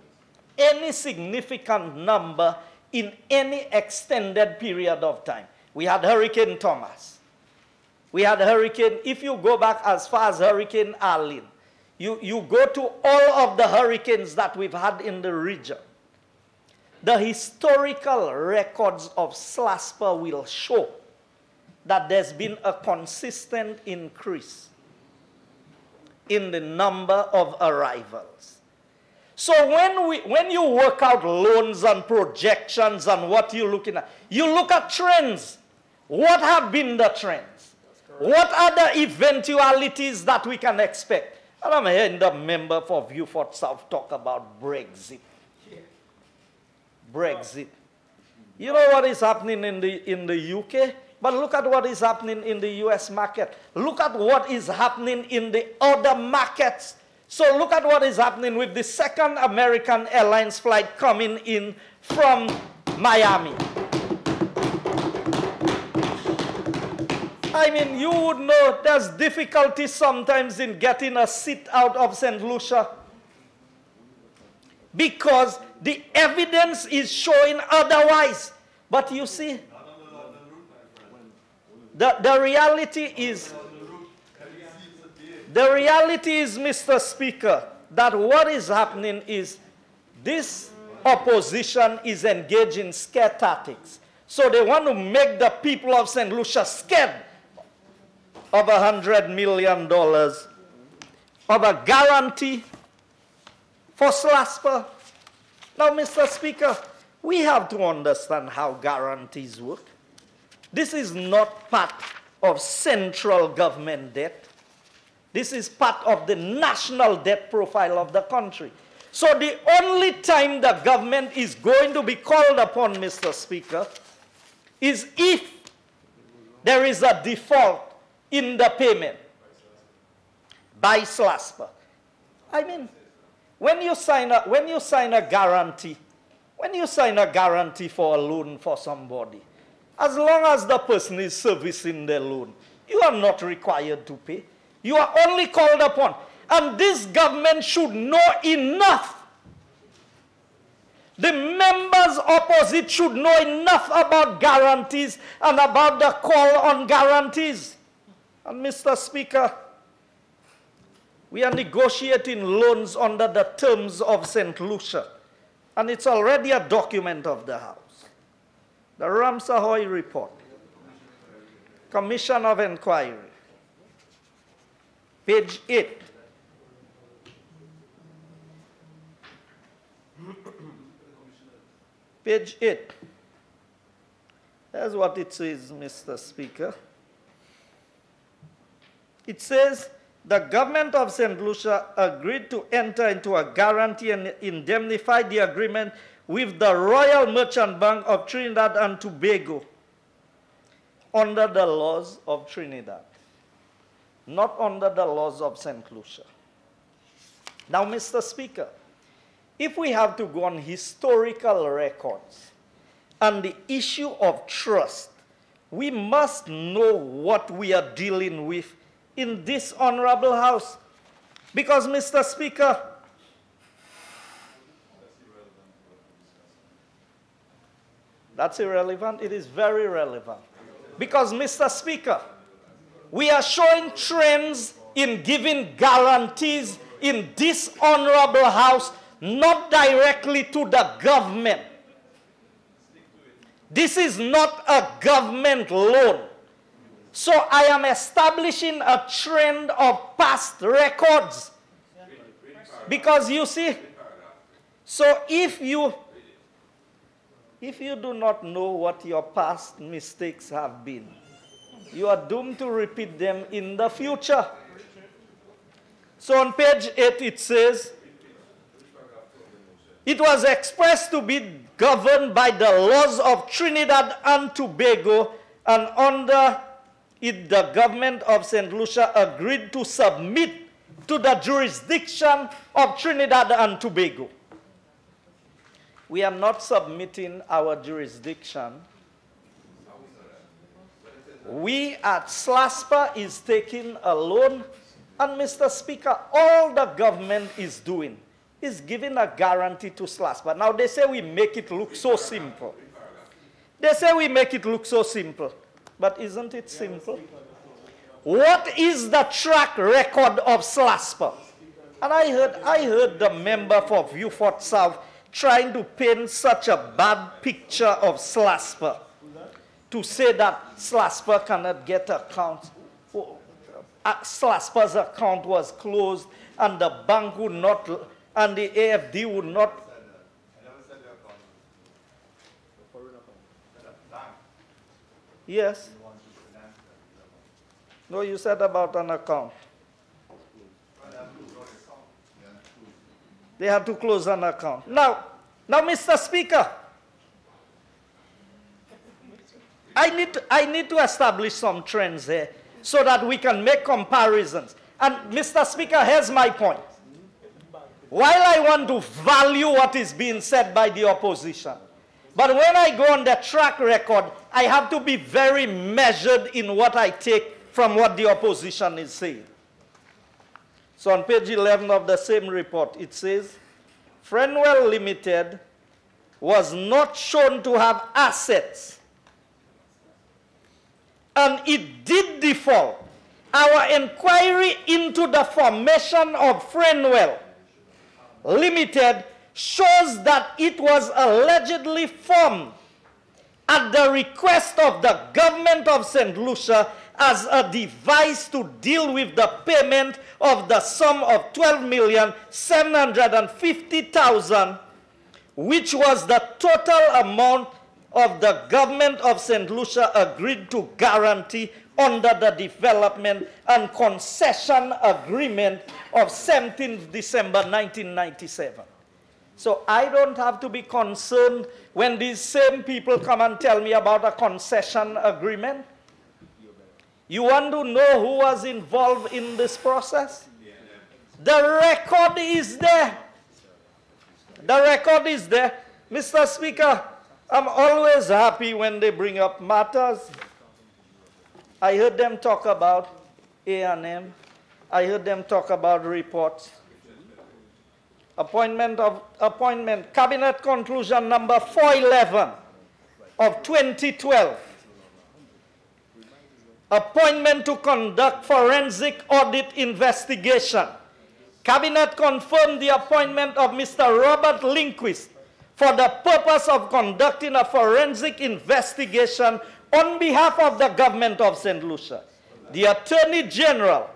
any significant number in any extended period of time. We had Hurricane Thomas. We had Hurricane, if you go back as far as Hurricane Arlene, you go to all of the hurricanes that we've had in the region. The historical records of SLASPA will show that there's been a consistent increase in the number of arrivals. So when you work out loans and projections and what you're looking at, you look at trends. What have been the trends? What are the eventualities that we can expect? And I'm hearing the member for Viewfort South talk about Brexit. Brexit. You know what is happening in the UK? But look at what is happening in the US market. Look at what is happening in the other markets. So look at what is happening with the second American Airlines flight coming in from Miami. I mean, you would know there's difficulty sometimes in getting a seat out of St. Lucia because the evidence is showing otherwise. But you see, the reality is, Mr. Speaker, that what is happening is this opposition is engaged in scare tactics. So they want to make the people of St. Lucia scared of $100 million of a guarantee for SLASPA. Now, Mr. Speaker, we have to understand how guarantees work. This is not part of central government debt. This is part of the national debt profile of the country. So the only time the government is going to be called upon, Mr. Speaker, is if there is a default in the payment by SLASPA. I mean, when you sign a guarantee for a loan for somebody, as long as the person is servicing their loan, you are not required to pay. You are only called upon. And this government should know enough. The members opposite should know enough about guarantees and about the call on guarantees. And Mr. Speaker, we are negotiating loans under the terms of St. Lucia. And it's already a document of the House. The Ramsahoy Report, Commission of Inquiry, page 8. Page 8. Here's what it says, Mr. Speaker. It says, the government of St. Lucia agreed to enter into a guarantee and indemnify the agreement with the Royal Merchant Bank of Trinidad and Tobago under the laws of Trinidad, not under the laws of St. Lucia. Now, Mr. Speaker, if we have to go on historical records and the issue of trust, we must know what we are dealing with in this honorable House. Because, Mr. Speaker, that's irrelevant. It is very relevant. Because, Mr. Speaker, we are showing trends in giving guarantees in this honorable House, not directly to the government. This is not a government loan. So I am establishing a trend of past records. Because you see, so if you do not know what your past mistakes have been, you are doomed to repeat them in the future. So on page 8 it says, it was expressed to be governed by the laws of Trinidad and Tobago, and under it the government of St. Lucia agreed to submit to the jurisdiction of Trinidad and Tobago. We are not submitting our jurisdiction. We at SLASPA is taking a loan, and Mr. Speaker, all the government is doing is giving a guarantee to SLASPA. Now they say we make it look so simple. They say we make it look so simple. But isn't it simple? What is the track record of SLASPA? And I heard the member for Viewfort South trying to paint such a bad picture of SLASPA, to say that SLASPA cannot get accounts. SLASPA's account was closed and the bank would not, and the AFD would not. Yes. No, you said about an account. They had to close an account. Now, Mr. Speaker, I need to establish some trends here so that we can make comparisons. And Mr. Speaker, here's my point. While I want to value what is being said by the opposition, but when I go on the track record, I have to be very measured in what I take from what the opposition is saying. So on page 11 of the same report, it says, Frenwell Limited was not shown to have assets, and it did default. Our inquiry into the formation of Frenwell Limited shows that it was allegedly formed at the request of the government of St. Lucia as a device to deal with the payment of the sum of $12,750,000, which was the total amount of the government of St. Lucia agreed to guarantee under the Development and Concession Agreement of 17th December 1997. So I don't have to be concerned when these same people come and tell me about a concession agreement. You want to know who was involved in this process? The record is there. The record is there. Mr. Speaker, I'm always happy when they bring up matters. I heard them talk about A&M. I heard them talk about reports. Appointment, Cabinet Conclusion number 411 of 2012. Appointment to conduct forensic audit investigation. Cabinet confirmed the appointment of Mr. Robert Lindquist for the purpose of conducting a forensic investigation on behalf of the government of St. Lucia. The Attorney General,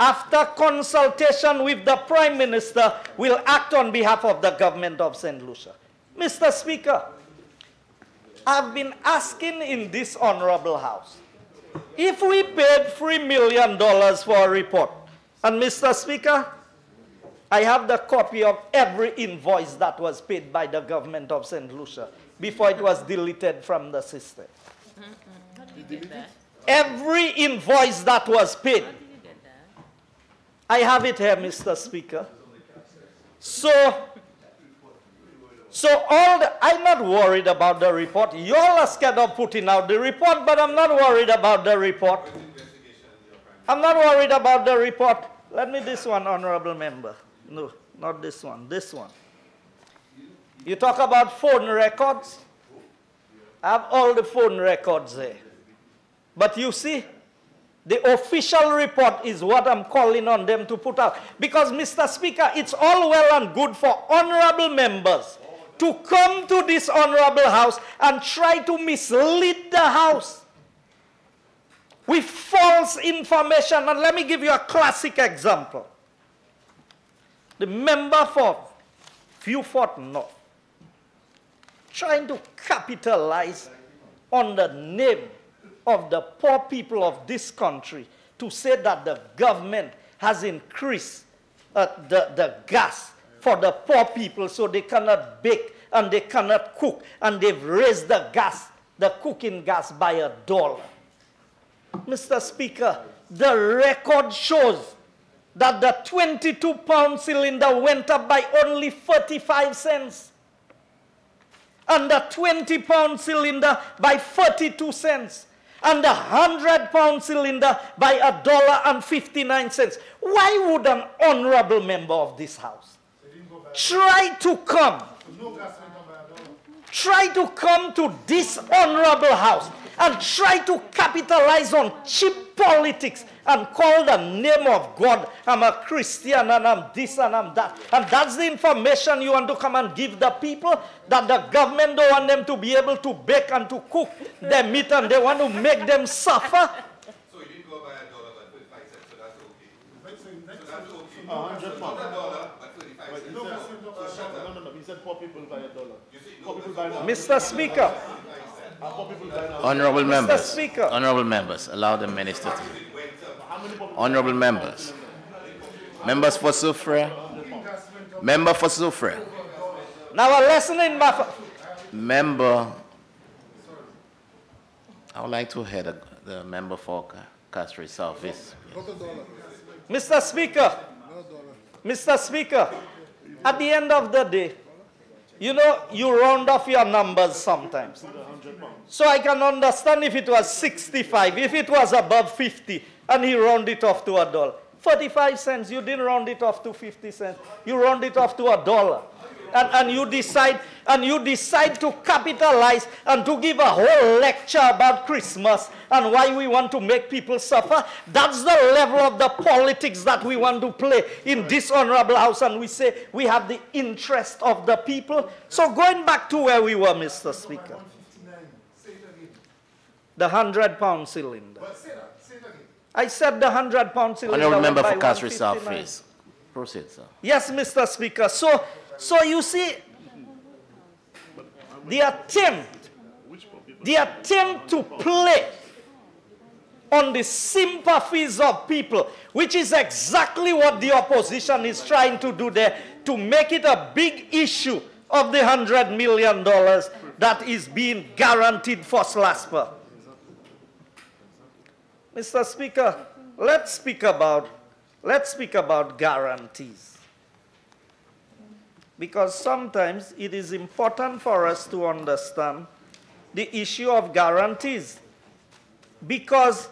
after consultation with the Prime Minister, will act on behalf of the government of St. Lucia. Mr. Speaker, I've been asking in this honorable house, if we paid $3 million for a report, and Mr. Speaker, I have the copy of every invoice that was paid by the government of St. Lucia before it was deleted from the system. How did you get that? Every invoice that was paid. How did you get that? I have it here, Mr. Speaker. I'm not worried about the report. You all are scared of putting out the report, but I'm not worried about the report. I'm not worried about the report. Let me this one, honorable member. No, not this one, this one. You talk about phone records. I have all the phone records there. But you see, the official report is what I'm calling on them to put out. Because, Mr. Speaker, it's all well and good for honorable members to come to this honorable house and try to mislead the house with false information. And let me give you a classic example. The member for Beaufort North trying to capitalize on the name of the poor people of this country to say that the government has increased the gas for the poor people so they cannot bake and they cannot cook, and they've raised the gas, the cooking gas, by $1. Mr. Speaker, the record shows that the 22-pound cylinder went up by only 35 cents. And the 20-pound cylinder by 42 cents. And the 100-pound cylinder by $1.59. Why would an honorable member of this house try to come to this honorable house and try to capitalize on cheap politics and call the name of God, I'm a Christian and I'm this and I'm that. And that's the information you want to come and give the people, that the government don't want them to be able to bake and to cook their meat and they want to make them suffer. So you didn't go by $1 but 35 cents, so that's okay. So that's okay. Not $1 but 35 cents. No. He said poor people buy $1. Poor people buy $1. Mr. Speaker. Honorable members. Mr. Speaker. Honorable members, allow the minister to. Honorable members. Members for Soufriere. Member for Soufriere. Now a lesson in my... Member. I would like to hear the member for Castro Southeast. Mr. Speaker. Mr. Speaker. At the end of the day, you know, you round off your numbers sometimes. So I can understand if it was 65, if it was above 50, and he rounded it off to $1. 45 cents, you didn't round it off to 50 cents. You round it off to $1. and you decide to capitalize and to give a whole lecture about Christmas and why we want to make people suffer. That's the level of the politics that we want to play in this honorable house, and we say we have the interest of the people. So going back to where we were, Mr. Speaker, the £100 cylinder. I said the £100 cylinder. Honourable Member for by Castres 159. South Face. Proceed, sir. Yes, Mr. Speaker. So you see, the attempt to play on the sympathies of people, which is exactly what the opposition is trying to do there, to make it a big issue of the $100 million that is being guaranteed for SLASPA. Mr. Speaker, let's speak about guarantees. Because sometimes it is important for us to understand the issue of guarantees. Because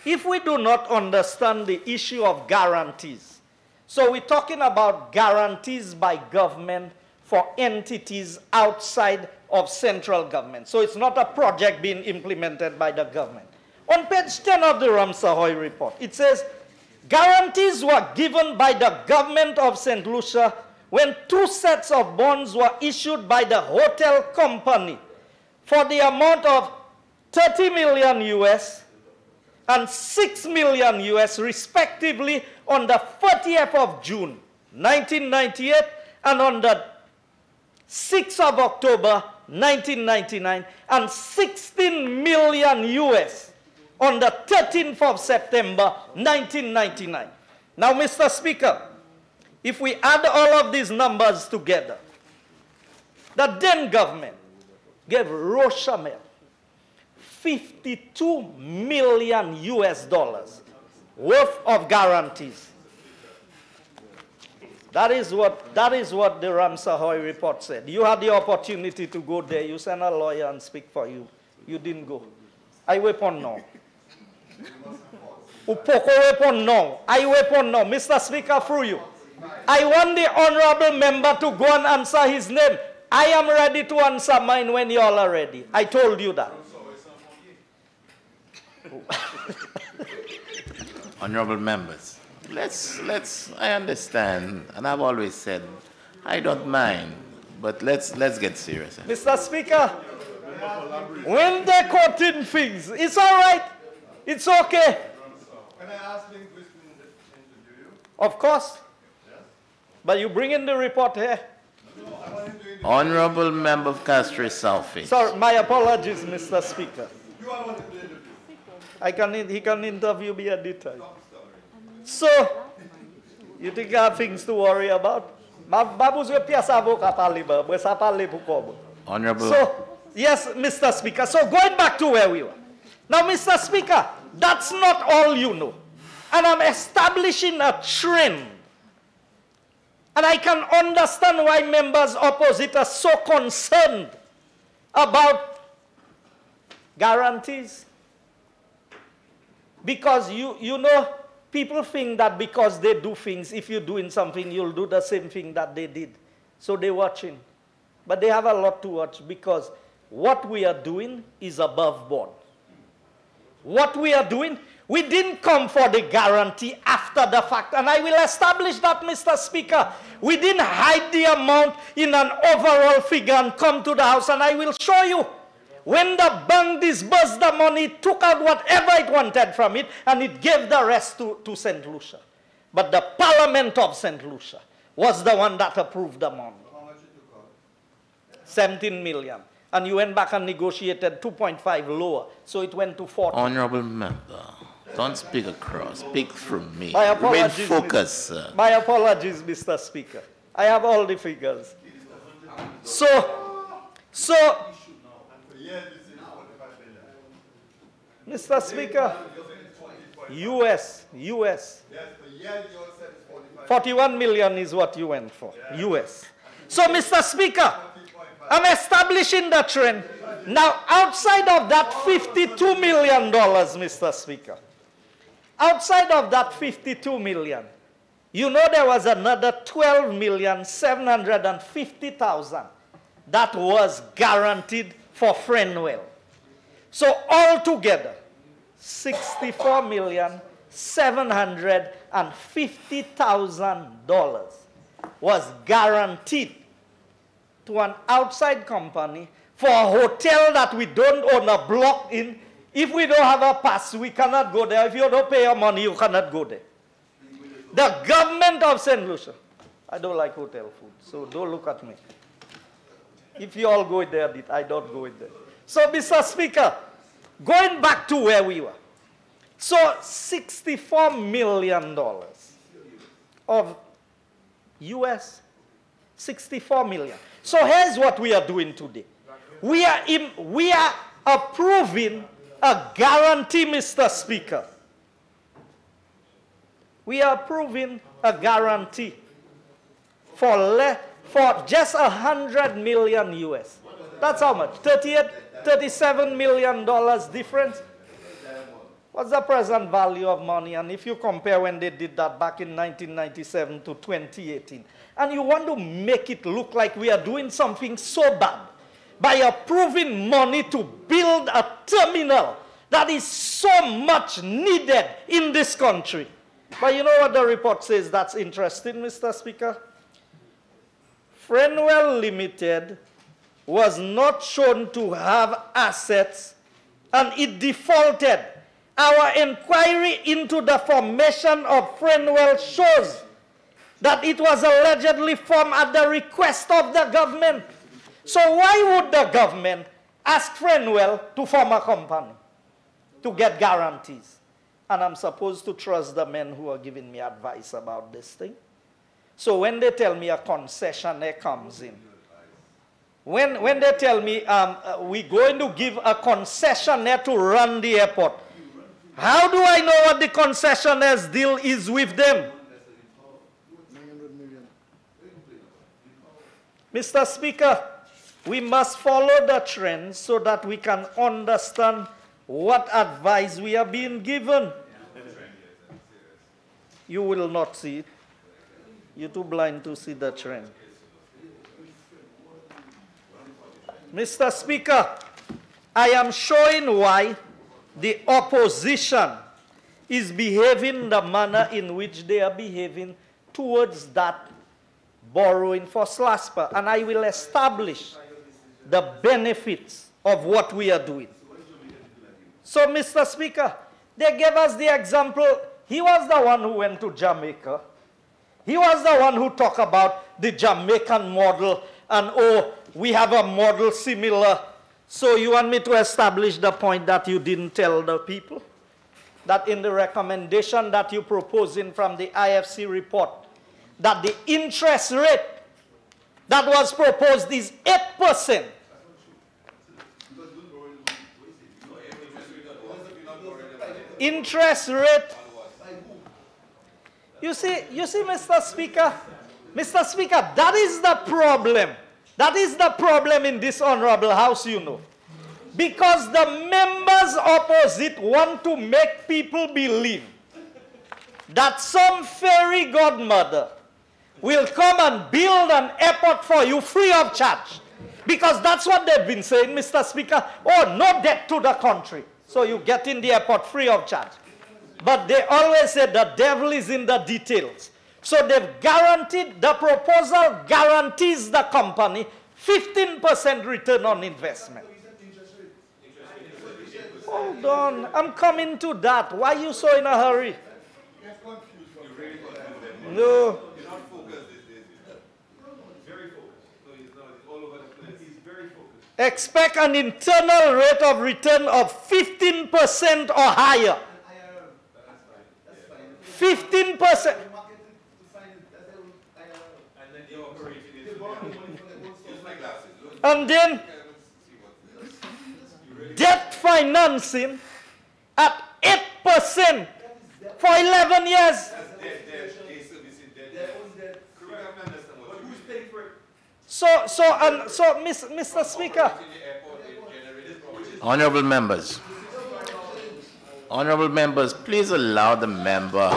if we do not understand the issue of guarantees, so we're talking about guarantees by government for entities outside of central government. So it's not a project being implemented by the government. On page 10 of the Ramsay report, it says, guarantees were given by the government of St. Lucia when 2 sets of bonds were issued by the hotel company for the amount of $30 million US and $6 million US respectively on the 30th of June 1998 and on the 6th of October 1999 and $16 million US on the 13th of September 1999. Now, Mr. Speaker, if we add all of these numbers together, the then government gave Rochamel $52 million US worth of guarantees. That is what the Ramsay report said. You had the opportunity to go there. You sent a lawyer and speak for you. You didn't go. I weapon now. Upoko weapon now. I weapon now. Mr. Speaker, through you. I want the honorable member to go and answer his name. I am ready to answer mine when you all are ready. I told you that. Honourable members, I understand, and I've always said, I don't mind, but let's get serious. Mr. Speaker, when they're quoting things, it's all right. It's okay. Can I ask linguists to interview you? Of course. Yes. But you bring in the report here. No, I want him to interview. Honourable Member of Castres South Face. Sorry, my apologies, Mr. Speaker. You are wanting to interview. He can interview me at the time. So, you think I have things to worry about? Honourable. So, yes, Mr. Speaker. So, going back to where we were. Now, Mr. Speaker, that's not all you know. And I'm establishing a trend. And I can understand why members opposite are so concerned about guarantees. Because you know, people think that because they do things, if you're doing something, you'll do the same thing that they did. So they're watching. But they have a lot to watch because what we are doing is above board. What we are doing, we didn't come for the guarantee after the fact. And I will establish that, Mr. Speaker. We didn't hide the amount in an overall figure and come to the House. And I will show you. When the bank disbursed the money, it took out whatever it wanted from it, and it gave the rest to St. Lucia. But the Parliament of St. Lucia was the one that approved the money. How much it took out? 17 million. And you went back and negotiated 2.5 lower, so it went to 40. Honourable Member, don't speak across. Speak through me. My Remain apologies, focused, sir. My apologies, Mr. Speaker. I have all the figures. So, Mr. Speaker, US. Yes, the year you said is 45. 41 million is what you went for, US. So, Mr. Speaker, I'm establishing the trend. Now, outside of that $52 million, Mr. Speaker, outside of that $52 million, You know there was another 12,750,000 that was guaranteed for Frenwell. So altogether, $64,750,000 was guaranteed to an outside company for a hotel that we don't own a block in. If we don't have a pass, we cannot go there. If you don't pay your money, you cannot go there. The government of St. Lucia. I don't like hotel food, so don't look at me. If you all go there, I don't go there. So, Mr. Speaker, going back to where we were. So, $64 million of US, 64 million. So here's what we are doing today. We are approving a guarantee, Mr. Speaker. We are approving a guarantee for just 100 million US. That's how much? 37 million dollars difference. What's the present value of money? And if you compare when they did that back in 1997 to 2018, and you want to make it look like we are doing something so bad by approving money to build a terminal that is so much needed in this country. But you know what the report says that's interesting, Mr. Speaker? Frenwell Limited was not shown to have assets and it defaulted. Our inquiry into the formation of Frenwell shows that it was allegedly formed at the request of the government. So why would the government ask Frenwell to form a company to get guarantees? And I'm supposed to trust the men who are giving me advice about this thing. So when they tell me a concessionaire comes in, when they tell me we're going to give a concessionaire to run the airport, how do I know what the concessionaire's deal is with them? Mr. Speaker, we must follow the trends so that we can understand what advice we are being given. You will not see it. You're too blind to see the trend. Mr. Speaker, I am showing why the opposition is behaving the manner in which they are behaving towards that borrowing for SLASPA. And I will establish the benefits of what we are doing. So, Mr. Speaker, they gave us the example. He was the one who went to Jamaica. He was the one who talked about the Jamaican model and, oh, we have a model similar. So you want me to establish the point that you didn't tell the people? That in the recommendation that you proposing from the IFC report, that the interest rate that was proposed is 8%. Interest rate. You see, Mr. Speaker, that is the problem. That is the problem in this honorable house, you know. Because the members opposite want to make people believe that some fairy godmother will come and build an airport for you free of charge. Because that's what they've been saying, Mr. Speaker. Oh, no debt to the country. So you get in the airport free of charge. But they always say the devil is in the details. So they've guaranteed, the proposal guarantees the company 15% return on investment. Hold on, I'm coming to that. Why are you so in a hurry? No. Expect an internal rate of return of 15% or higher. 15%. And then debt financing at 8% for 11 years. So, Mr. Speaker. Honorable members, please allow the member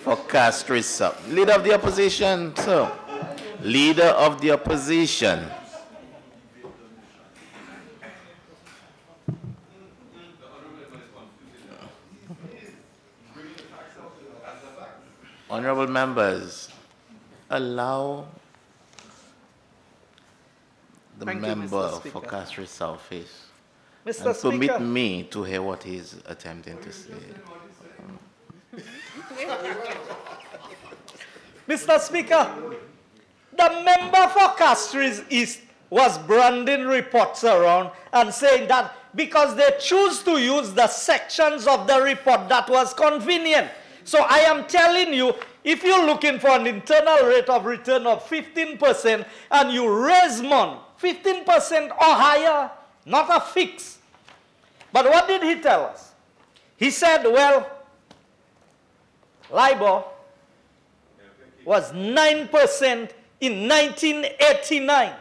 for Castries South. Leader of the opposition, sir. Leader of the opposition. Honorable members, allow the member for Castries Southeast and permit me to hear what he's attempting to say. Mr. Speaker, the member for Castries East was branding reports around and saying that because they choose to use the sections of the report that was convenient. So I am telling you, if you're looking for an internal rate of return of 15% and you raise money, 15% or higher, not a fix. But what did he tell us? He said, well, LIBOR was 9% in 1989.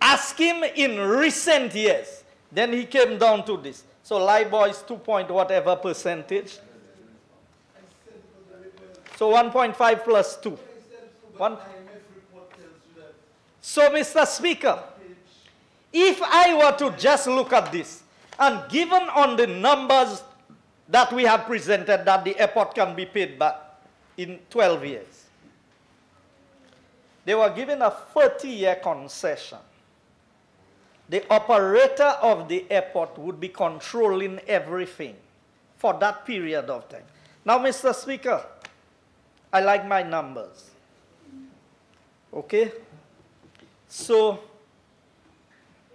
Ask him in recent years. Then he came down to this. So LIBOR is 2 point whatever percentage. So 1.5 plus 2. So, Mr. Speaker, if I were to just look at this, and given on the numbers that we have presented that the airport can be paid back in 12 years, they were given a 30-year concession. The operator of the airport would be controlling everything for that period of time. Now, Mr. Speaker, I like my numbers. Okay? So,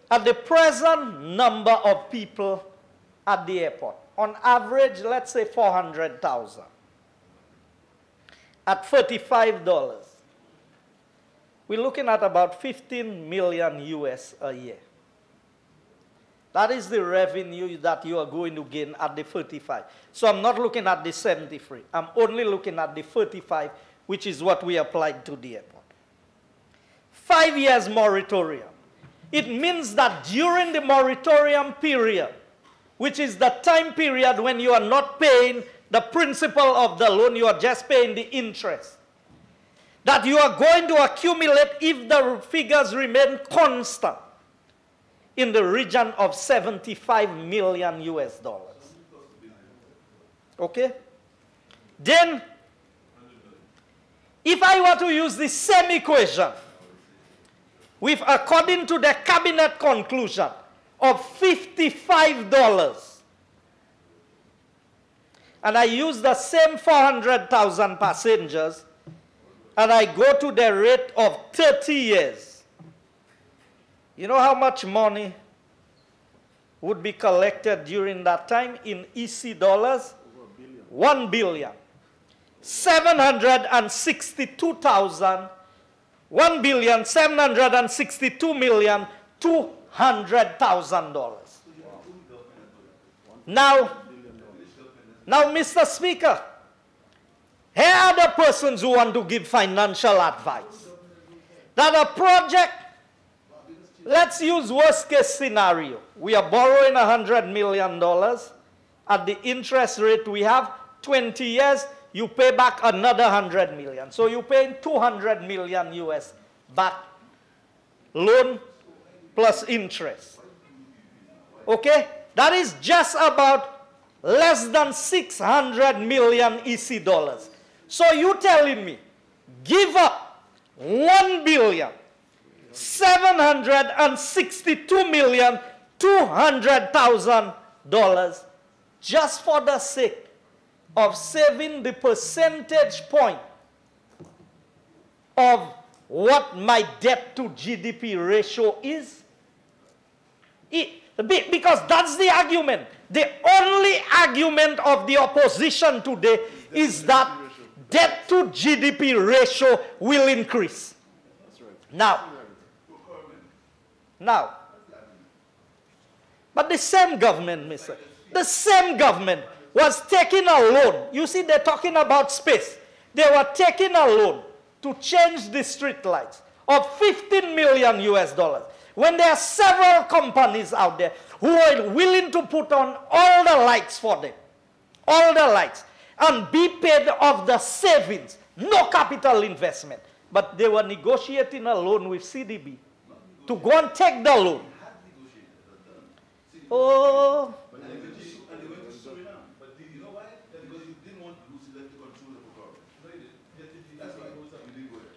at the present number of people at the airport, on average, let's say 400,000. At $35, we're looking at about 15 million US a year. That is the revenue that you are going to gain at the 35. So I'm not looking at the 73. I'm only looking at the 35, which is what we applied to the airport. 5 years moratorium. It means that during the moratorium period, which is the time period when you are not paying the principal of the loan, you are just paying the interest, that you are going to accumulate, if the figures remain constant, in the region of 75 million US dollars. Okay? Then, if I were to use the same equation, with, according to the cabinet conclusion, of $55, and I use the same 400,000 passengers, and I go to the rate of 30 years, you know how much money would be collected during that time in EC dollars? 1 billion. 762,000, 1,762,200,000 dollars. Now, Mr. Speaker, here are the persons who want to give financial advice. That a project, let's use worst case scenario. We are borrowing $100 million. At the interest rate we have, 20 years, you pay back another 100 million. So you're paying 200 million US back, loan plus interest. Okay? That is just about less than 600 million EC dollars. So you telling me, give up $1,762,200,000 just for the sake of saving the percentage point of what my debt to GDP ratio is? Because that's the argument. The only argument of the opposition today is that debt to GDP ratio will increase. Now, but the same government, the same government was taking a loan. You see, they're talking about space. They were taking a loan to change the street lights of 15 million US dollars. When there are several companies out there who are willing to put on all the lights for them, all the lights. and be paid of the savings, no capital investment. But they were negotiating a loan with CDB to go and take the loan. Oh.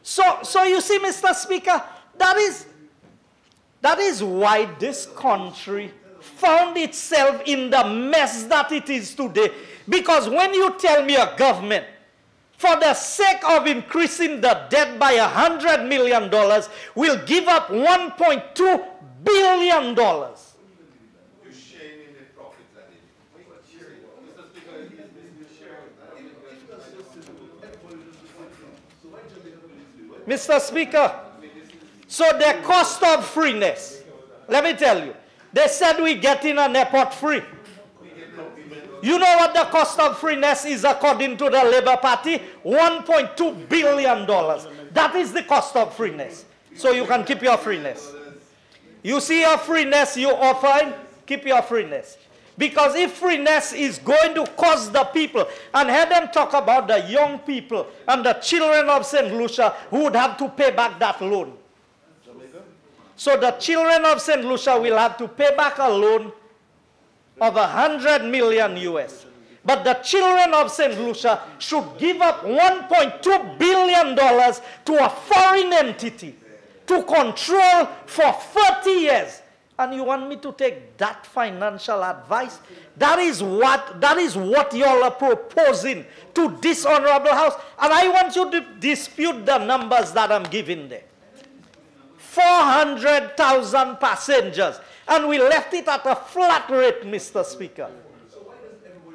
So you see, Mr. Speaker, that is why this country found itself in the mess that it is today. Because when you tell me a government, for the sake of increasing the debt by $100 million, will give up $1.2 billion. Mr. Speaker, so the cost of freeness, let me tell you, they said we get in an airport free. You know what the cost of freeness is according to the Labour Party? $1.2 billion. That is the cost of freeness. So you can keep your freeness. You see your freeness you offer, keep your freeness. Because if freeness is going to cost the people, and have them talk about the young people and the children of St. Lucia who would have to pay back that loan. So the children of St. Lucia will have to pay back a loan of 100 million US. But the children of St. Lucia should give up $1.2 billion to a foreign entity to control for 30 years. And you want me to take that financial advice? That is what y'all are proposing to this honorable house. And I want you to dispute the numbers that I'm giving there. 400,000 passengers. And we left it at a flat rate, Mr. Speaker,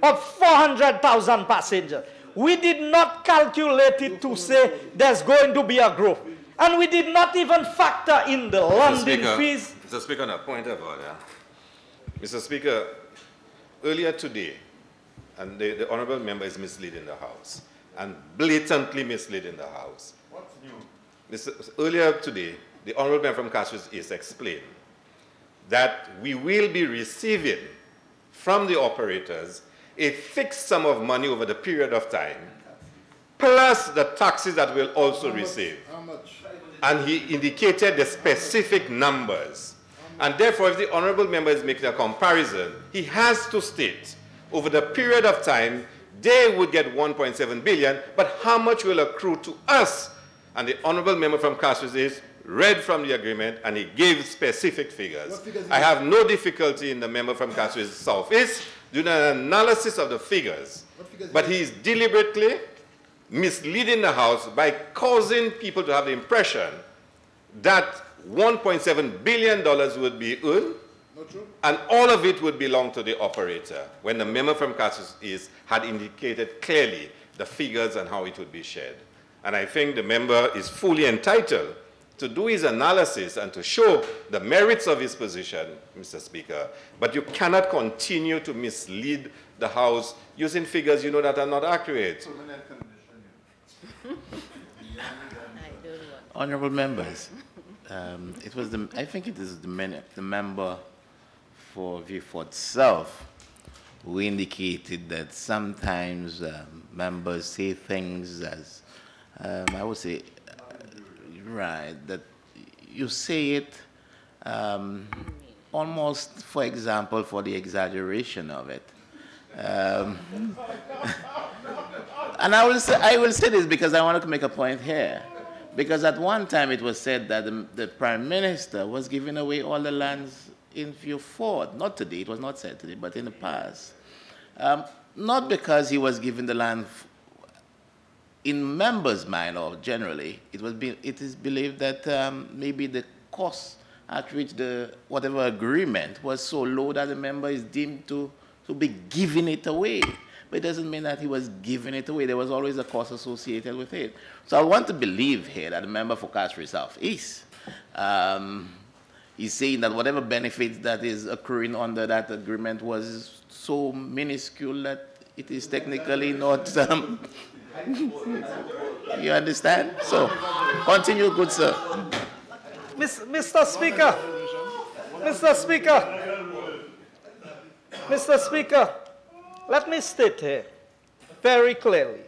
of 400,000 passengers. We did not calculate it to say there's going to be a growth. And we did not even factor in the landing fees. Mr. Speaker, on a point of order. Mr. Speaker, earlier today, and the honourable member is misleading the House, and blatantly misleading the House. What's new? Earlier today, the honourable member from Castries East explained that we will be receiving from the operators a fixed sum of money over the period of time, plus the taxes that we'll also receive. How much? And he indicated the specific numbers. And therefore, if the honourable member is making a comparison, he has to state, over the period of time, they would get 1.7 billion, but how much will accrue to us? And the honourable member from Castries East read from the agreement, and he gave specific figures. I have no difficulty in the member from Castries South East doing an analysis of the figures, but he is deliberately misleading the House by causing people to have the impression that $1.7 billion would be earned, and all of it would belong to the operator, when the member from Castries East had indicated clearly the figures and how it would be shared. And I think the member is fully entitled to do his analysis and to show the merits of his position, Mr. Speaker, but you cannot continue to mislead the House using figures you know that are not accurate. Honourable members, I think it is the member for Viewford South who indicated that sometimes members say things as, I would say, right, that you say it almost, for example, for the exaggeration of it. And I will say this because I want to make a point here. Because at one time it was said that the Prime Minister was giving away all the lands in Viewford. Not today, it was not said today, but in the past. Not because he was giving the land in members' mind, or generally, it is believed that maybe the cost at which whatever agreement was so low that the member is deemed to be giving it away. But it doesn't mean that he was giving it away. There was always a cost associated with it. So I want to believe here that the member for Castries South East is saying that whatever benefits that is accruing under that agreement was so minuscule that it is technically not... you understand? So, continue, good sir. Mr. Speaker, Mr. Speaker, let me state here, very clearly,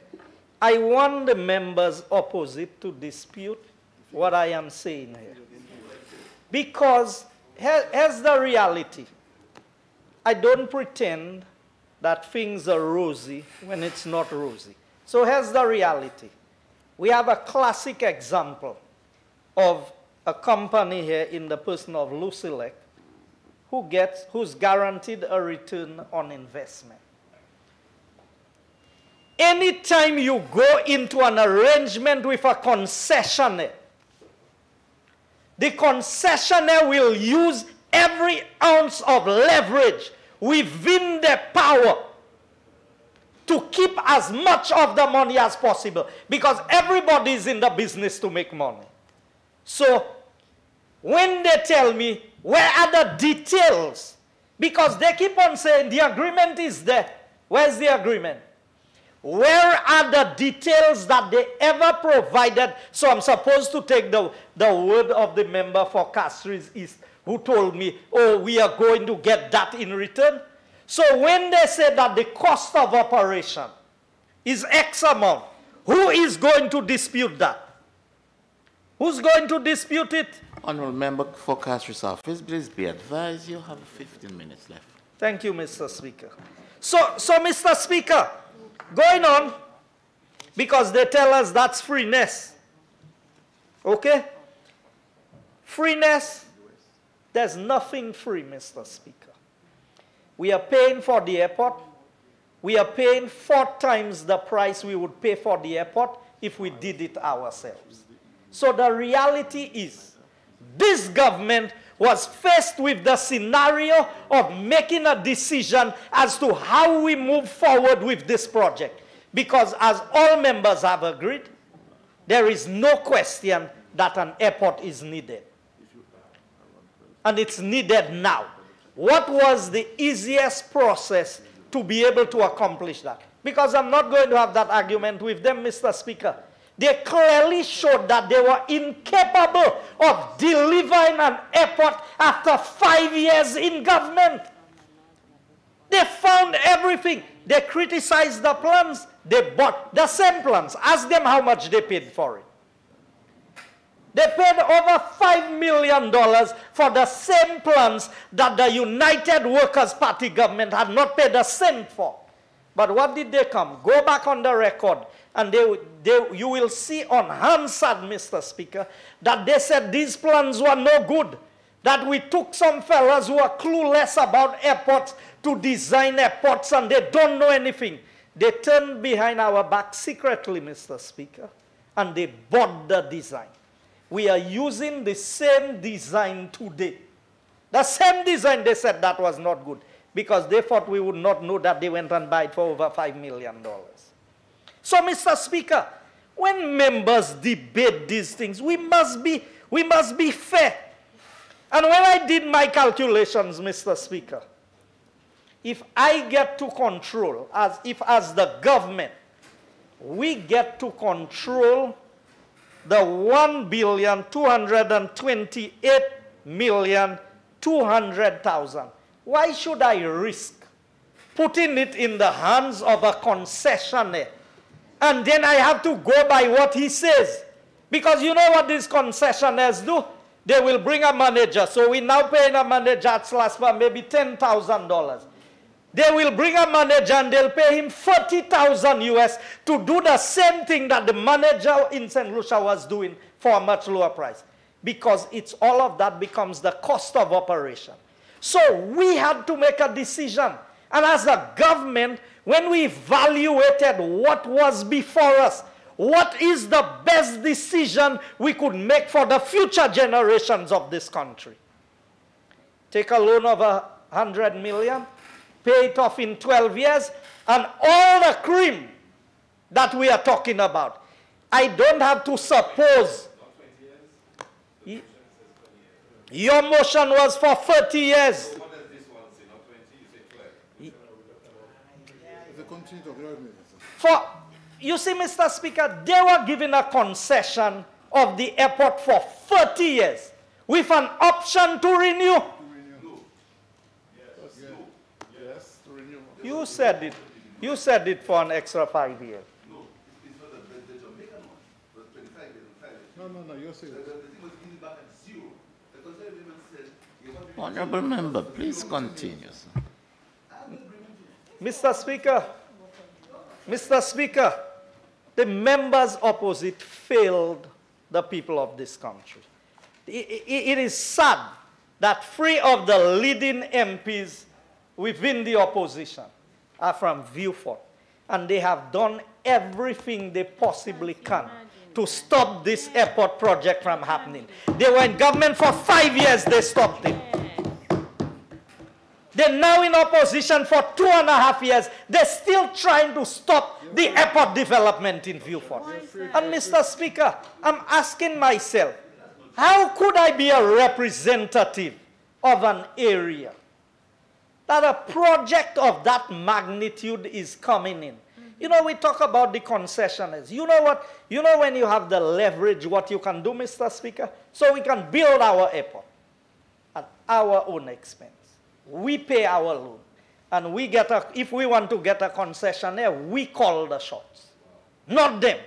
I want the members opposite to dispute what I am saying here. Because here's the reality. I don't pretend that things are rosy when it's not rosy. So here's the reality. We have a classic example of a company here in the person of Lucilec who's guaranteed a return on investment. Anytime you go into an arrangement with a concessionaire, the concessionaire will use every ounce of leverage within their power to keep as much of the money as possible, because everybody is in the business to make money. So when they tell me, where are the details? Because they keep on saying the agreement is there. Where's the agreement? Where are the details that they ever provided? So I'm supposed to take the word of the member for Castries East who told me, oh, we are going to get that in return. So when they say that the cost of operation is X amount, who is going to dispute that? Who's going to dispute it? Honorable Member for Castries Office, please be advised you have 15 minutes left. Thank you, Mr. Speaker. So Mr. Speaker, going on, because they tell us that's freeness. Okay? Freeness, there's nothing free, Mr. Speaker. We are paying for the airport. We are paying 4 times the price we would pay for the airport if we did it ourselves. So the reality is, this government was faced with the scenario of making a decision as to how we move forward with this project. Because as all members have agreed, there is no question that an airport is needed. And it's needed now. What was the easiest process to be able to accomplish that? Because I'm not going to have that argument with them, Mr. Speaker. They clearly showed that they were incapable of delivering an airport after 5 years in government. They found everything. They criticized the plans. They bought the same plans. Ask them how much they paid for it. They paid over $5 million for the same plans that the United Workers' Party government had not paid a cent for. But what did they come? Go back on the record, and you will see on Hansard, Mr. Speaker, that they said these plans were no good, that we took some fellas who are clueless about airports to design airports, and they don't know anything. They turned behind our back secretly, Mr. Speaker, and they bought the design. We are using the same design today. The same design, they said that was not good, because they thought we would not know that they went and bought it for over $5 million. So, Mr. Speaker, when members debate these things, we must be fair. And when I did my calculations, Mr. Speaker, if I get to control, as the government, we get to control the 1,228,200,000. Why should I risk putting it in the hands of a concessionaire? And then I have to go by what he says. Because you know what these concessionaires do? They will bring a manager. So we're now paying a manager at Slaspa maybe $10,000. They will bring a manager and they'll pay him $40,000 US to do the same thing that the manager in St. Lucia was doing for a much lower price. Because it's all of that becomes the cost of operation. So we had to make a decision. And as a government, when we evaluated what was before us, what is the best decision we could make for the future generations of this country? Take a loan of $100 million, pay it off in 12 years, and all the cream that we are talking about. I don't have to suppose. Your motion was for 30 years. You see, Mr. Speaker, they were given a concession of the airport for 30 years with an option to renew. Yes, to renew. You said it. You said it for an extra 5 years. No, it's not the Jamaican one. It was 25 years and 5 years. No, you're saying. The thing was given back at 0. The concerned agreement said, you want to Honorable member, please continue, sir. Mr. Speaker, the members opposite failed the people of this country. It is sad that 3 of the leading MPs within the opposition are from Viewfort, and they have done everything they possibly can to stop this airport project from happening. They were in government for 5 years, they stopped it. They're now in opposition for 2.5 years. They're still trying to stop the airport development in Viewfort. And Mr. Speaker, I'm asking myself, how could I be a representative of an area that a project of that magnitude is coming in? You know, we talk about the concessionaires. You know what? You know when you have the leverage, what you can do, Mr. Speaker? So we can build our airport at our own expense. We pay our loan. And we get if we want to get a concessionaire, we call the shots, not them.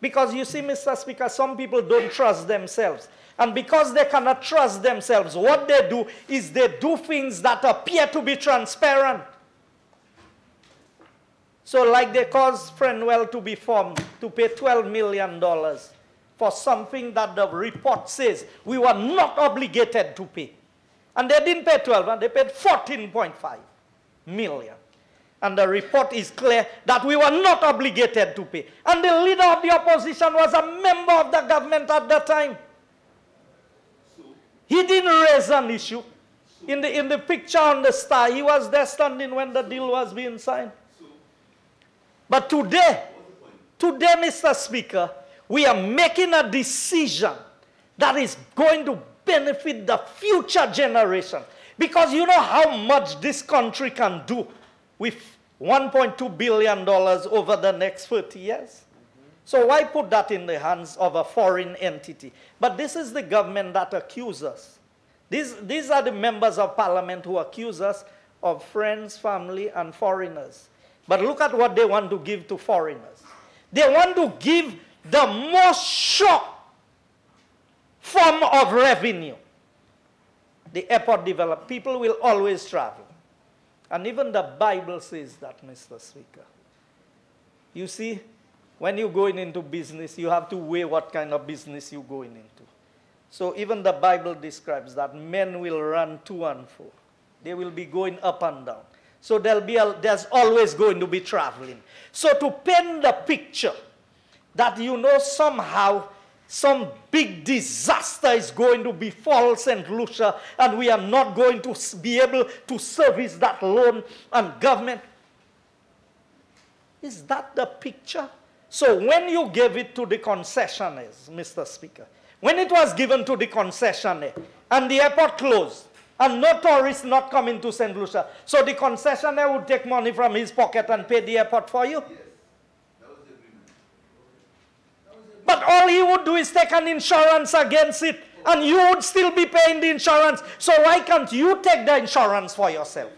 Because you see, Mr. Speaker, some people don't trust themselves. And because they cannot trust themselves, what they do is they do things that appear to be transparent. So like they caused Frenwell to be formed to pay $12 million for something that the report says we were not obligated to pay. And they didn't pay 12, they paid 14.5 million. And the report is clear that we were not obligated to pay. And the leader of the opposition was a member of the government at that time. He didn't raise an issue. In the picture on the star, he was there standing when the deal was being signed. But today, Mr. Speaker, we are making a decision that is going to benefit the future generation. Because you know how much this country can do with $1.2 billion over the next 30 years. So why put that in the hands of a foreign entity? But this is the government that accuses us. These are the members of parliament who accuse us of friends, family, and foreigners. But look at what they want to give to foreigners. They want to give the most sure form of revenue. The airport developed, people will always travel. And even the Bible says that, Mr. Speaker. You see, when you're going into business, you have to weigh what kind of business you're going into. So even the Bible describes that men will run to and fro. They will be going up and down. So there's always going to be traveling. So to paint the picture that you know somehow some big disaster is going to befall St. Lucia and we are not going to be able to service that loan and government. Is that the picture? So when you gave it to the concessionaires, Mr. Speaker, when it was given to the concessionaire and the airport closed and no tourists not coming to St. Lucia, so the concessionaire would take money from his pocket and pay the airport for you? But all he would do is take an insurance against it, and you would still be paying the insurance. So why can't you take the insurance for yourself?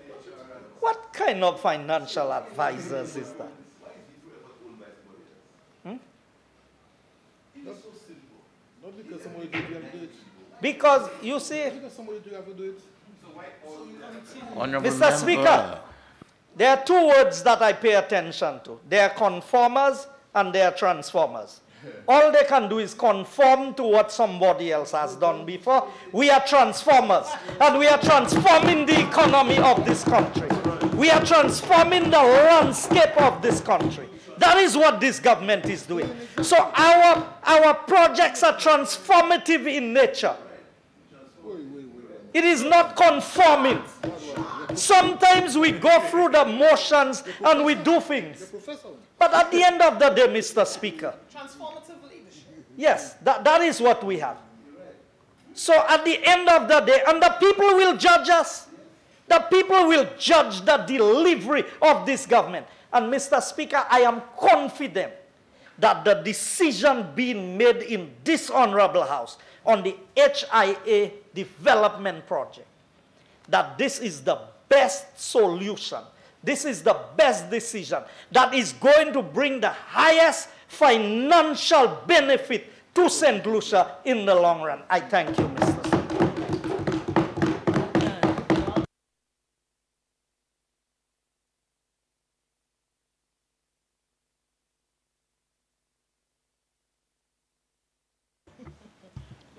What kind of financial advisors is that? Not because somebody do it. Because, you see, Because somebody do have to do it. Honorable Mr. Speaker, there are two words that I pay attention to. They are conformers and they are transformers. All they can do is conform to what somebody else has done before. We are transformers, and we are transforming the economy of this country. We are transforming the landscape of this country. That is what this government is doing. So our projects are transformative in nature. It is not conforming. Sometimes we go through the motions and we do things. But at the end of the day, Mr. Speaker, transformative leadership. Yes, that is what we have. So at the end of the day, and the people will judge us. The people will judge the delivery of this government. And Mr. Speaker, I am confident that the decision being made in this honorable house on the HIA development project, that this is the best solution This is the best decision that is going to bring the highest financial benefit to St. Lucia in the long run. I thank you, Mr. Speaker.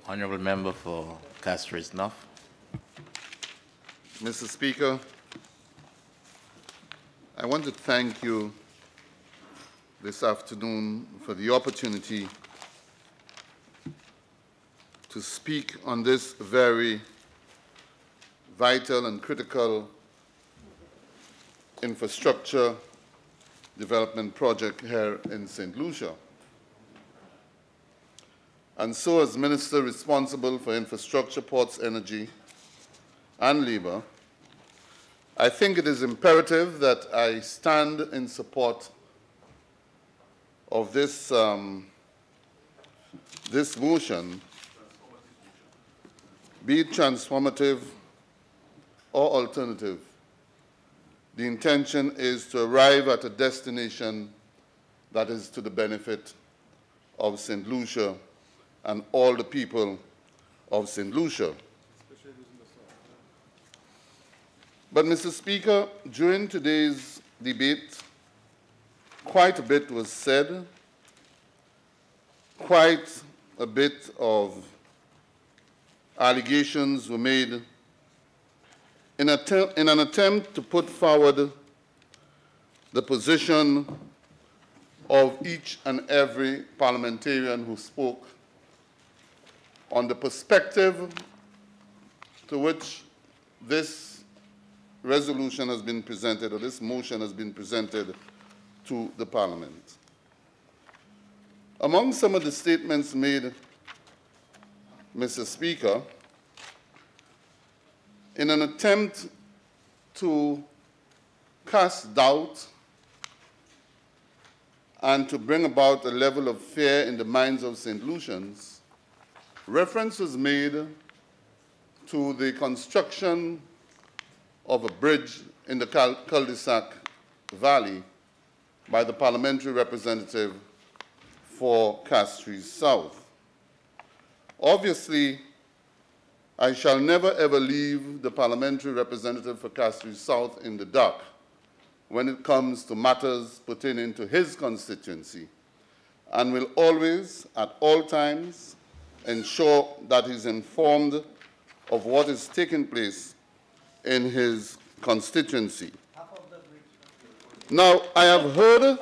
Honorable Member for Castries North. Mr. Speaker, I want to thank you this afternoon for the opportunity to speak on this very vital and critical infrastructure development project here in St. Lucia. And so, as Minister responsible for infrastructure, ports, energy, and labor, I think it is imperative that I stand in support of this, this motion, be it transformative or alternative. The intention is to arrive at a destination that is to the benefit of St. Lucia and all the people of St. Lucia. But, Mr. Speaker, during today's debate, quite a bit was said, quite a bit of allegations were made in an attempt to put forward the position of each and every parliamentarian who spoke on the perspective to which this resolution has been presented, or this motion has been presented to the Parliament. Among some of the statements made, Mr. Speaker, in an attempt to cast doubt and to bring about a level of fear in the minds of St. Lucians, reference was made to the construction of a bridge in the cul-de-sac valley by the parliamentary representative for Castries South. Obviously, I shall never ever leave the parliamentary representative for Castries South in the dark when it comes to matters pertaining to his constituency, and will always, at all times, ensure that he's informed of what is taking place in his constituency. Now, I have heard,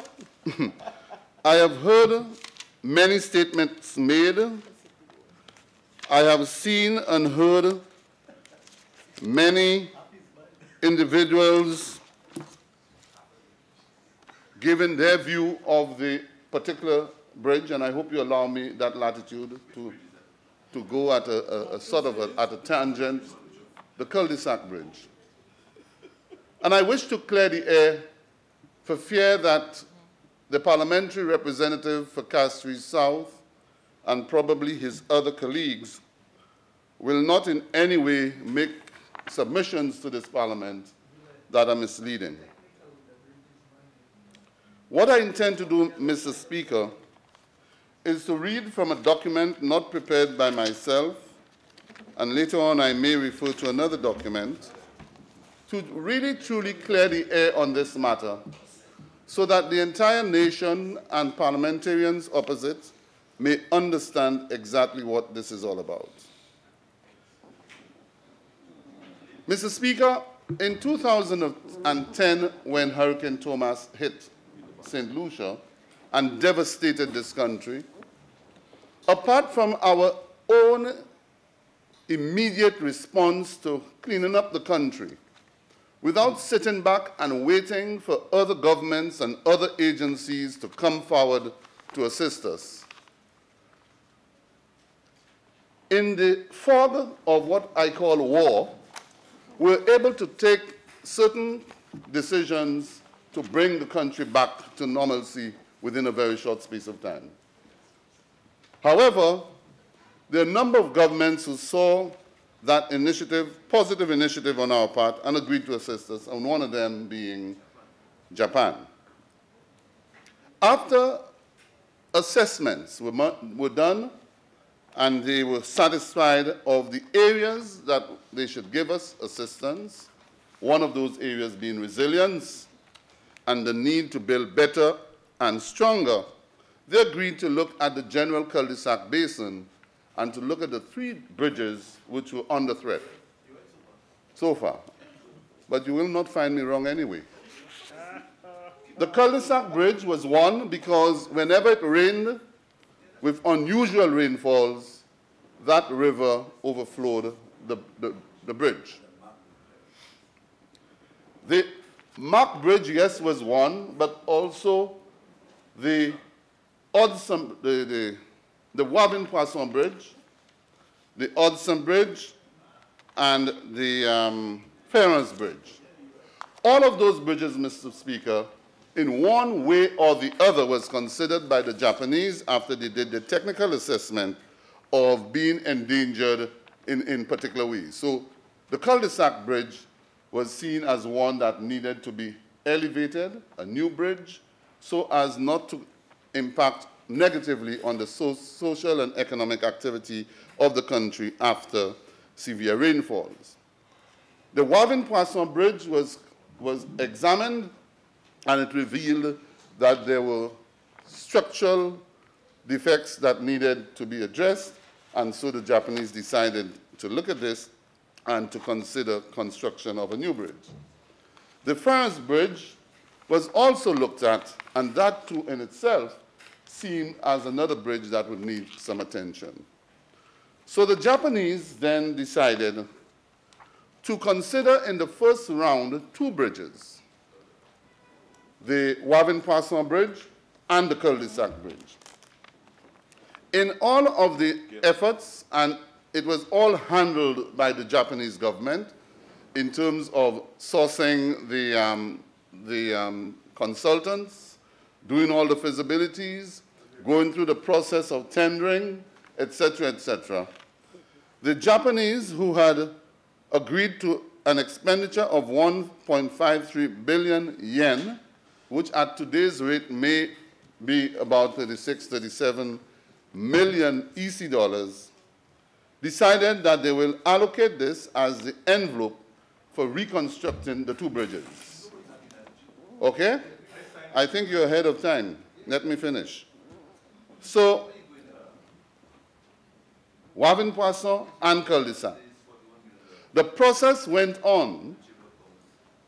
I have heard many statements made. I have seen and heard many individuals giving their view of the particular bridge, and I hope you allow me that latitude to go at a sort of at a tangent, the cul-de-sac bridge. And I wish to clear the air for fear that the parliamentary representative for Castries South and probably his other colleagues will not in any way make submissions to this Parliament that are misleading. What I intend to do, Mr. Speaker, is to read from a document not prepared by myself, and later on I may refer to another document, to really truly clear the air on this matter so that the entire nation and parliamentarians opposite may understand exactly what this is all about. Mr. Speaker, in 2010, when Hurricane Thomas hit St. Lucia and devastated this country, apart from our own immediate response to cleaning up the country, without sitting back and waiting for other governments and other agencies to come forward to assist us, in the fog of what I call war, we're able to take certain decisions to bring the country back to normalcy within a very short space of time. However, there are a number of governments who saw that initiative, positive initiative on our part, and agreed to assist us, and one of them being Japan. After assessments were done, and they were satisfied of the areas that they should give us assistance, one of those areas being resilience and the need to build better and stronger, they agreed to look at the general cul-de-sac basin and to look at the 3 bridges which were under threat so far. But you will not find me wrong anyway. The cul-de-sac bridge was one because whenever it rained with unusual rainfalls, that river overflowed the bridge. The Mark Bridge, yes, was one, but also the Wavin-Poisson Bridge, the Odson Bridge, and the Ferrance Bridge. All of those bridges, Mr. Speaker, in one way or the other was considered by the Japanese after they did the technical assessment of being endangered in particular ways. So the cul-de-sac bridge was seen as one that needed to be elevated, a new bridge, so as not to impact negatively on the social and economic activity of the country after severe rainfalls. The Wavin-Poisson Bridge was examined, and it revealed that there were structural defects that needed to be addressed, and so the Japanese decided to look at this and to consider construction of a new bridge. The Ferrance Bridge was also looked at, and that too in itself seen as another bridge that would need some attention. So the Japanese then decided to consider in the first round 2 bridges, the Wavin-Poisson Bridge and the cul-de-sac bridge. In all of the efforts, and it was all handled by the Japanese government in terms of sourcing the consultants, doing all the feasibilities, going through the process of tendering, etc., etc. The Japanese, who had agreed to an expenditure of 1.53 billion yen, which at today's rate may be about 36, 37 million EC dollars, decided that they will allocate this as the envelope for reconstructing the 2 bridges. Okay? I think you're ahead of time. Let me finish. So, Wavin-Poisson and cul-de-sac. The process went on,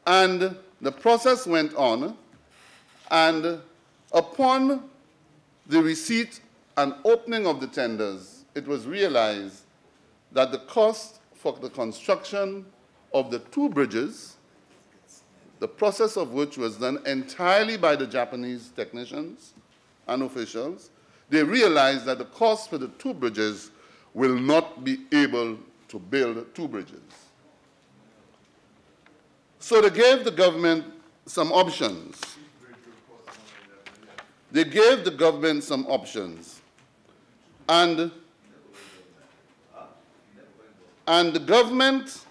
and upon the receipt and opening of the tenders, it was realized that the cost for the construction of the 2 bridges, the process of which was done entirely by the Japanese technicians and officials, they realized that the cost for the 2 bridges will not be able to build 2 bridges. So they gave the government some options. They gave the government some options. And the government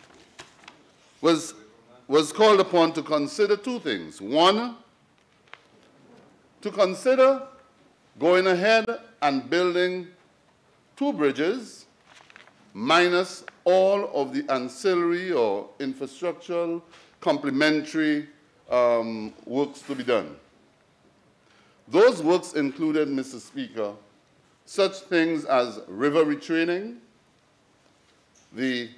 was called upon to consider 2 things. One, to consider going ahead and building 2 bridges minus all of the ancillary or infrastructural complementary works to be done. Those works included, Mr. Speaker, such things as river retraining, the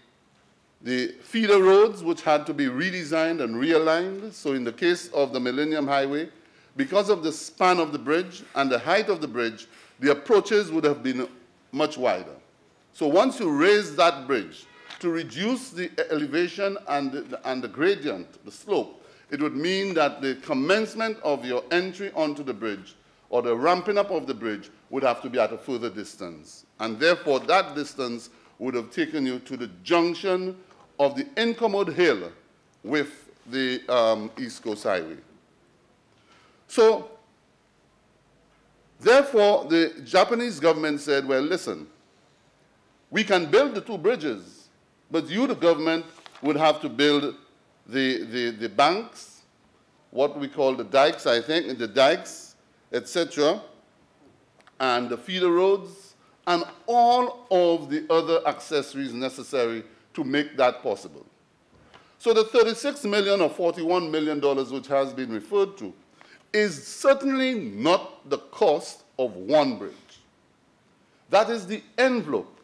feeder roads which had to be redesigned and realigned. So in the case of the Millennium Highway, because of the span of the bridge and the height of the bridge, the approaches would have been much wider. So once you raise that bridge to reduce the elevation and the gradient, the slope, it would mean that the commencement of your entry onto the bridge or the ramping up of the bridge would have to be at a further distance. And therefore, that distance would have taken you to the junction of the Incommode Hill with the East Coast Highway. So, therefore, the Japanese government said, well, listen, we can build the 2 bridges, but you, the government, would have to build the banks, what we call the dikes, I think, the dikes, etc., and the feeder roads, and all of the other accessories necessary to make that possible. So the $36 million or $41 million which has been referred to is certainly not the cost of one bridge. That is the envelope.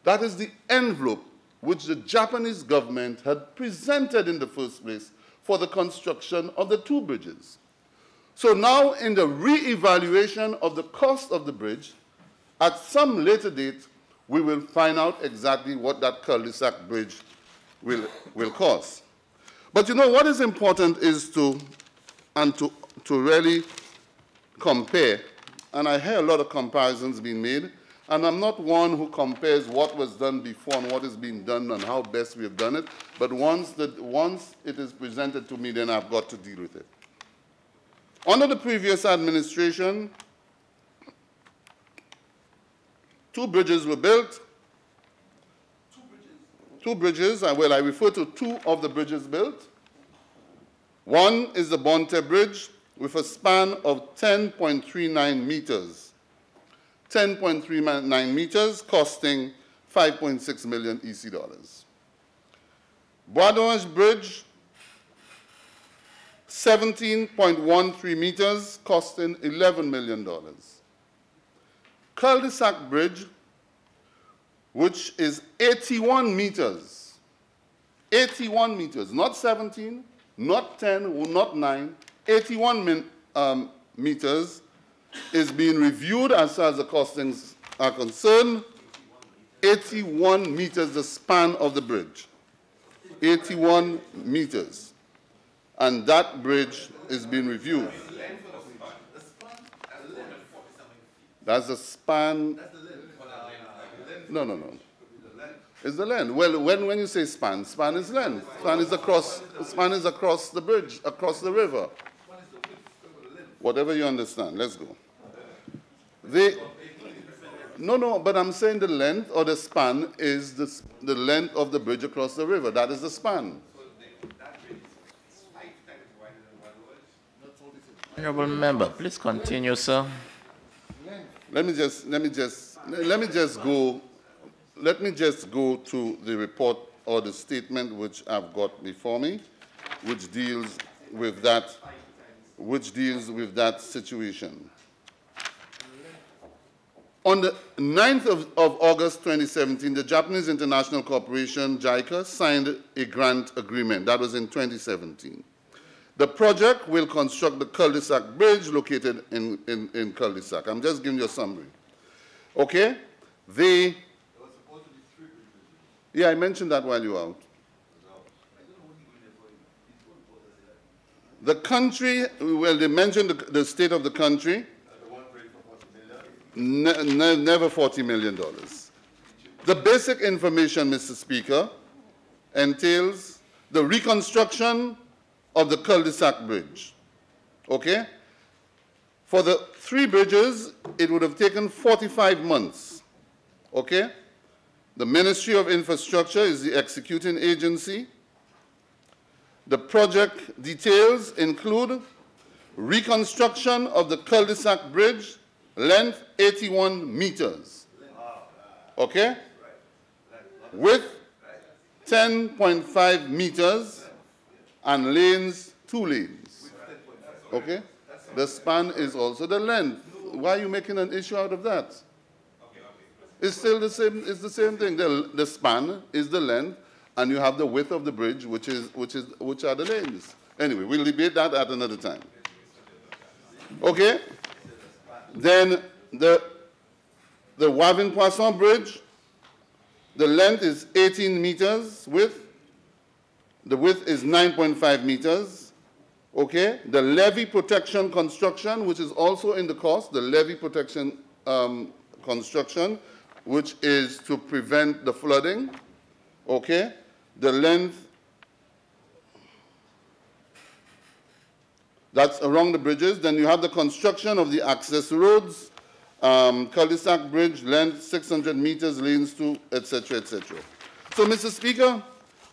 That is the envelope which the Japanese government had presented in the first place for the construction of the two bridges. So now in the re-evaluation of the cost of the bridge, at some later date, we will find out exactly what that cul-de-sac bridge will cost. But you know what is important is to really compare, and I hear a lot of comparisons being made, and I'm not one who compares what was done before and what is being done and how best we have done it, but once it is presented to me, then I've got to deal with it. Under the previous administration, two bridges were built. Two bridges, well, I refer to two of the bridges built. One is the Bonte Bridge with a span of 10.39 meters. 10.39 meters, costing 5.6 million EC dollars. Bois d'Orange Bridge, 17.13 meters, costing $11 million. Cul-de-sac Bridge, which is 81 meters, not 17, not 10, not 9, 81 meters, is being reviewed as far as the costings are concerned. 81 meters, the span of the bridge. 81 meters. And that bridge is being reviewed. That's the span. No. It's the length. Well, when you say span, span is length. Span is across the bridge, across the river. Whatever you understand. Let's go. No, but I'm saying the length or the span is the length of the bridge across the river. That is the span. Honorable member, please continue, sir. Let me just go to the report or the statement which I've got before me, which deals with that situation. On the 9th of August 2017, the Japanese International Corporation, JICA, signed a grant agreement. That was in 2017. The project will construct the cul-de-sac bridge located in cul-de-sac. I'm just giving you a summary. Okay? There was supposed to be 3 bridges. Yeah, I mentioned that while you were out. The country, well, they mentioned the state of the country. Never $40 million. The basic information, Mr. Speaker, entails the reconstruction of the cul-de-sac bridge. Okay? For the 3 bridges, it would have taken 45 months. Okay? The Ministry of Infrastructure is the executing agency. The project details include reconstruction of the cul-de-sac bridge, length 81 meters. Okay? Width 10.5 meters and lanes 2 lanes. Okay? The span is also the length. Why are you making an issue out of that? It's still the same, it's the same thing. The span is the length, and you have the width of the bridge, which are the lanes. Anyway, we'll debate that at another time. Okay? Then the Wavin-Poisson Bridge, the length is 18 meters width. The width is 9.5 meters. Okay? The levee protection construction, which is also in the cost, the levee protection construction, which is to prevent the flooding. Okay? The length, that's around the bridges. Then you have the construction of the access roads, cul-de-sac bridge, length 600 meters, lanes 2, etc., etc. So, Mr. Speaker,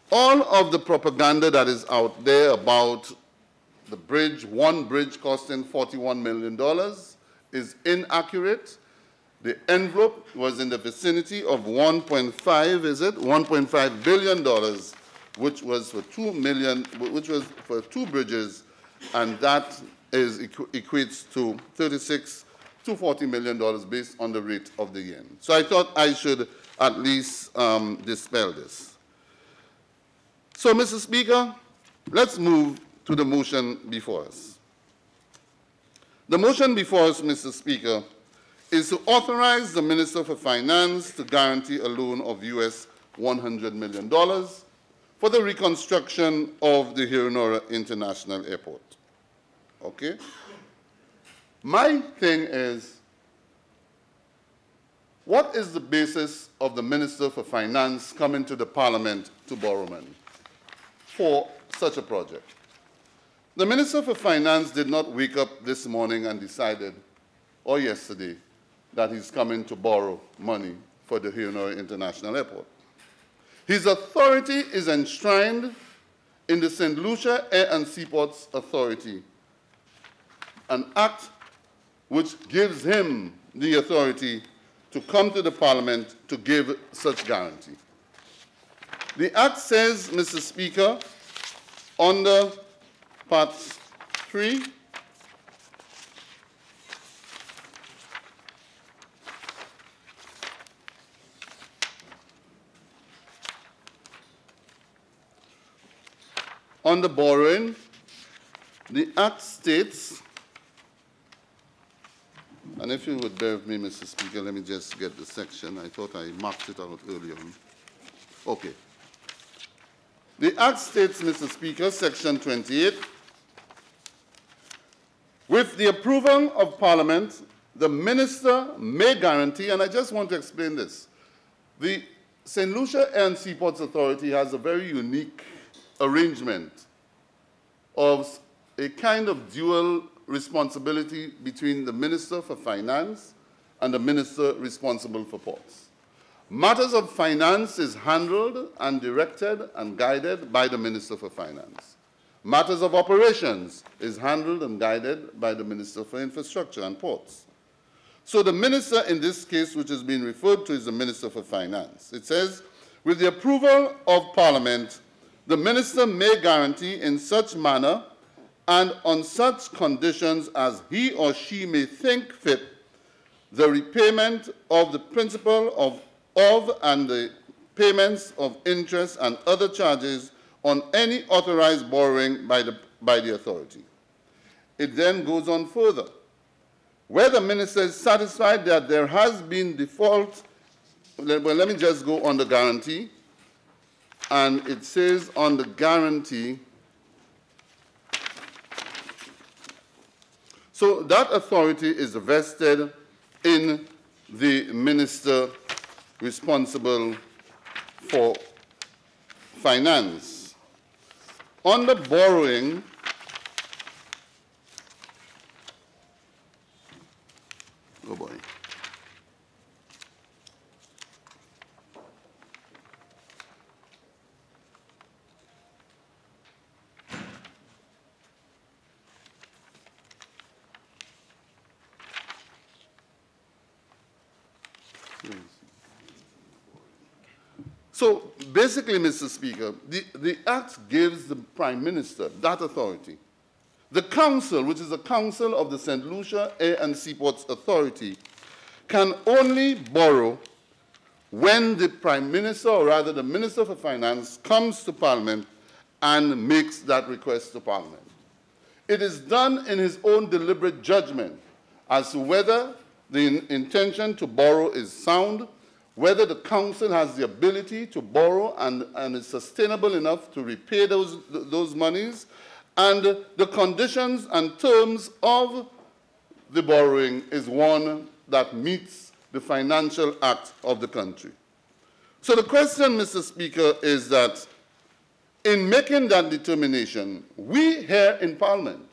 all of the propaganda that is out there about the bridge, one bridge costing $41 million, is inaccurate. The envelope was in the vicinity of $1.5 billion, which was for two bridges, and that equates to $36 to $40 million based on the rate of the yen. So I thought I should at least dispel this. So, Mr. Speaker, let's move to the motion before us. The motion before us, Mr. Speaker, is to authorize the Minister for Finance to guarantee a loan of US $100 million for the reconstruction of the Hironora International Airport. Okay? My thing is, what is the basis of the Minister for Finance coming to the Parliament to borrow money for such a project? The Minister for Finance did not wake up this morning and decided, or yesterday, that he's coming to borrow money for the Hironora International Airport. His authority is enshrined in the St. Lucia Air and Seaports Authority, an act which gives him the authority to come to the Parliament to give such guarantee. The act says, Mr. Speaker, under Part 3, on the borrowing, the Act states, and if you would bear with me, Mr. Speaker, let me just get the section. I thought I marked it out earlier on. Okay. The Act states, Mr. Speaker, Section 28, with the approval of Parliament, the Minister may guarantee, and I just want to explain this. The St. Lucia Air and Seaports Authority has a very unique arrangement of a kind of dual responsibility between the Minister for Finance and the Minister responsible for ports. Matters of finance is handled and directed and guided by the Minister for Finance. Matters of operations is handled and guided by the Minister for Infrastructure and Ports. So the minister in this case, which is being referred to, is the Minister for Finance. It says, with the approval of Parliament, the minister may guarantee in such manner and on such conditions as he or she may think fit the repayment of the principal of and the payments of interest and other charges on any authorized borrowing by the authority. It then goes on further. Where the minister is satisfied that there has been default, well, let me just go on the guarantee. And it says on the guarantee, so that authority is vested in the minister responsible for finance. On the borrowing, oh boy. So basically, Mr. Speaker, the Act gives the Prime Minister that authority. The Council, which is the Council of the St. Lucia Air and Seaports Authority, can only borrow when the Prime Minister, or rather the Minister for Finance, comes to Parliament and makes that request to Parliament. It is done in his own deliberate judgment as to whether the intention to borrow is sound, whether the Council has the ability to borrow and is sustainable enough to repay those monies, and the conditions and terms of the borrowing is one that meets the Financial Act of the country. So the question, Mr. Speaker, is that in making that determination, we here in Parliament,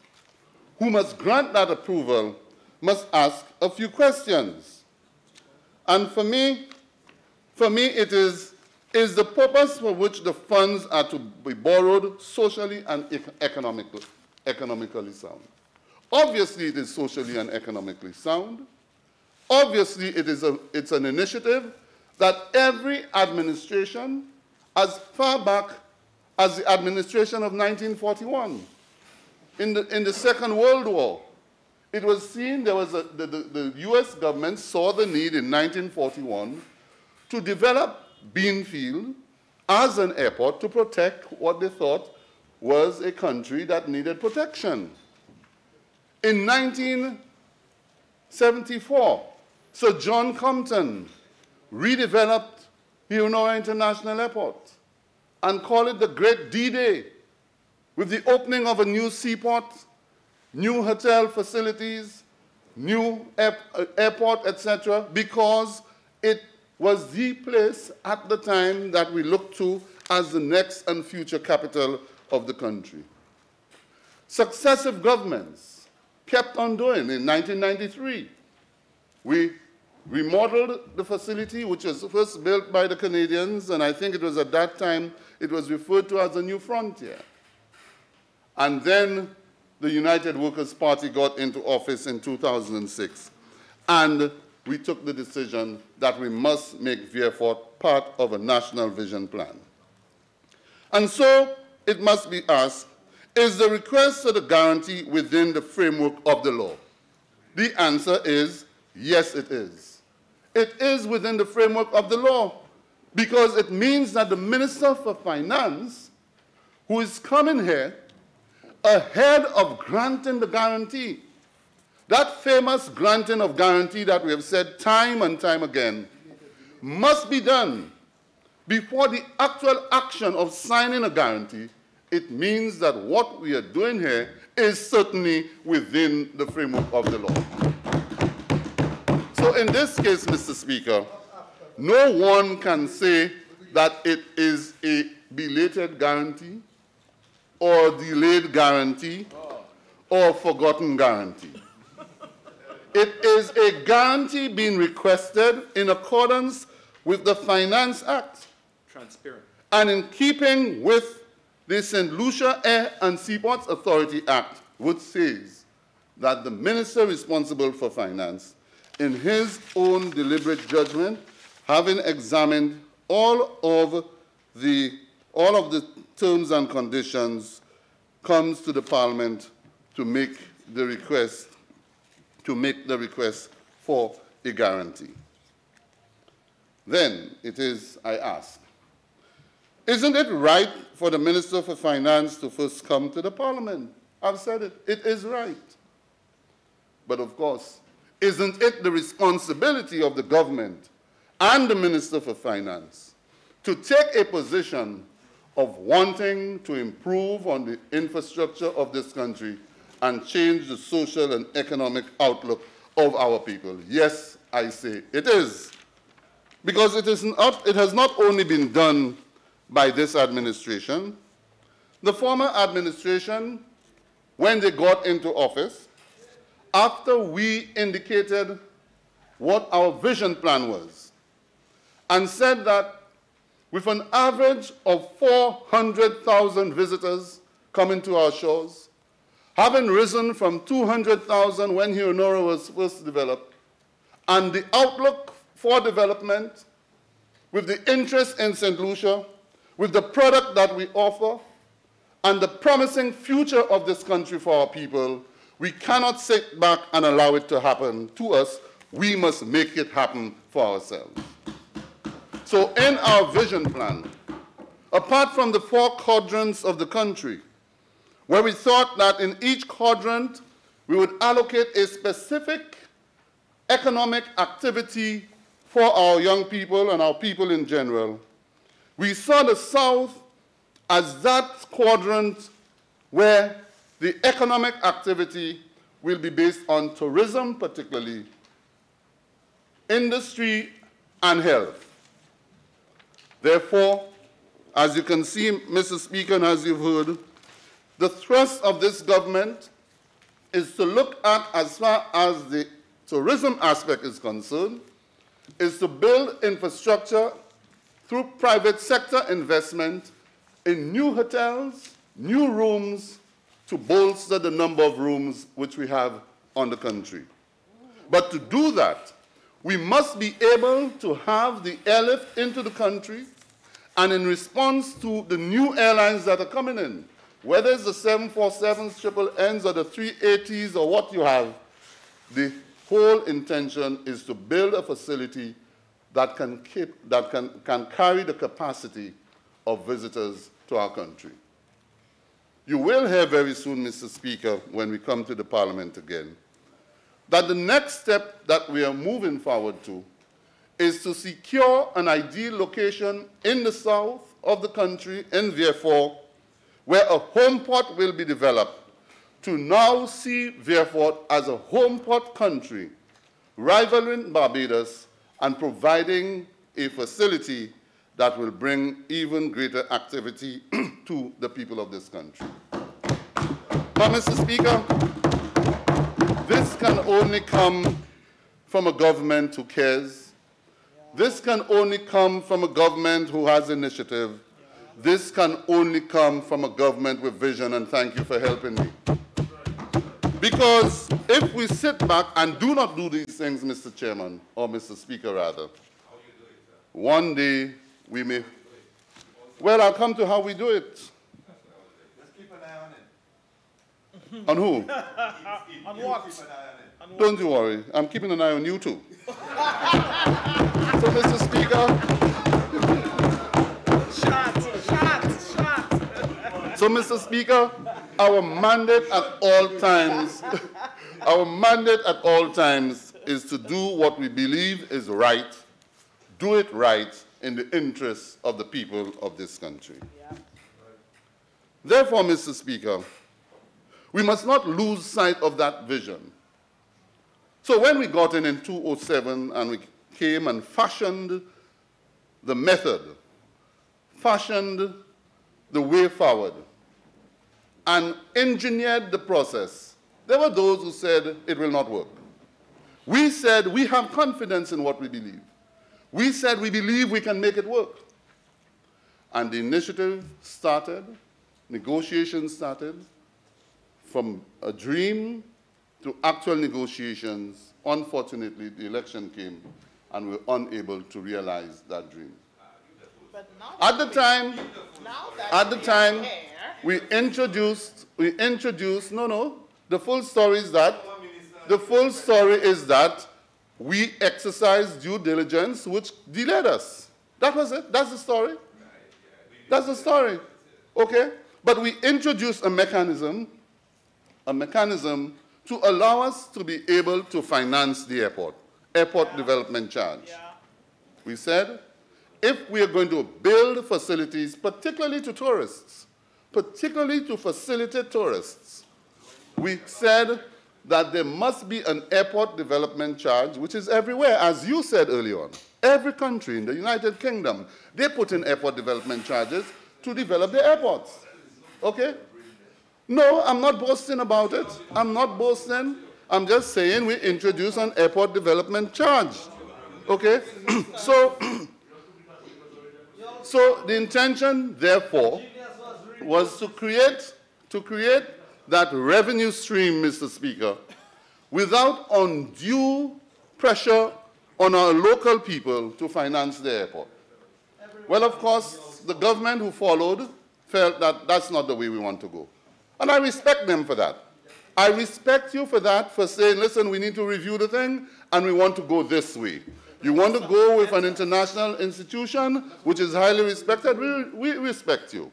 who must grant that approval, must ask a few questions. And for me, it is the purpose for which the funds are to be borrowed socially and economically economically sound. Obviously, it is socially and economically sound. Obviously, it's an initiative that every administration, as far back as the administration of 1941, in the Second World War, it was seen the US government saw the need in 1941 to develop Beanfield as an airport to protect what they thought was a country that needed protection. In 1974, Sir John Compton redeveloped Heronora International Airport and called it the Great D-Day, with the opening of a new seaport, new hotel facilities, new airport, etc., because it was the place at the time that we looked to as the next and future capital of the country. Successive governments kept on doing. In 1993, we remodeled the facility, which was first built by the Canadians, and I think it was at that time it was referred to as the New Frontier. And then the United Workers' Party got into office in 2006, and we took the decision that we must make Vieux part of a national vision plan. And so it must be asked, is the request for the guarantee within the framework of the law? The answer is yes, it is. It is within the framework of the law, because it means that the Minister for Finance, who is coming here ahead of granting the guarantee, that famous granting of guarantee that we have said time and time again, must be done before the actual action of signing a guarantee. It means that what we are doing here is certainly within the framework of the law. So in this case, Mr. Speaker, no one can say that it is a belated guarantee or delayed guarantee or forgotten guarantee. It is a guarantee being requested in accordance with the Finance Act. Transparent. And in keeping with the St. Lucia Air and Seaports Authority Act, which says that the minister responsible for finance, in his own deliberate judgment, having examined all of the terms and conditions, comes to the Parliament to make the request for a guarantee. Then it is, I ask, isn't it right for the Minister for Finance to first come to the Parliament? I've said it. It is right. But of course, isn't it the responsibility of the government and the Minister for Finance to take a position of wanting to improve on the infrastructure of this country and change the social and economic outlook of our people? Yes, I say it is. Because it has not only been done by this administration. The former administration, when they got into office, after we indicated what our vision plan was, and said that with an average of 400,000 visitors coming to our shores, having risen from 200,000 when Heronora was first developed, and the outlook for development, with the interest in St. Lucia, with the product that we offer, and the promising future of this country for our people, we cannot sit back and allow it to happen to us. We must make it happen for ourselves. So in our vision plan, apart from the 4 quadrants of the country, where we thought that in each quadrant we would allocate a specific economic activity for our young people and our people in general, we saw the South as that quadrant where the economic activity will be based on tourism particularly, industry, and health. Therefore, as you can see, Mr. Speaker, and as you've heard, the thrust of this government is to look at, as far as the tourism aspect is concerned, is to build infrastructure through private sector investment in new hotels, new rooms, to bolster the number of rooms which we have on the country. But to do that, we must be able to have the airlift into the country, and in response to the new airlines that are coming in, whether it's the 747s, triple Ns, or the 380s, or what you have, the whole intention is to build a facility that can carry the capacity of visitors to our country. You will hear very soon, Mr. Speaker, when we come to the Parliament again, that the next step that we are moving forward to is to secure an ideal location in the south of the country, in Vieux-Fort, where a home port will be developed to now see Vieux-Fort as a home port country, rivaling Barbados and providing a facility that will bring even greater activity to the people of this country. But, Mr. Speaker, this can only come from a government who cares. This can only come from a government who has initiative. This can only come from a government with vision, and thank you for helping me. Because if we sit back and do not do these things, Mr. Chairman, or Mr. Speaker rather, one day we may... Well, I'll come to how we do it. Let's keep an eye on it. On who? On what? Don't you worry. I'm keeping an eye on you too. So, Mr. Speaker... So, Mr. Speaker, our mandate at all times, is to do what we believe is right, do it right in the interests of the people of this country. Yeah. Therefore, Mr. Speaker, we must not lose sight of that vision. So when we got in 2007 and we came and fashioned the method, fashioned the way forward, and engineered the process, there were those who said it will not work. We said we have confidence in what we believe. We said we believe we can make it work. And the initiative started, negotiations started, from a dream to actual negotiations. Unfortunately, the election came and we were unable to realize that dream. At the time, we introduced, the full story is that, we exercised due diligence, which delayed us. That was it. That's the story. That's the story. Okay? But we introduced a mechanism to allow us to be able to finance the airport development charge. Yeah. We said, if we are going to build facilities, particularly to tourists, particularly to facilitate tourists, we said that there must be an airport development charge, which is everywhere, as you said earlier on. Every country in the United Kingdom, they put in airport development charges to develop their airports. Okay? No, I'm not boasting about it. I'm not boasting. I'm just saying we introduce an airport development charge. Okay? So the intention, therefore, was to create that revenue stream, Mr. Speaker, without undue pressure on our local people to finance the airport. Well, of course, the government who followed felt that that's not the way we want to go. And I respect them for that. I respect you for that, for saying, listen, we need to review the thing, and we want to go this way. You want to go with an international institution, which is highly respected, we respect you.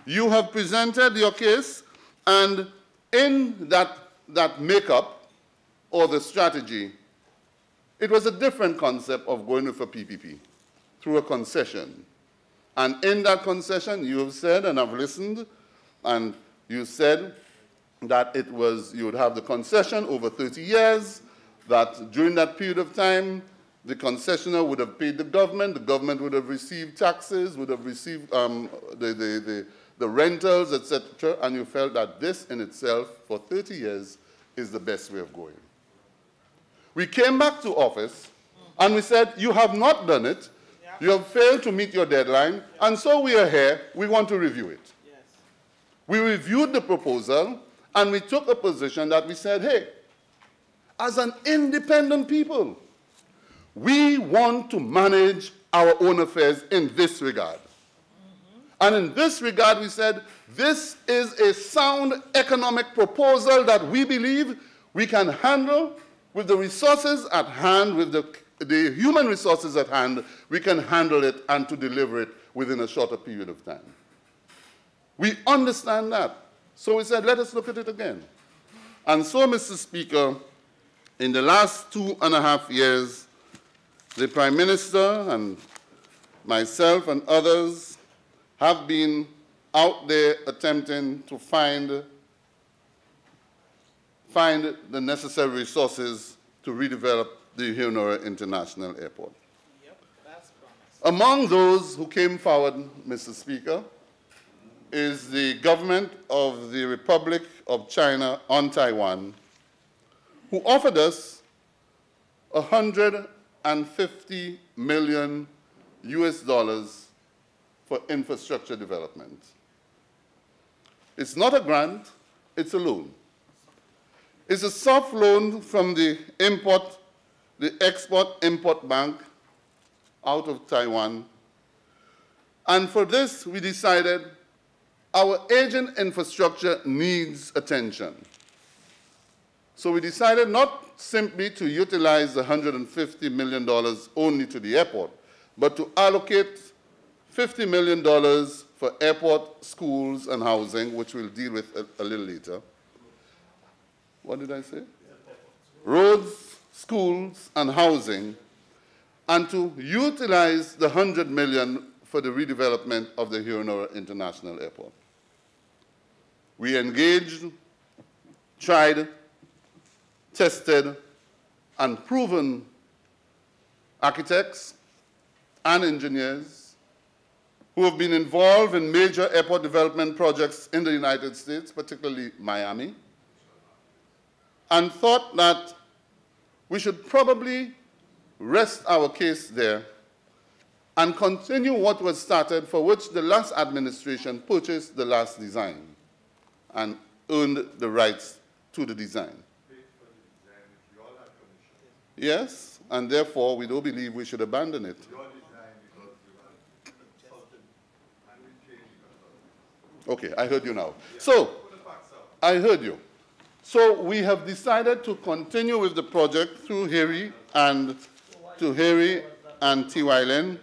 You have presented your case, and in that makeup, or the strategy, it was a different concept of going with a PPP, through a concession. And in that concession, you have said, and I've listened, and you said that it was, you would have the concession over 30 years, that during that period of time, the concessionaire would have paid the government would have received taxes, would have received the rentals, etc., and you felt that this in itself, for 30 years, is the best way of going. We came back to office, and we said, you have not done it, you have failed to meet your deadline, and so we are here, we want to review it. Yes. We reviewed the proposal, And we took a position that we said, hey, as an independent people, we want to manage our own affairs in this regard. And in this regard, we said, this is a sound economic proposal that we believe we can handle with the resources at hand, with the human resources at hand. We can handle it and to deliver it within a shorter period of time. We understand that. So we said, let us look at it again. And so, Mr. Speaker, in the last 2.5 years, the Prime Minister and myself and others have been out there attempting to find the necessary resources to redevelop the Honora International Airport. Yep, that's promised. Among those who came forward, Mr. Speaker, is the government of the Republic of China on Taiwan, who offered us $150 million for infrastructure development. It's not a grant, it's a loan. It's a soft loan from the Export-Import Bank out of Taiwan. And for this, we decided our aging infrastructure needs attention. So we decided not simply to utilize the $150 million only to the airport, but to allocate $50 million for airport, schools, and housing, which we'll deal with a little later. What did I say? Roads, schools, and housing, and to utilize the $100 million for the redevelopment of the Honora International Airport. We engaged, tried, tested, and proven architects and engineers who have been involved in major airport development projects in the United States, particularly Miami, and thought that we should probably rest our case there and continue what was started, for which the last administration purchased the last design and earned the rights to the design. Yes, and therefore we don't believe we should abandon it. Okay, I heard you now. So, I heard you. So we have decided to continue with the project through Harry and TYLN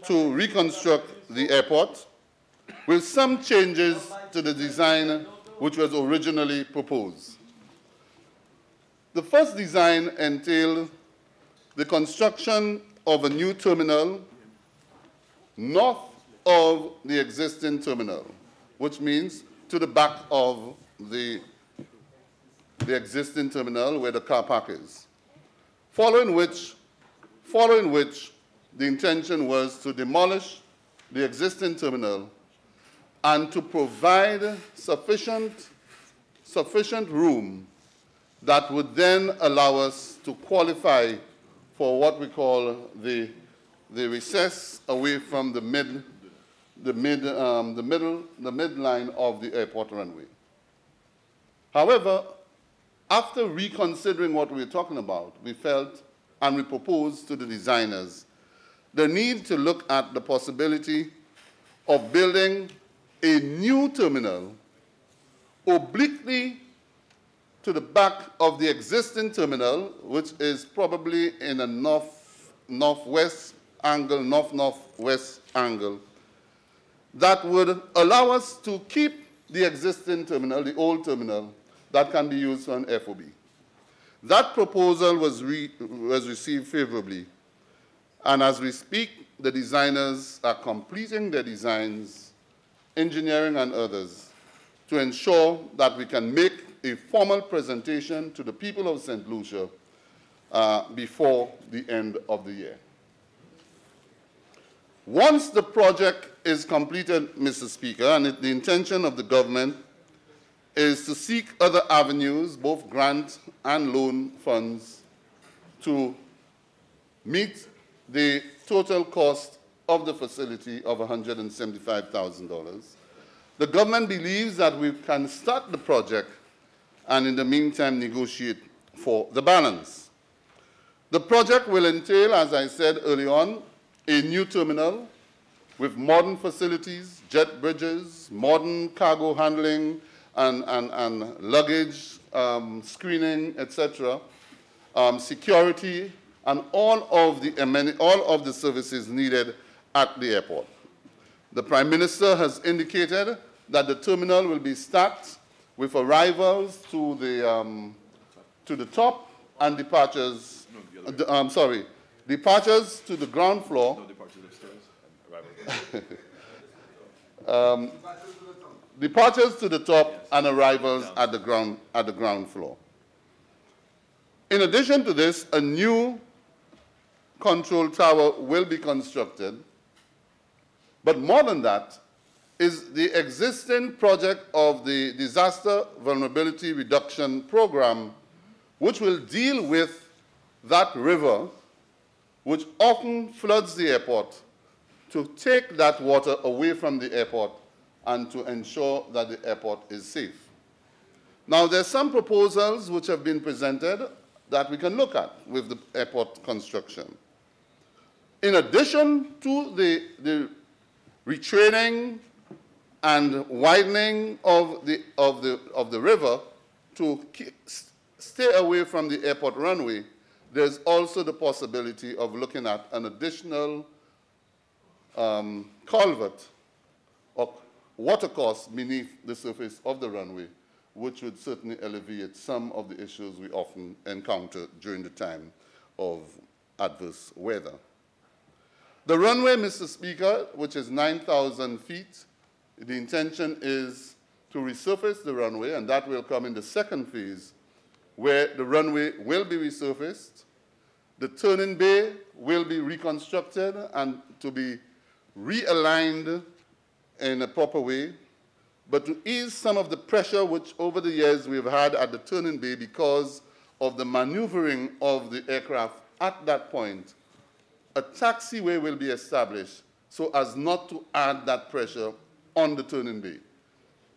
to reconstruct the airport with some changes to the design which was originally proposed. The first design entailed the construction of a new terminal north of the existing terminal, which means to the back of the existing terminal where the car park is. Following which the intention was to demolish the existing terminal and to provide sufficient room that would then allow us to qualify for what we call the recess away from the midline of the airport runway. However, after reconsidering what we were talking about, we felt and we proposed to the designers the need to look at the possibility of building a new terminal obliquely to the back of the existing terminal, which is probably in a north-northwest angle, that would allow us to keep the existing terminal, the old terminal, that can be used for an FOB. That proposal was received favorably, and as we speak, the designers are completing their designs, engineering and others, to ensure that we can make a formal presentation to the people of St. Lucia before the end of the year. Once the project is completed, Mr. Speaker, and the intention of the government is to seek other avenues, both grant and loan funds, to meet the total cost of the facility of $175,000. The government believes that we can start the project and in the meantime negotiate for the balance. The project will entail, as I said early on, a new terminal with modern facilities, jet bridges, modern cargo handling and luggage screening, etc., security, and all of the services needed at the airport. The Prime Minister has indicated that the terminal will be stacked with arrivals to the top and departures. Departures to the ground floor. No, departures upstairs and arrivals. Departures to the top and arrivals at the ground floor. In addition to this, a new control tower will be constructed. But more than that is the existing project of the Disaster Vulnerability Reduction Program, which will deal with that river, which often floods the airport, to take that water away from the airport and to ensure that the airport is safe. Now, there's some proposals which have been presented that we can look at with the airport construction. In addition to the retraining and widening of the river to stay away from the airport runway, there's also the possibility of looking at an additional culvert or watercourse beneath the surface of the runway, which would certainly alleviate some of the issues we often encounter during the time of adverse weather. The runway, Mr. Speaker, which is 9,000 feet, the intention is to resurface the runway, and that will come in the second phase, where the runway will be resurfaced, the turning bay will be reconstructed and to be realigned in a proper way, but to ease some of the pressure which over the years we've had at the turning bay because of the maneuvering of the aircraft at that point, a taxiway will be established so as not to add that pressure on the turning bay.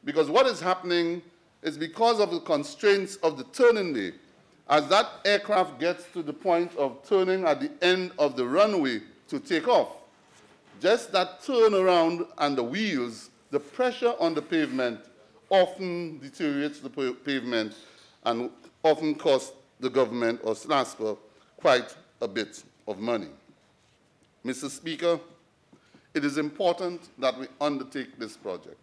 Because what is happening is because of the constraints of the turning bay, as that aircraft gets to the point of turning at the end of the runway to take off, just that turnaround and the wheels, the pressure on the pavement often deteriorates the pavement and often costs the government or SLASPA quite a bit of money. Mr. Speaker, it is important that we undertake this project.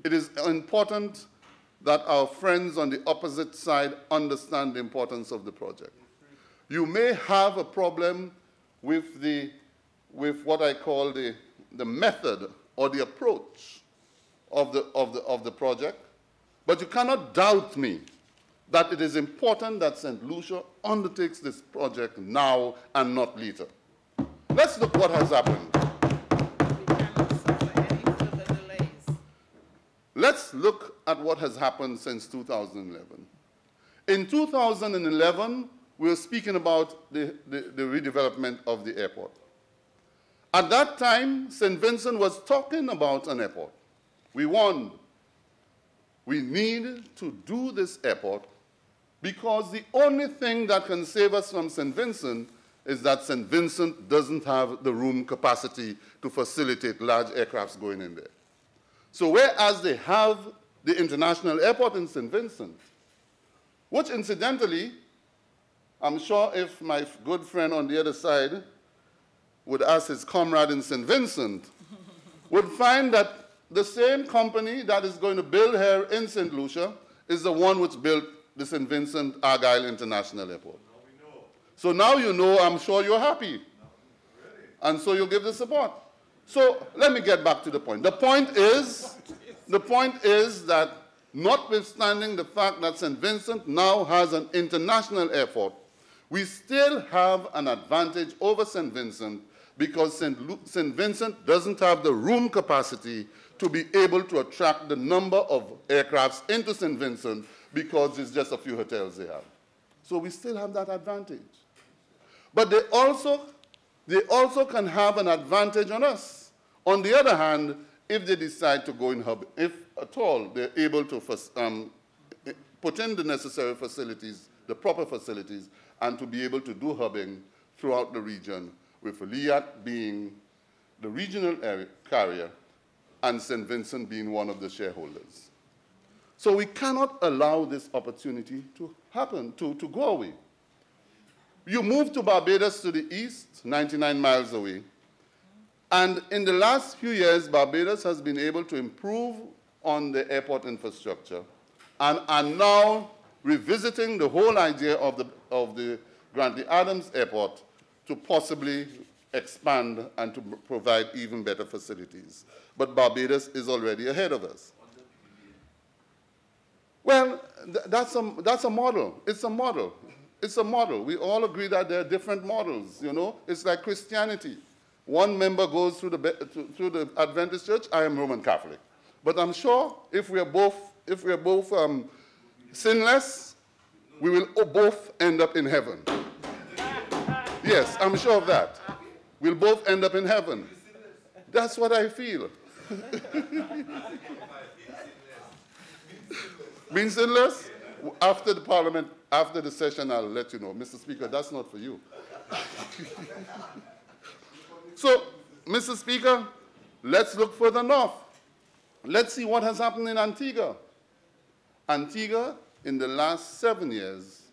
It is important that our friends on the opposite side understand the importance of the project. You may have a problem with what I call the method or the approach of the project, but you cannot doubt me that it is important that St. Lucia undertakes this project now and not later. Let's look what has happened. Let's look at what has happened since 2011. In 2011, we were speaking about the redevelopment of the airport. At that time, St. Vincent was talking about an airport. We warned, we need to do this airport because the only thing that can save us from St. Vincent is that St. Vincent doesn't have the room capacity to facilitate large aircrafts going in there. So whereas they have the international airport in St. Vincent, which incidentally, I'm sure if my good friend on the other side would ask his comrade in St. Vincent, would find that the same company that is going to build here in St. Lucia is the one which built the St. Vincent Argyle International Airport. So now you know, I'm sure you're happy. And so you'll give the support. So let me get back to the point. The point is that notwithstanding the fact that St. Vincent now has an international airport, we still have an advantage over St. Vincent because St. Vincent doesn't have the room capacity to be able to attract the number of aircrafts into St. Vincent because it's just a few hotels they have. So we still have that advantage. But they also can have an advantage on us. On the other hand, if they decide to go in hub, if at all they're able to put in the necessary facilities, the proper facilities, and to be able to do hubbing throughout the region, with Liat being the regional carrier and St. Vincent being one of the shareholders. So we cannot allow this opportunity to happen, to go away. You move to Barbados to the east, 99 miles away, and in the last few years, Barbados has been able to improve on the airport infrastructure and are now revisiting the whole idea of the Grantley Adams Airport to possibly expand and to provide even better facilities. But Barbados is already ahead of us. Well, that's a model. It's a model. It's a model. We all agree that there are different models, you know. It's like Christianity. One member goes through the Adventist church. I am Roman Catholic. But I'm sure if we are both sinless, we will both end up in heaven. Yes, I'm sure of that. We'll both end up in heaven. That's what I feel. Being sinless? After the parliament, after the session, I'll let you know. Mr. Speaker, that's not for you. So, Mr. Speaker, let's look further north. Let's see what has happened in Antigua. Antigua, in the last 7 years,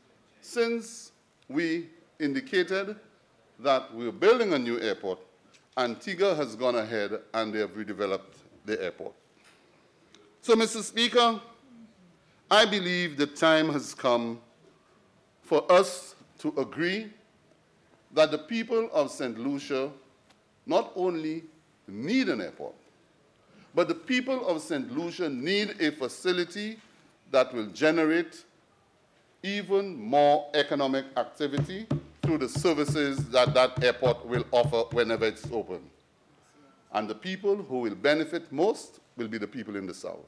since we indicated that we were building a new airport, Antigua has gone ahead and they have redeveloped the airport. So, Mr. Speaker, I believe the time has come for us to agree that the people of St. Lucia not only need an airport, but the people of St. Lucia need a facility that will generate even more economic activity through the services that that airport will offer whenever it's open. And the people who will benefit most will be the people in the south.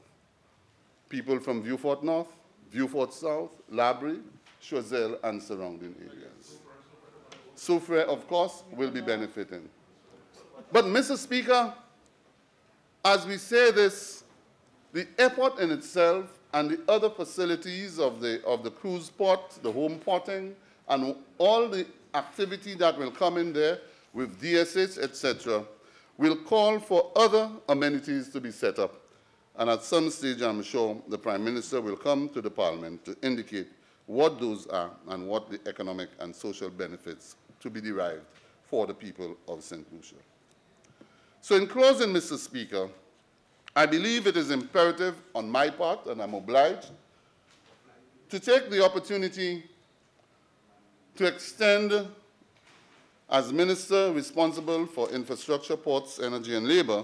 People from Vieux Fort North, Vieux Fort South, Labrie, Choiseul, and surrounding areas. Soufriere, of course, will be benefiting. But, Mr. Speaker, as we say this, the airport in itself and the other facilities of the cruise port, the home porting, and all the activity that will come in there with DSH, etc., will call for other amenities to be set up. And at some stage, I'm sure the Prime Minister will come to the Parliament to indicate what those are and what the economic and social benefits to be derived for the people of St. Lucia. So in closing, Mr. Speaker, I believe it is imperative on my part, and I'm obliged, to take the opportunity to extend, as Minister responsible for infrastructure, ports, energy, and labor,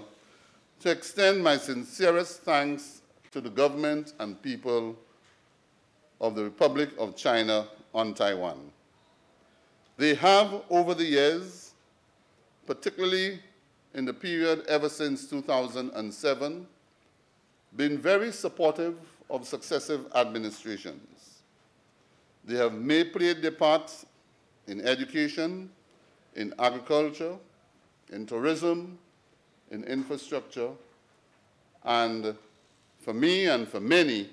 to extend my sincerest thanks to the government and people of the Republic of China on Taiwan. They have, over the years, particularly in the period ever since 2007, been very supportive of successive administrations. They have played their part in education, in agriculture, in tourism, in infrastructure, and for me and for many,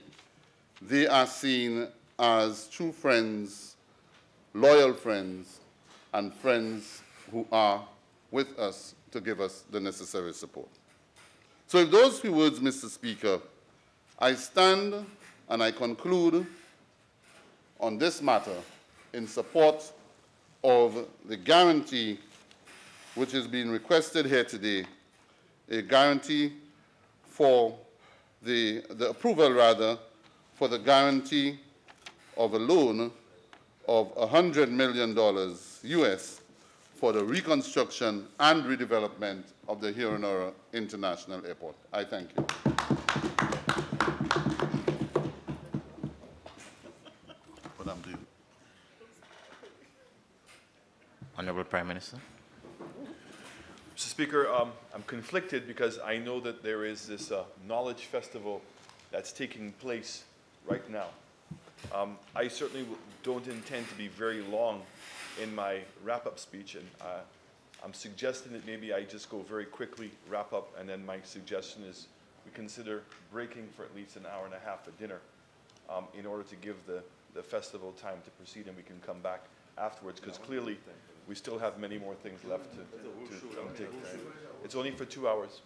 they are seen as true friends, loyal friends, and friends who are with us to give us the necessary support. So with those few words, Mr. Speaker, I stand and I conclude on this matter in support of the guarantee which is being requested here today, a guarantee for the approval, rather, for the guarantee of a loan of $100 million US for the reconstruction and redevelopment of the Heronora International Airport. I thank you. What I'm doing. Honorable Prime Minister. Mr. Speaker, I'm conflicted because I know that there is this knowledge festival that's taking place right now. I certainly don't intend to be very long in my wrap-up speech, and I'm suggesting that maybe I just go very quickly, wrap up, and then my suggestion is we consider breaking for at least an hour and a half for dinner. in order to give the festival time to proceed, and we can come back afterwards, because clearly we still have many more things left to take. It's only for 2 hours.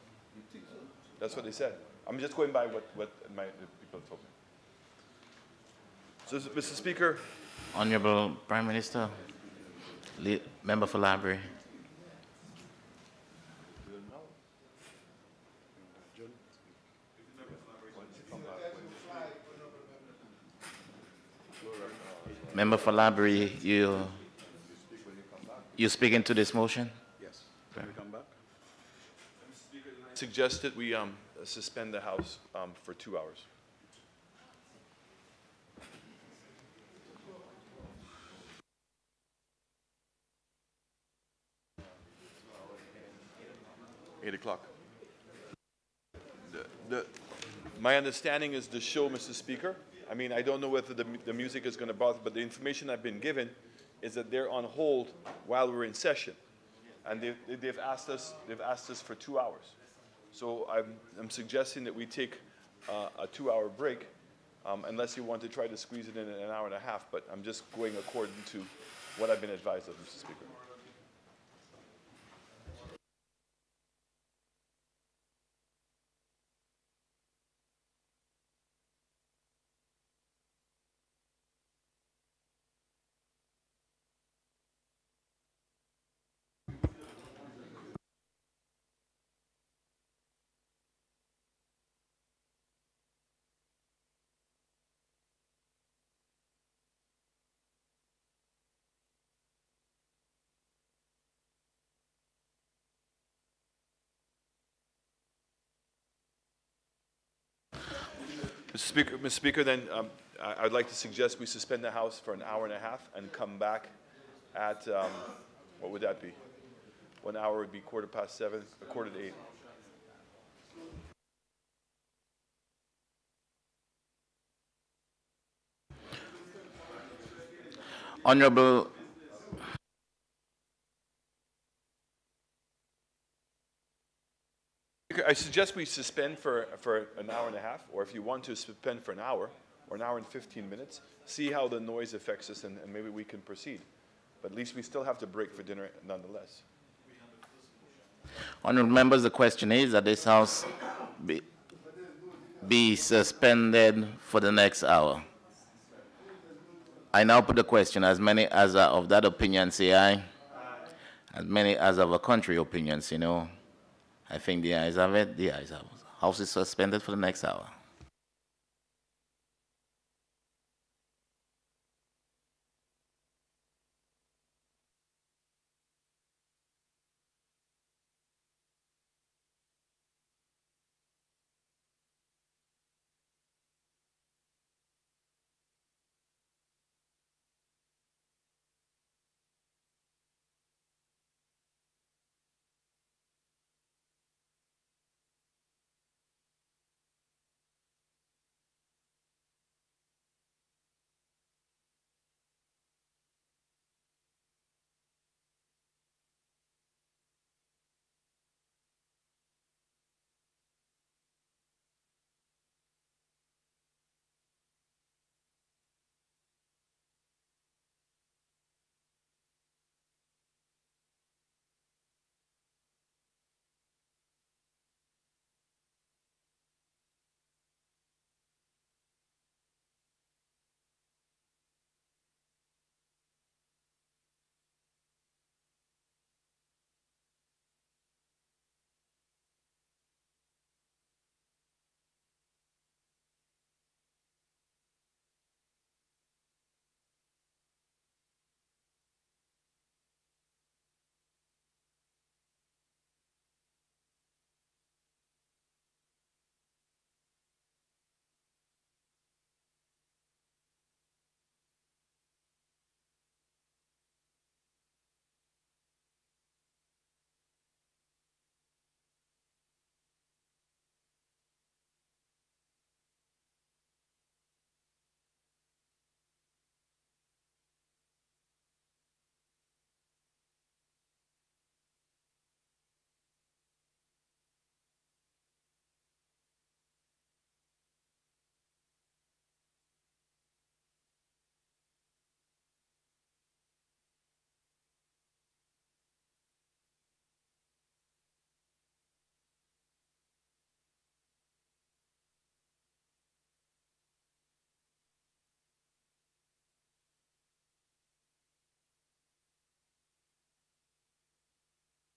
That's what they said. I'm just going by what the people told me. So, Mr. Speaker. Honorable Prime Minister, Member for Library. Member for Library, you speaking to this motion? Yes. Can we come back? Suggested we suspend the House for 2 hours. $8 o'clock. My understanding is the show, Mr. Speaker. I mean, I don't know whether the music is going to bother, but the information I've been given is that they're on hold while we're in session, and they've asked us for 2 hours. So I'm suggesting that we take a 2-hour break, unless you want to try to squeeze it in an hour and a half. But I'm just going according to what I've been advised of, Mr. Speaker. Mr. Speaker, then I'd like to suggest we suspend the House for an hour and a half and come back at, what would that be? 1 hour would be 7:15, 7:45. Honorable I suggest we suspend for an hour and a half, or if you want to suspend for an hour or an hour and 15 minutes, see how the noise affects us, and maybe we can proceed. But at least we still have to break for dinner nonetheless. Honourable members, the question is that this House be suspended for the next hour. I now put the question. As many as are of that opinion say aye. As many as of a contrary opinion say no. I think the ayes have it. The ayes have it. House is suspended for the next hour.